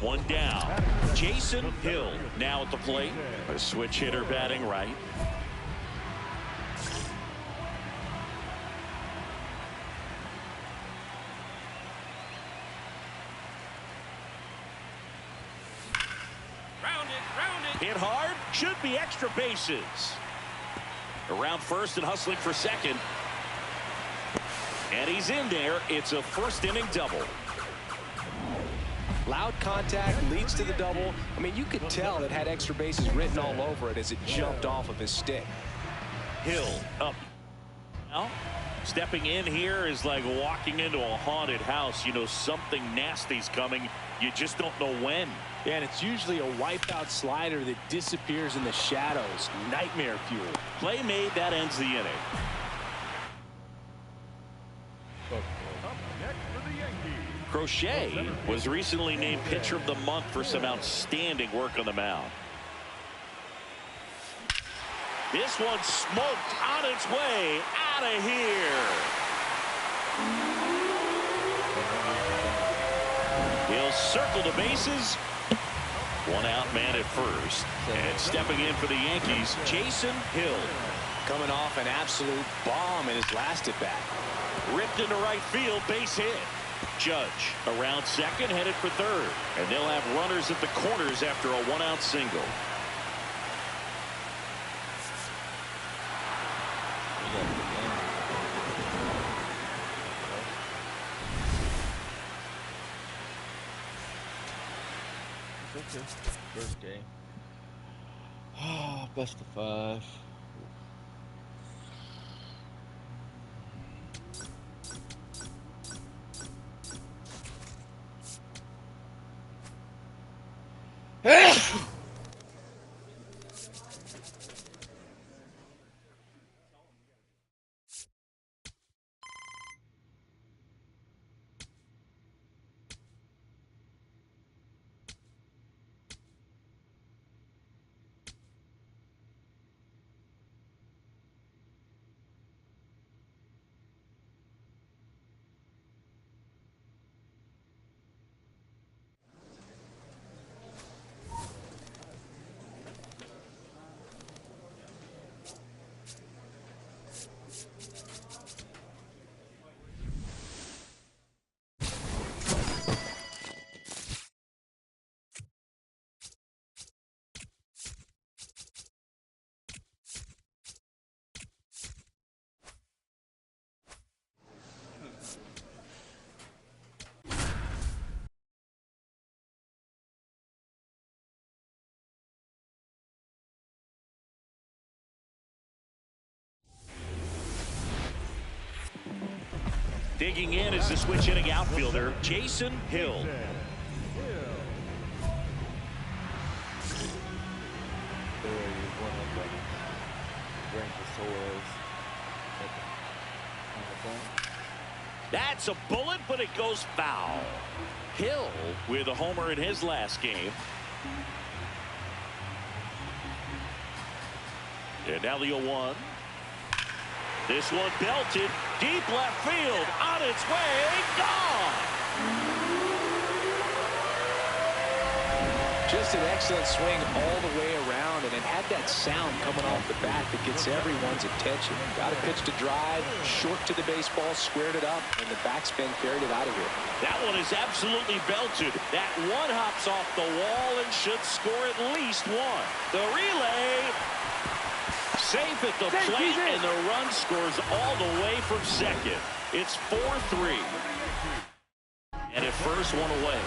One down. Jason Hill now at the plate. A switch hitter batting right. Hit hard, should be extra bases. Around first and hustling for second. And he's in there. It's a first inning double. Loud contact leads to the double. I mean, you could tell it had extra bases written all over it as it jumped off of his stick. Hill up. Now, stepping in here is like walking into a haunted house. You know something nasty's coming. You just don't know when. Yeah, and it's usually a wipeout slider that disappears in the shadows. Nightmare fuel. Play made, that ends the inning. Crochet was recently named pitcher of the month for some outstanding work on the mound. This one smoked on its way out of here. He'll circle the bases. One out man at first. And stepping in for the Yankees, Jason Hill. Coming off an absolute bomb in his last at bat. Ripped into right field, base hit. Judge around second, headed for third. And they'll have runners at the corners after a one-out single. First game. Best of 5. Digging in is the switch hitting outfielder, Jason Hill. That's a bullet, but it goes foul. Hill with a homer in his last game. And now the 0-1. This one belted deep left field, on its way, gone. Just an excellent swing all the way around, and it had that sound coming off the bat that gets everyone's attention. Got a pitch to drive, short to the baseball, squared it up, and the backspin carried it out of here. That one is absolutely belted. That one hops off the wall and should score at least one. The relay Safe at the plate, and the run scores all the way from second. It's 4-3. And at first, one away.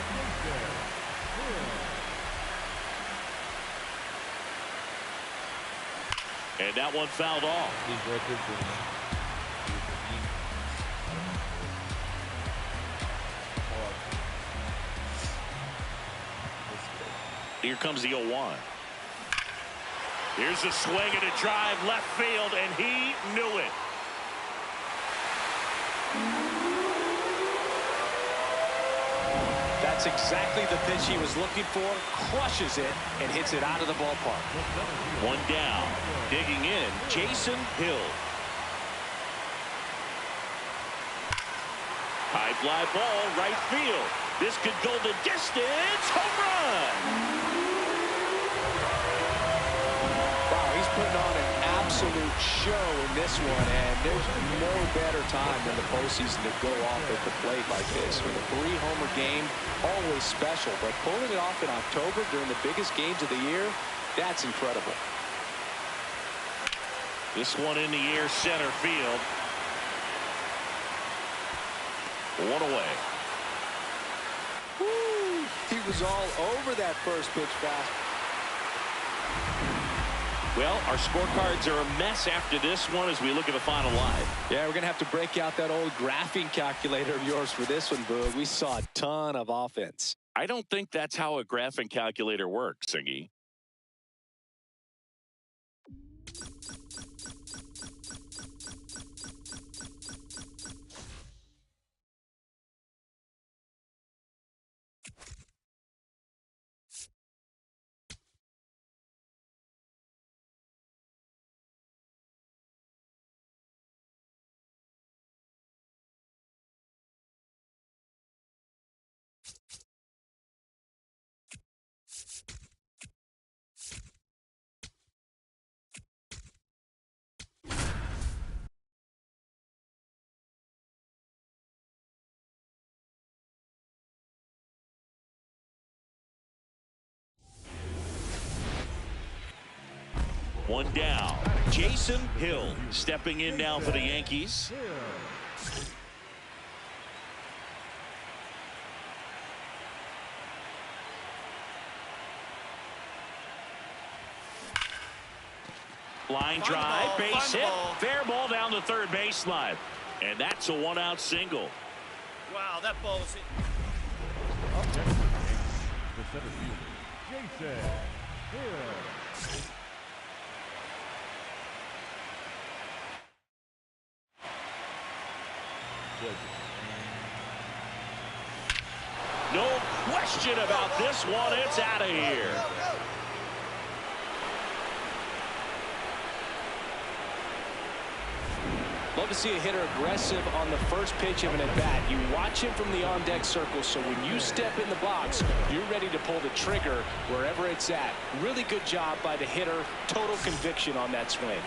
And that one fouled off. These records Here comes the 0-1. Here's a swing and a drive left field, and he knew it. That's exactly the pitch he was looking for. Crushes it and hits it out of the ballpark. One down. Digging in, Jason Hill. High fly ball, right field. This could go the distance. Home run. Wow, he's putting on an absolute show in this one, and there's no better time than the postseason to go off at the plate like this. With a 3-homer game, always special, but pulling it off in October during the biggest games of the year, that's incredible. This one in the air, center field. One away. Woo! He was all over that first pitch fast. Well, our scorecards are a mess after this one as we look at the final line. Yeah, we're going to have to break out that old graphing calculator of yours for this one, Boog. We saw a ton of offense. I don't think that's how a graphing calculator works, Singy. One down. Jason Hill stepping in now for the Yankees. Line drive, base hit, fair ball down the third baseline. And that's a one-out single. Wow, that ball was hit. Up next, the center fielder, Jason Hill. No question about this one. It's out of here. Love to see a hitter aggressive on the first pitch of an at-bat. You watch him from the on-deck circle, so when you step in the box, you're ready to pull the trigger wherever it's at. Really good job by the hitter. Total conviction on that swing.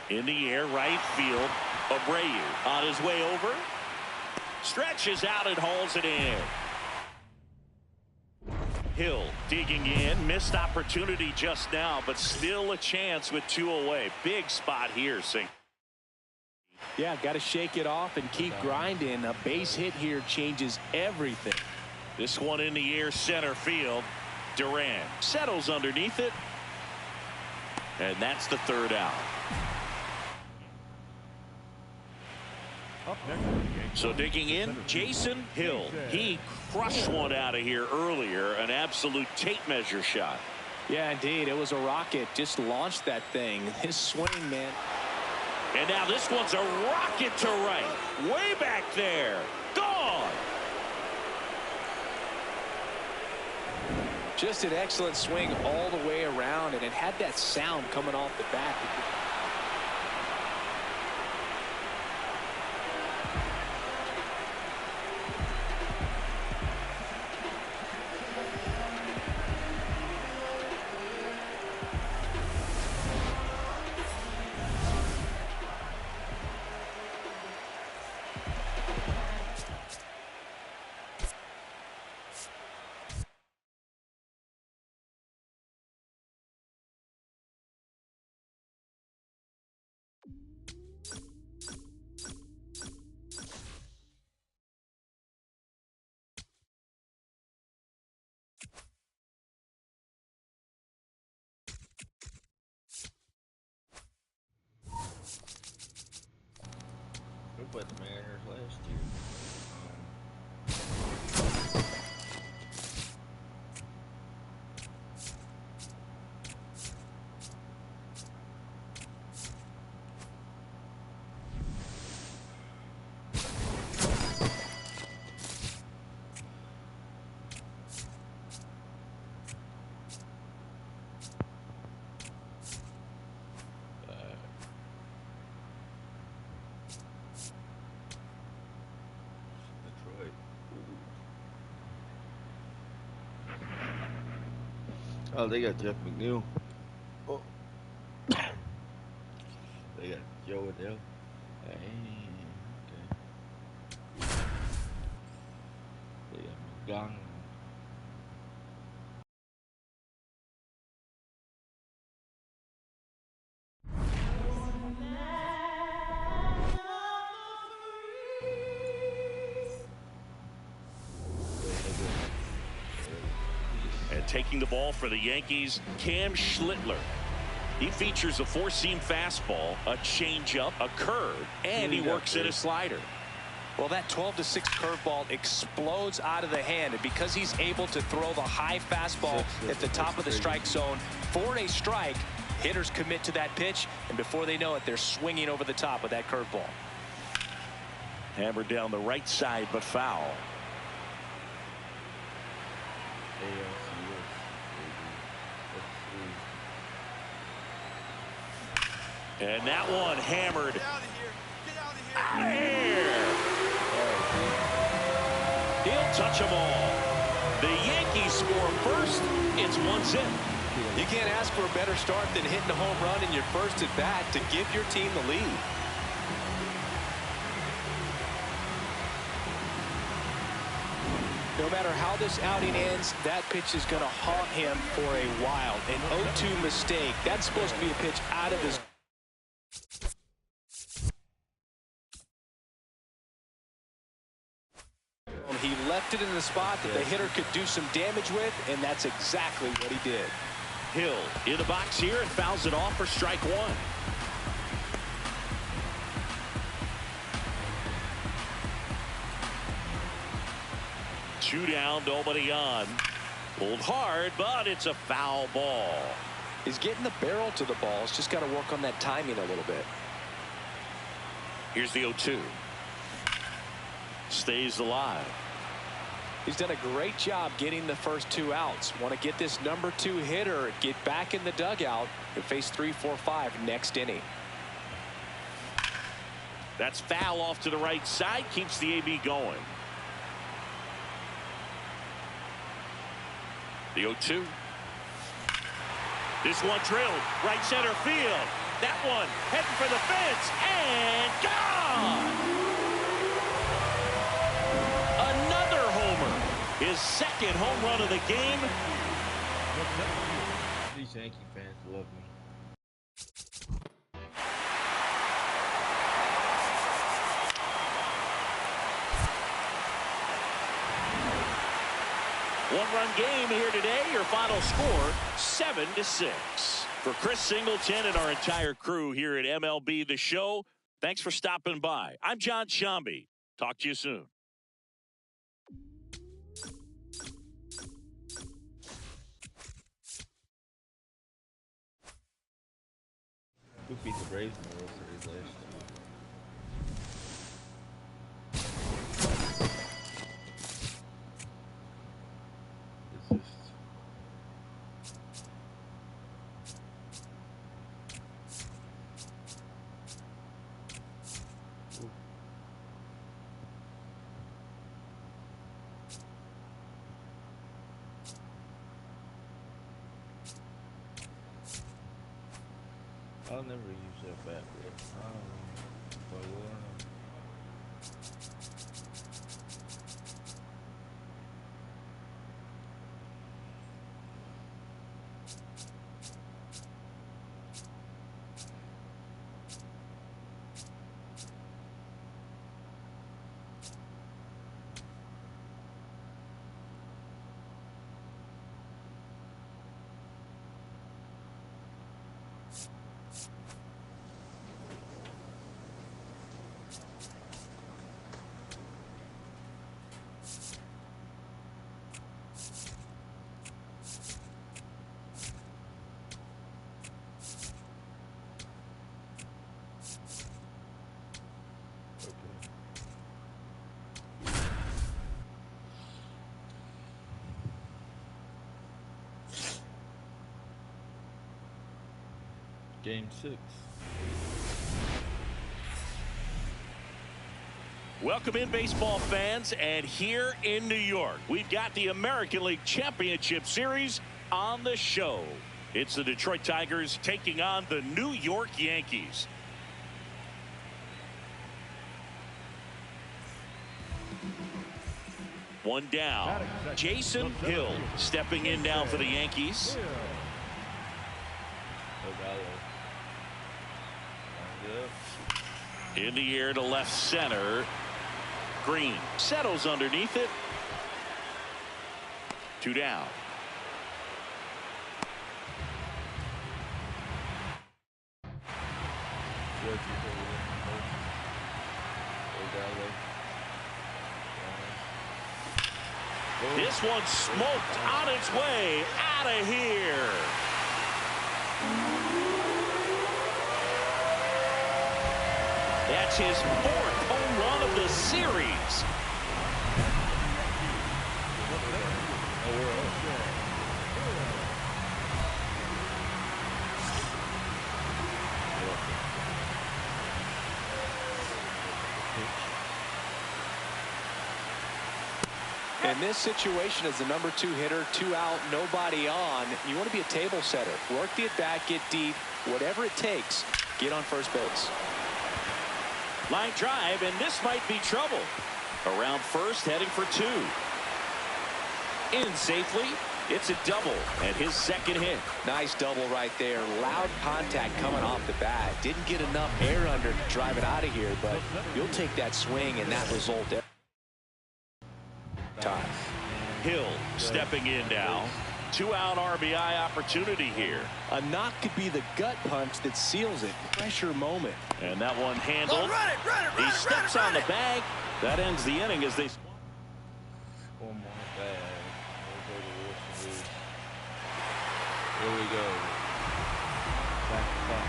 In the air, right field. Abreu on his way over. Stretches out and hauls it in. Hill digging in. Missed opportunity just now, but still a chance with 2 away. Big spot here, Sink. Yeah, got to shake it off and keep grinding. A base hit here changes everything. This one in the air, center field. Duran settles underneath it. And that's the third out. Up next, the Yankees. So digging in, Jason Hill. He crushed one out of here earlier. An absolute tape measure shot. Yeah, indeed. It was a rocket. Just launched that thing. His swing, man. And now this one's a rocket to right. Way back there. Gone. Just an excellent swing all the way around, and it had that sound coming off the bat. Oh, they got Jeff McNeil. Oh. They got Joe Adele. Hey, okay. They got McDonald. And taking the ball for the Yankees, Cam Schlittler. He features a four-seam fastball, a changeup, a curve, and he works in a slider. Well, that 12-6 curveball explodes out of the hand, and because he's able to throw the high fastball at the top of the strike zone for a strike, hitters commit to that pitch, and before they know it, they're swinging over the top with that curveball. Hammered down the right side, but foul. And that one hammered. Get out of here. Get out of here. Out of here. He'll touch them all. The Yankees score first. It's 1-0. You can't ask for a better start than hitting a home run in your first at bat to give your team the lead. No matter how this outing ends, that pitch is going to haunt him for a while. An 0-2 mistake. That's supposed to be a pitch out of his. He left it in the spot that the hitter could do some damage with, and that's exactly what he did. Hill in the box here and fouls it off for strike one. Two down, nobody on. Pulled hard, but it's a foul ball. He's getting the barrel to the ball. He's just got to work on that timing a little bit. Here's the 0-2. Stays alive. He's done a great job getting the first two outs. Want to get this number 2 hitter, get back in the dugout, and face 3, 4, 5 next inning. That's foul off to the right side. Keeps the AB going. The 0-2. This one drilled right center field. That one heading for the fence and gone. Another homer. His second home run of the game. These Yankee fans love me. One-run game here today. Your final score, 7-6. For Chris Singleton and our entire crew here at MLB The Show, thanks for stopping by. I'm John Shambi. Talk to you soon. Who beat the Braves in the World Series last year? I'll never use that bat, bro. I don't know if I will or not. Game 6. Welcome in, baseball fans, and here in New York, we've got the American League Championship Series on the show. It's the Detroit Tigers taking on the New York Yankees. One down. Jason Hill stepping in now for the Yankees. In the air to left center. Green settles underneath it. 2 down. This one smoked on its way out of here. That's his 4th home run of the series. In this situation, as the number 2 hitter, 2 out, nobody on, you want to be a table setter. Work the at-bat, get deep, whatever it takes, get on first base. Line drive, and this might be trouble. Around first, heading for 2. In safely. It's a double and his 2nd hit. Nice double right there. Loud contact coming off the bat. Didn't get enough air under to drive it out of here, but you'll take that swing and that result every time. Hill stepping in now. 2-out RBI opportunity here. A knock could be the gut punch that seals it. Pressure moment. And that one handled. He steps on the bag. That ends the inning as they. One more bag. Here we go. Back to back.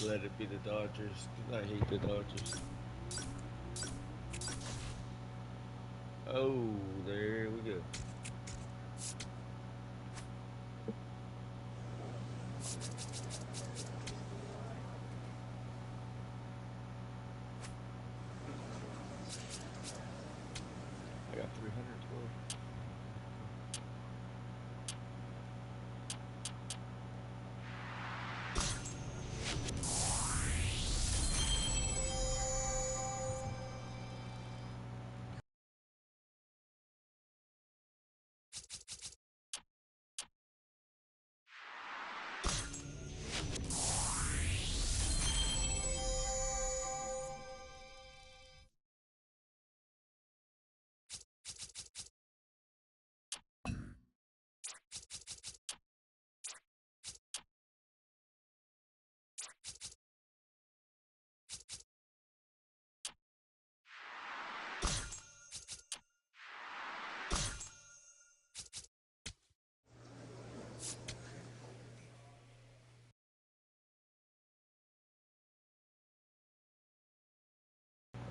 Let it be the Dodgers. I hate the Dodgers. Oh, there we go. I got 312.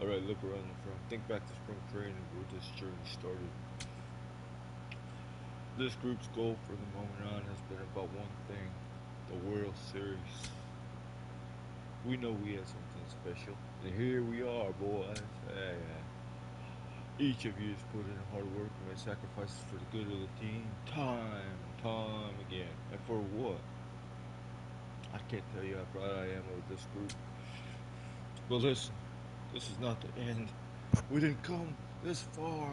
Alright, look around the front. Think back to spring training where this journey started. This group's goal from the moment on has been about one thing, the World Series. We know we had something special, and here we are, boys. Each of you has put in hard work and made sacrifices for the good of the team, time and time again. And for what? I can't tell you how proud I am of this group. But listen, this is not the end. We didn't come this far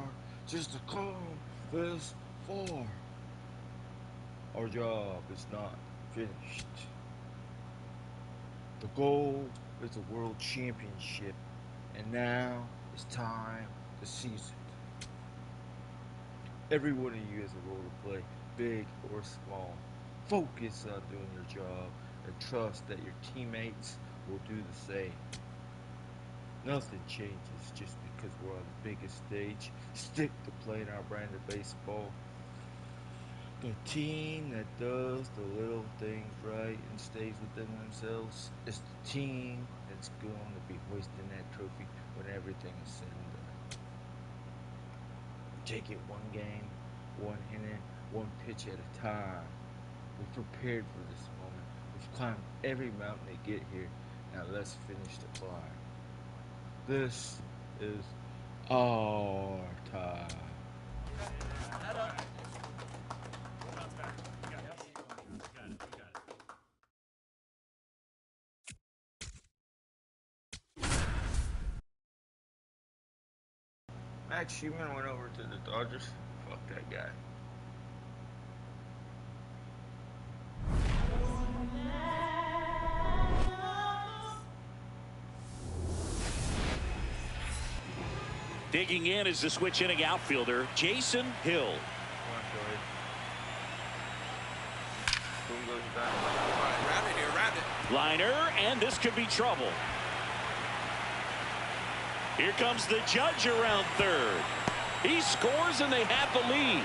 just to come this far. Our job is not finished. The goal is a world championship, and now it's time to seize it. Every one of you has a role to play, big or small. Focus on doing your job and trust that your teammates will do the same. Nothing changes just because we're on the biggest stage. Stick to playing our brand of baseball. The team that does the little things right and stays within themselves is the team that's going to be hoisting that trophy when everything is said and done. Take it one game, one inning, one pitch at a time. We've prepared for this moment. We've climbed every mountain to get here. Now let's finish the climb. This is our time. Max Schumann went over to the Dodgers. Fuck that guy. Digging in is the switch hitting outfielder, Jason Hill. Come on, Joey. Boom goes down. Round it here, round it. Liner, and this could be trouble. Here comes the judge around third. He scores and they have the lead.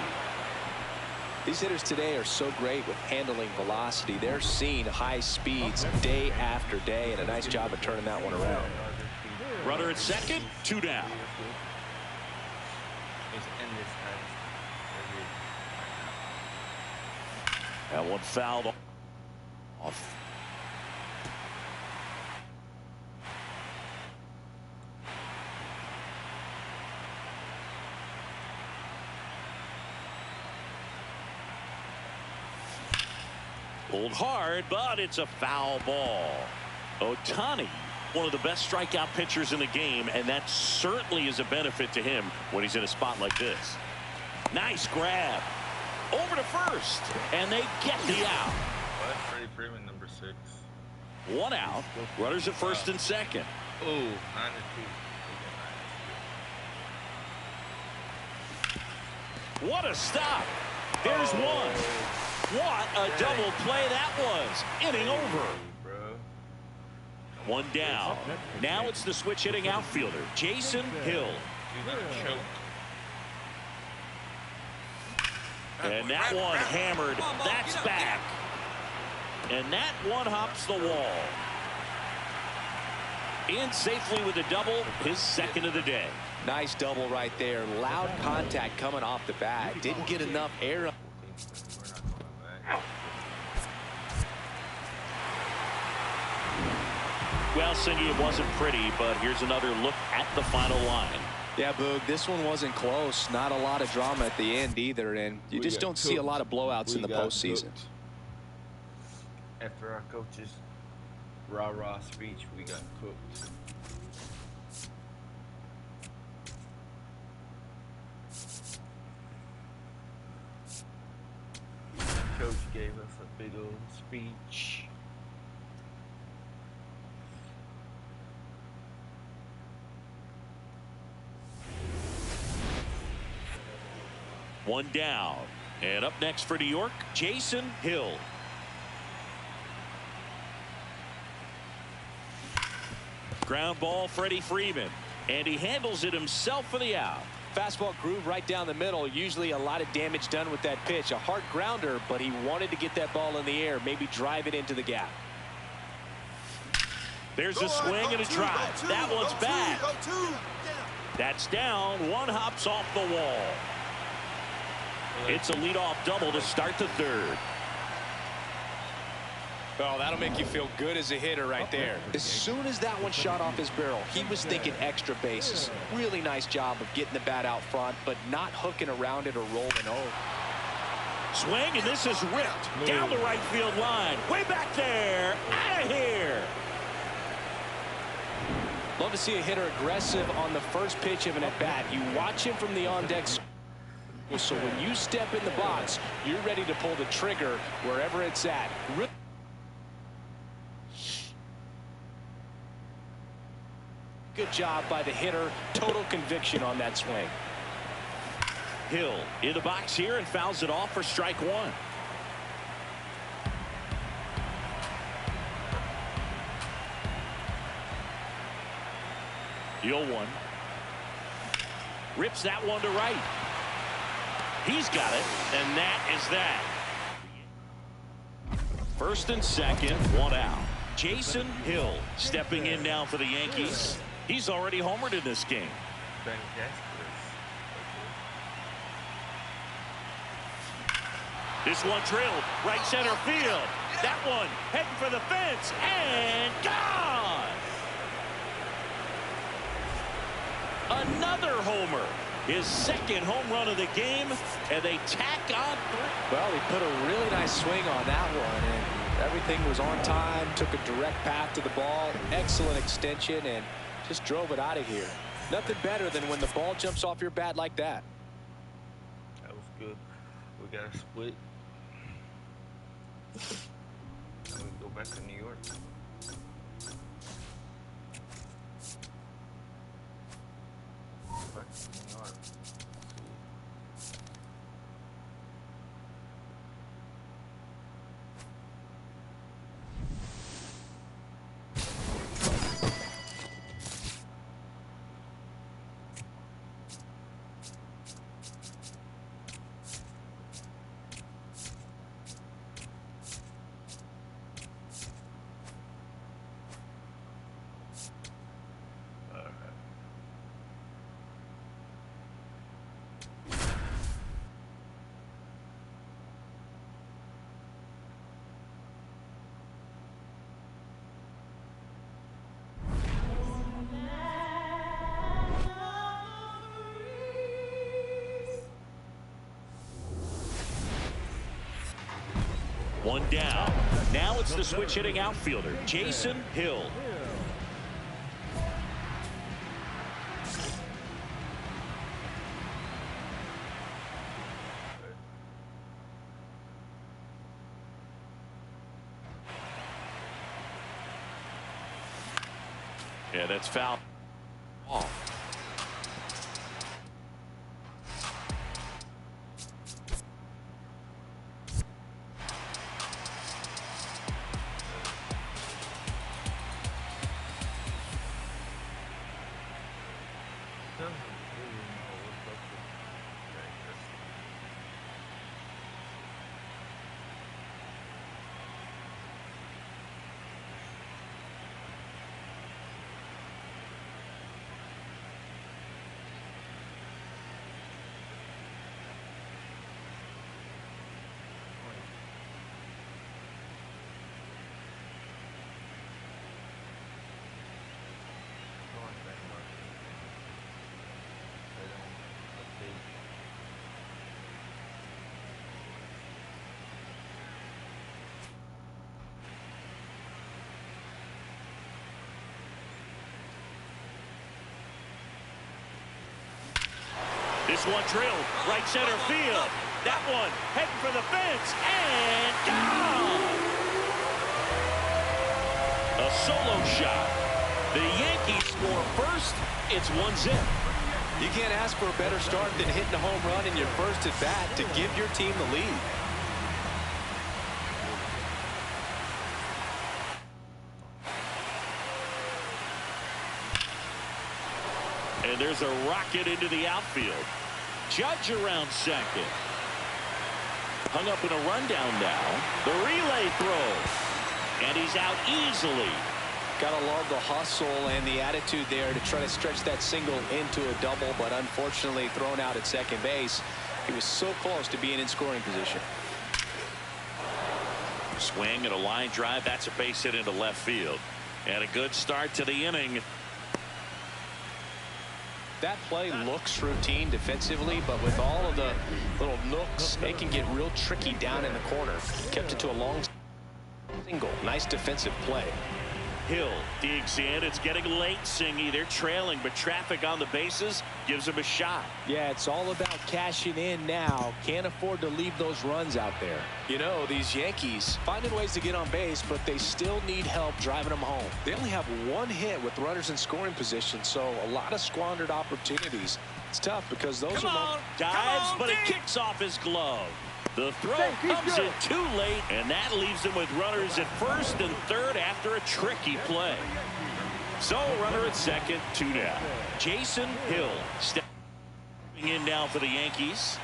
These hitters today are so great with handling velocity. They're seeing high speeds day after day, and a nice job of turning that one around. Runner at second, 2 down. Let's end this, guys. Right That one fouled off. Pulled hard, but it's a foul ball. Ohtani, one of the best strikeout pitchers in the game, and that certainly is a benefit to him when he's in a spot like this. Nice grab. Over to first, and they get the out. Well, Freddie Freeman, number 6. 1 out. Runners at first and second. Oh, 9-2. What a stop. There's one. What a double play that was. Inning over. Bro. 1 down. Now it's the switch hitting outfielder, Jason Hill. And that one hammered. That's back. And that one hops the wall. In safely with a double, his second of the day. Nice double right there. Loud contact coming off the bat. Didn't get enough air. Well, Cindy, it wasn't pretty, but here's another look at the final line. Yeah, Boog, this one wasn't close. Not a lot of drama at the end either, and you just don't see a lot of blowouts in the postseason. After our coach's rah-rah speech, we got cooked. Coach gave us a big old speech. One down. And up next for New York, Jason Hill. Ground ball, Freddie Freeman. And he handles it himself for the out. Fastball groove right down the middle. Usually a lot of damage done with that pitch. A hard grounder, but he wanted to get that ball in the air, maybe drive it into the gap. There's a swing and a drive. That one's back. That's down. One hops off the wall. It's a leadoff double to start the third. Oh, that'll make you feel good as a hitter right there. As soon as that one shot off his barrel, he was thinking extra bases. Really nice job of getting the bat out front, but not hooking around it or rolling over. Swing, and this is ripped down the right field line. Way back there. Out of here. Love to see a hitter aggressive on the first pitch of an at-bat. You watch him from the on-deck. So when you step in the box, you're ready to pull the trigger wherever it's at. Good job by the hitter. Total conviction on that swing. Hill in the box here and fouls it off for strike one. The 0-1. Rips that one to right. He's got it, and that is that. First and second, one out. Jason Hill stepping in now for the Yankees. He's already homered in this game. This one drilled right center field. That one heading for the fence and gone. Another homer. His second home run of the game, and they tack on 3. Well, he put a really nice swing on that one, and everything was on time. Took a direct path to the ball. Excellent extension, and just drove it out of here. Nothing better than when the ball jumps off your bat like that. That was good. We got a split. Now we go back to New York. Back to New York. One down. Now it's the switch hitting outfielder, Jason Hill. Yeah, that's foul. Oh. This one drilled right center field. That one heading for the fence and gone. A solo shot. The Yankees score first. It's 1-0. You can't ask for a better start than hitting a home run in your first at bat to give your team the lead. And there's a rocket into the outfield. Judge around second. Hung up in a rundown now. The relay throw. And he's out easily. Gotta love the hustle and the attitude there to try to stretch that single into a double, but unfortunately thrown out at second base. He was so close to being in scoring position. Swing and a line drive. That's a base hit into left field. And a good start to the inning. That play looks routine defensively, but with all of the little nooks, they can get real tricky down in the corner. Kept it to a long single. Nice defensive play. Hill digs in. It's getting late, Singy. They're trailing, but traffic on the bases gives him a shot. Yeah, it's all about cashing in now. Can't afford to leave those runs out there. You know, these Yankees finding ways to get on base, but they still need help driving them home. They only have one hit with runners in scoring position, so a lot of squandered opportunities. It's tough because those are dives, but it kicks off his glove. The throw comes in too late, and that leaves him with runners at first and third after a tricky play. So runner at second, 2 down. Jason Hill stepping in now for the Yankees.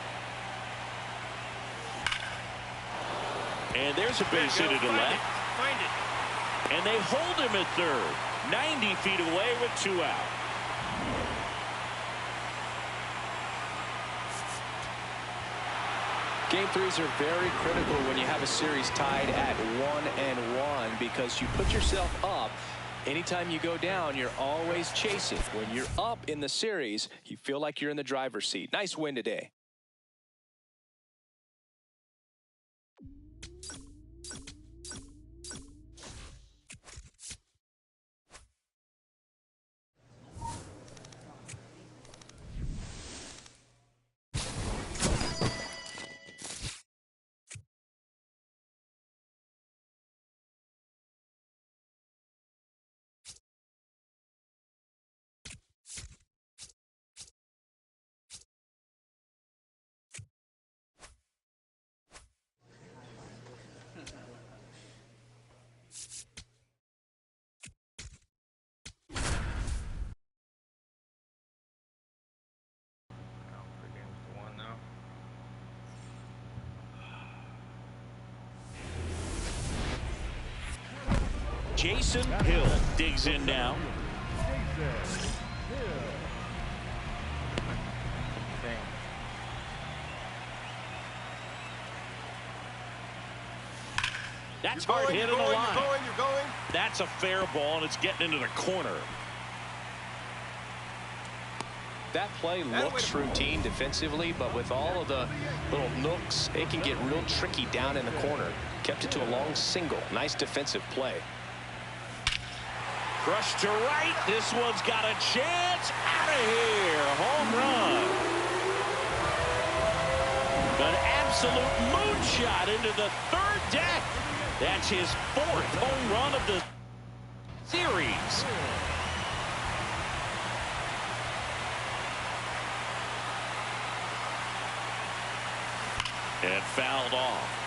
And there's a base hit to left. Find it. And they hold him at third. 90 feet away with 2 out. Game threes are very critical when you have a series tied at 1-1 because you put yourself up. Anytime you go down, you're always chasing. When you're up in the series, you feel like you're in the driver's seat. Nice win today. Jason Hill digs in now. That's hard hit in the line. You're going. That's a fair ball, and it's getting into the corner. That play looks routine defensively, but with all of the little nooks, it can get real tricky down in the corner. Kept it to a long single. Nice defensive play. Crushed to right. This one's got a chance. Out of here. Home run. An absolute moonshot into the third deck. That's his 4th home run of the series. And fouled off.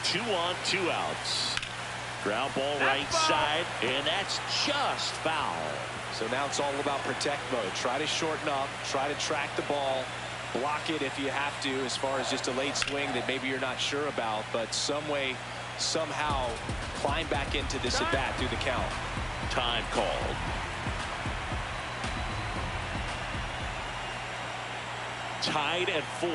Two on, 2 outs. Ground ball right side, and that's just foul. So now it's all about protect mode. Try to shorten up, try to track the ball, block it if you have to, as far as just a late swing that maybe you're not sure about, but some way, somehow climb back into this at bat through the count. Time called. Tied at 4.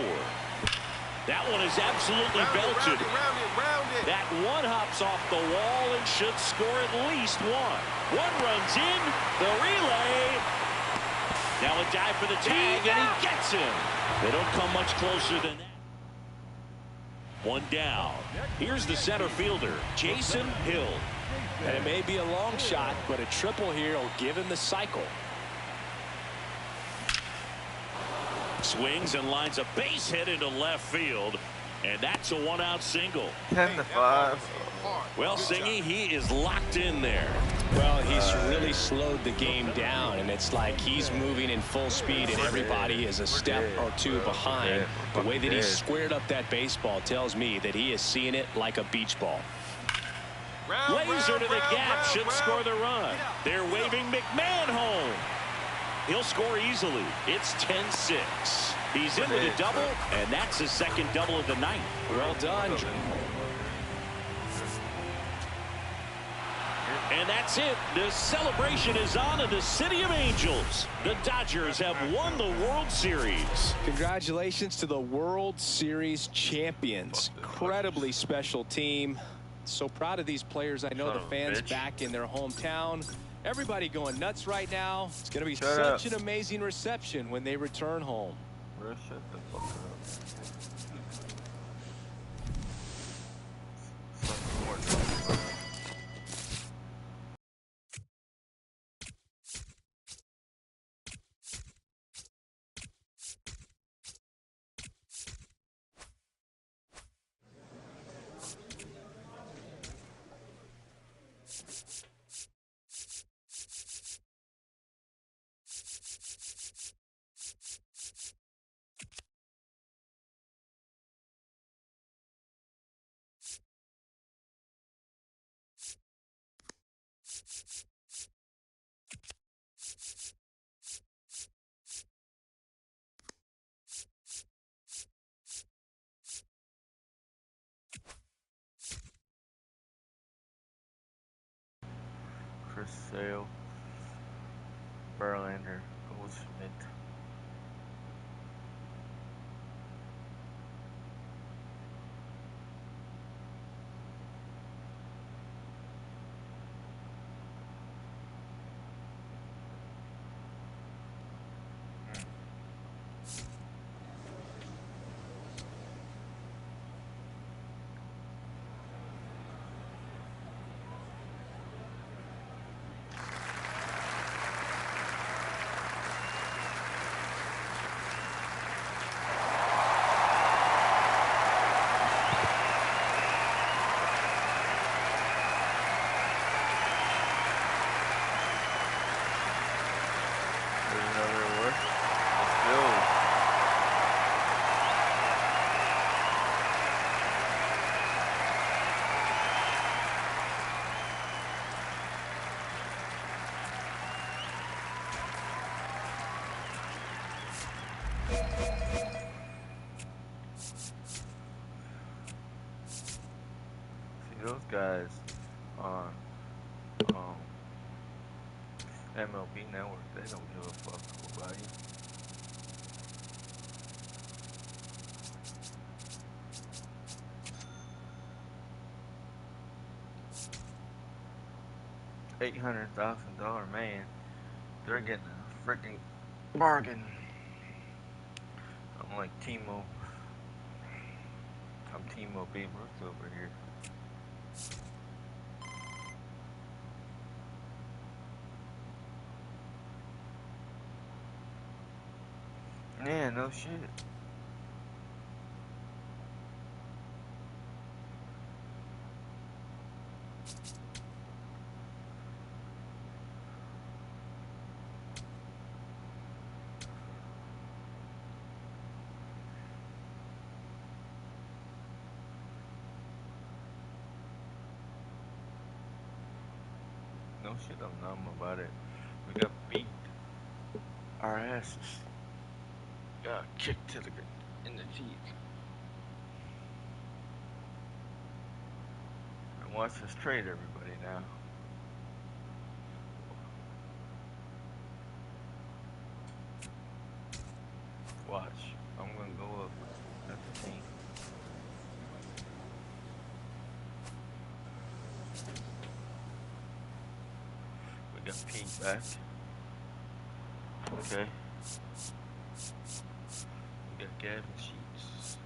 That one is absolutely belted. Round it. That one hops off the wall and should score at least 1. One runs in. The relay. Now a dive for the tag, and he gets him. They don't come much closer than that. One down. Here's the center fielder, Jason Hill. And it may be a long shot, but a triple here will give him the cycle. Swings and lines a base hit into left field, and that's a 1-out single. 10-5. Well, Singy, he is locked in there. Well, he's really slowed the game down, and it's like he's moving in full speed, and everybody is a step or 2 behind. The way that he squared up that baseball tells me that he is seeing it like a beach ball. Laser to the gap should score the run. They're waving McMahon home. He'll score easily. It's 10-6. He's in with a double, and that's his 2nd double of the night. Well done. And that's it. The celebration is on in the City of Angels. The Dodgers have won the World Series. Congratulations to the World Series champions. Incredibly special team. So proud of these players. I know the fans back in their hometown. Everybody going nuts right now. It's going to be such an amazing reception when they return home. Bro, shut the fuck up. Sale, Verlander, Goldschmidt. Those guys on MLB Network, they don't give a fuck about you. $800,000 man, they're getting a freaking bargain. I'm like Timo. I'm Timo Babe Ruth over here. Yeah, no shit. No shit, I'm numb about it. We got beat our asses. Got kicked to the in the teeth. And watch us trade everybody now. Watch. I'm gonna go up at the team. We got Pete back. Okay. We got Gavin Sheets.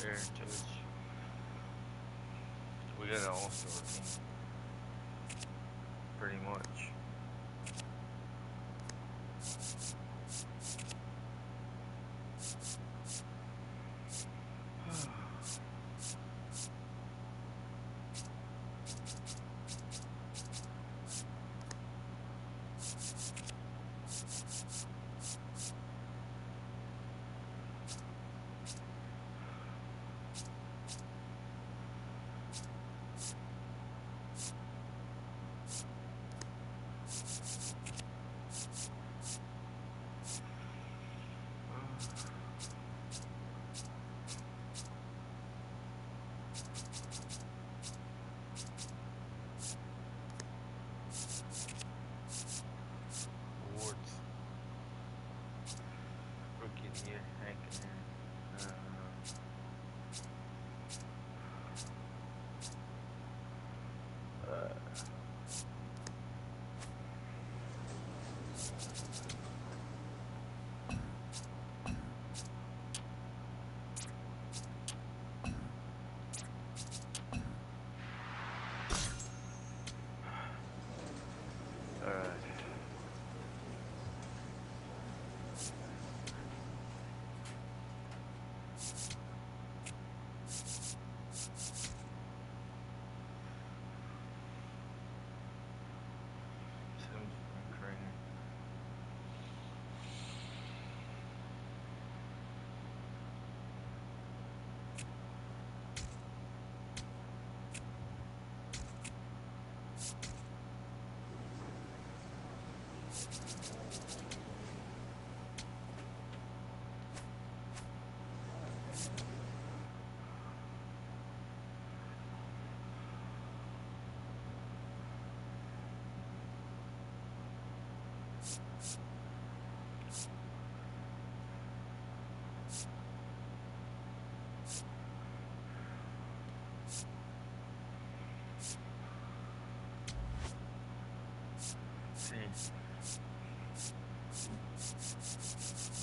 Aaron Judge. We got an all-star team. Pretty much. see.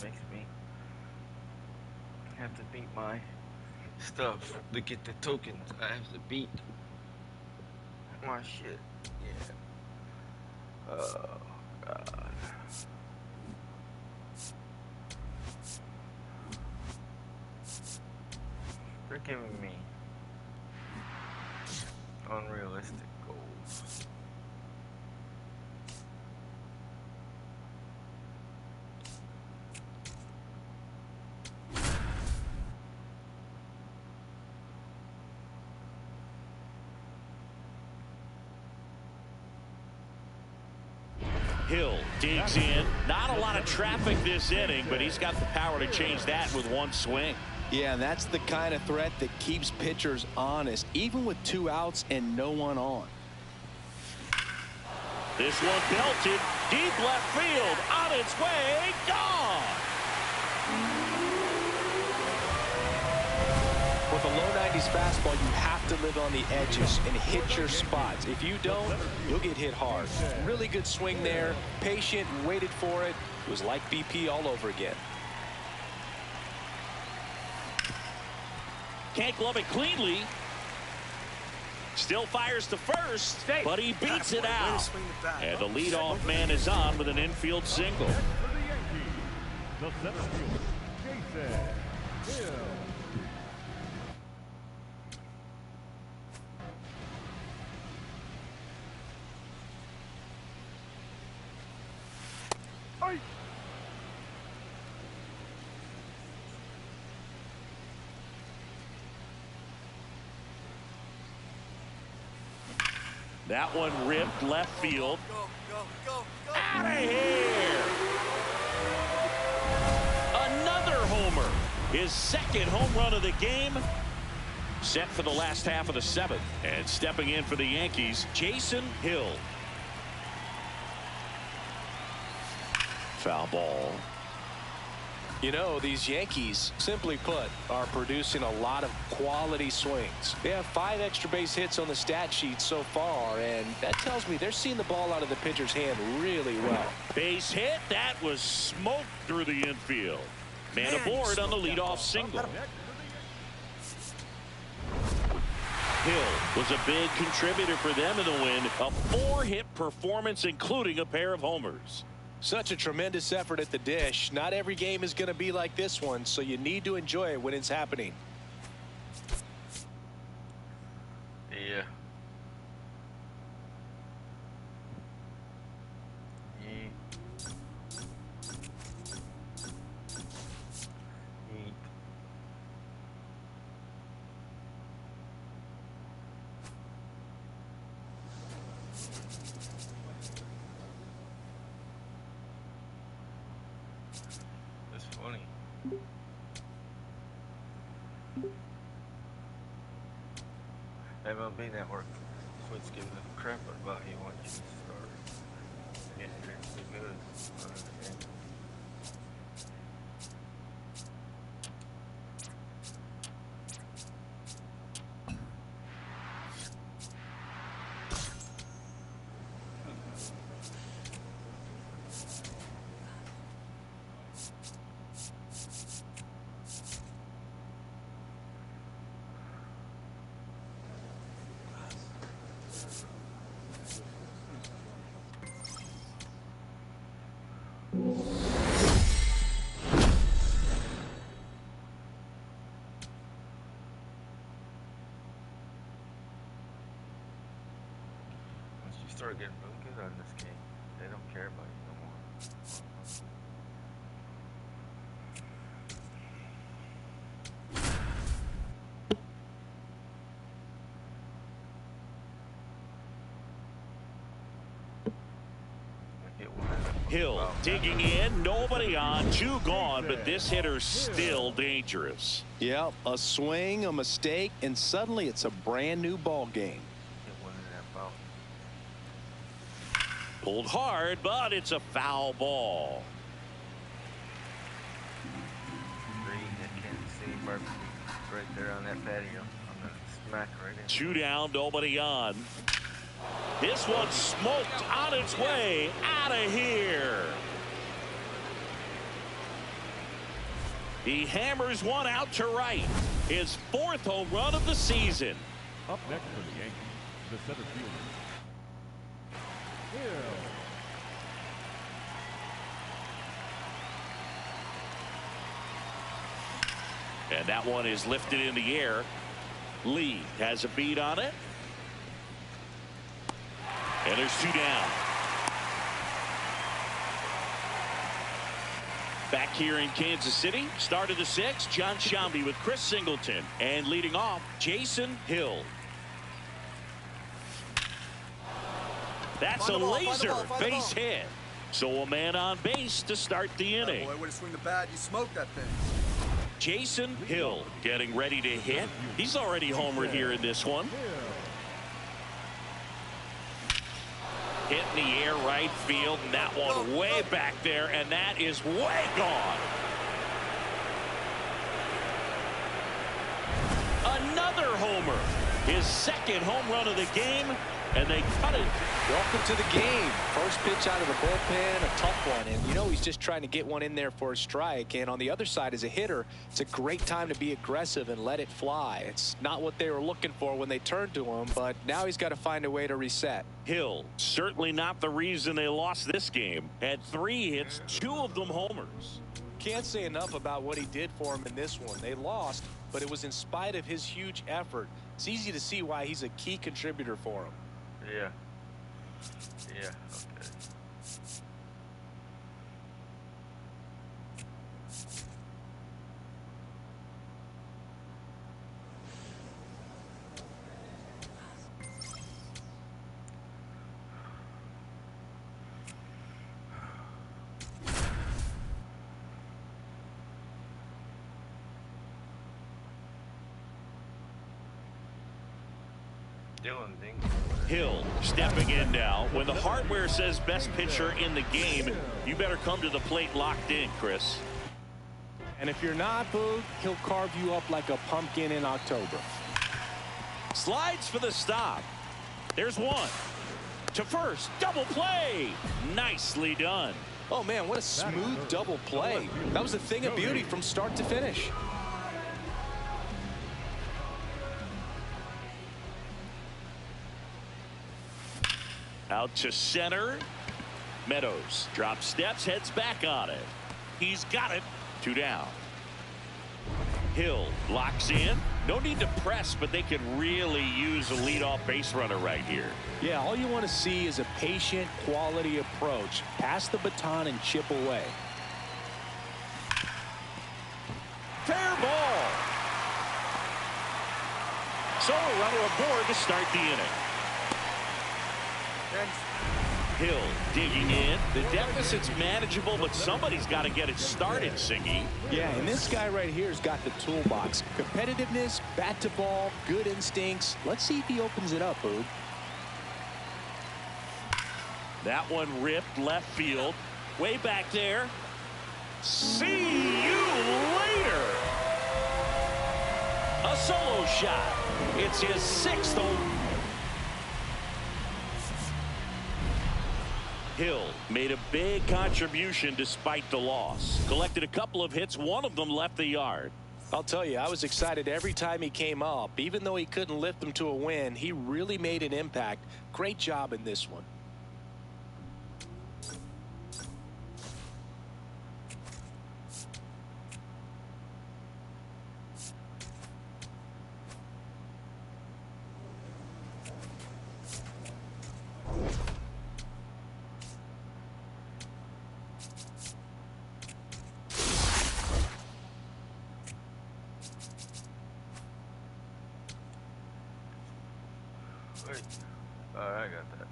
Makes me have to beat my stuff to get the tokens. I have to beat my shit. Yeah. Oh, God. They're giving me unrealistic goals. Hill digs in. Not a lot of traffic this inning, but he's got the power to change that with one swing. Yeah, and that's the kind of threat that keeps pitchers honest, even with 2 outs and no one on. This one belted deep left field, on its way, gone. With a low 90s fastball, you have to live on the edges and hit your spots. If you don't, you'll get hit hard. Really good swing there, patient, waited for it. It was like BP all over again. Can't glove it cleanly. Still fires to first, but he beats it out. And the leadoff man is on with an infield single. The center fielder, Jason Hill. That one ripped left field. Out of here! Another homer. His second home run of the game. Set for the last half of the 7th. And stepping in for the Yankees, Jason Hill. Foul ball. You know, these Yankees, simply put, are producing a lot of quality swings. They have 5 extra base hits on the stat sheet so far, and that tells me they're seeing the ball out of the pitcher's hand really well. Base hit. That was smoked through the infield. Man aboard on the leadoff single. Hill was a big contributor for them in the win. A 4-hit performance, including a pair of homers. Such a tremendous effort at the dish. Not every game is going to be like this one, so you need to enjoy it when it's happening. Yeah. That's funny. MLB Network quits giving a crap about you once you start getting actually good. Once you start getting really good on this game, they don't care about you no more. Hill digging in, nobody on, 2 gone, but this hitter's still dangerous. Yep, a swing, a mistake, and suddenly it's a brand new ball game. Pulled hard, but it's a foul ball. Right there on that patio. I'm gonna smack right in. 2 down, nobody on. This one's smoked on its way out of here. He hammers one out to right. His 4th home run of the season. Up next for the Yankees, the center fielder, Hill. And that one is lifted in the air. Lee has a beat on it. And there's 2 down. Back here in Kansas City, start of the 6th, John Shambi with Chris Singleton. And leading off, Jason Hill. That's a laser base hit. So a man on base to start the inning. Boy, way to swing the bat. You smoked that thing. Jason Hill getting ready to hit. He's already homered here in this one. Hit in the air right field, and that one way back there, and that is way gone. Another homer. His 2nd home run of the game, and they cut it. Welcome to the game. First pitch out of the bullpen, a tough one. And you know he's just trying to get one in there for a strike. And on the other side, as a hitter, it's a great time to be aggressive and let it fly. It's not what they were looking for when they turned to him, but now he's got to find a way to reset. Hill, certainly not the reason they lost this game. Had 3 hits, 2 of them homers. Can't say enough about what he did for him in this one. They lost, but it was in spite of his huge effort. It's easy to see why he's a key contributor for him. Yeah. Yeah, okay. Dylan Ding. Hill stepping in now. When the hardware says best pitcher in the game, you better come to the plate locked in, Chris. And if you're not, Boog, he'll carve you up like a pumpkin in October. Slides for the stop. There's one. To first. Double play. Nicely done. Oh, man, what a smooth double play. That was a thing of beauty from start to finish. Out to center. Meadows drop steps, heads back on it. He's got it. 2 down. Hill locks in. No need to press, but they could really use a leadoff base runner right here. Yeah, all you want to see is a patient, quality approach. Pass the baton and chip away. Fair ball. So a runner aboard to start the inning. Hill digging in. The deficit's manageable, but somebody's got to get it started, Singy. Yeah, and this guy right here has got the toolbox. Competitiveness, bat to ball, good instincts. Let's see if he opens it up, Boog. That one ripped left field. Way back there. See you later. A solo shot. It's his 6th home. Hill made a big contribution despite the loss. Collected a couple of hits. One of them left the yard. I'll tell you, I was excited every time he came up. Even though he couldn't lift them to a win, he really made an impact. Great job in this one. Wait. Oh, I got that.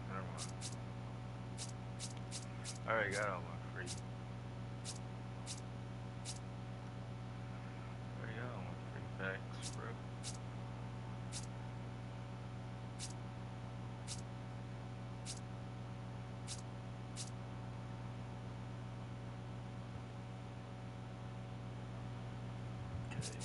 Never mind. I already got all my free. Already got all my free packs, bro. Okay.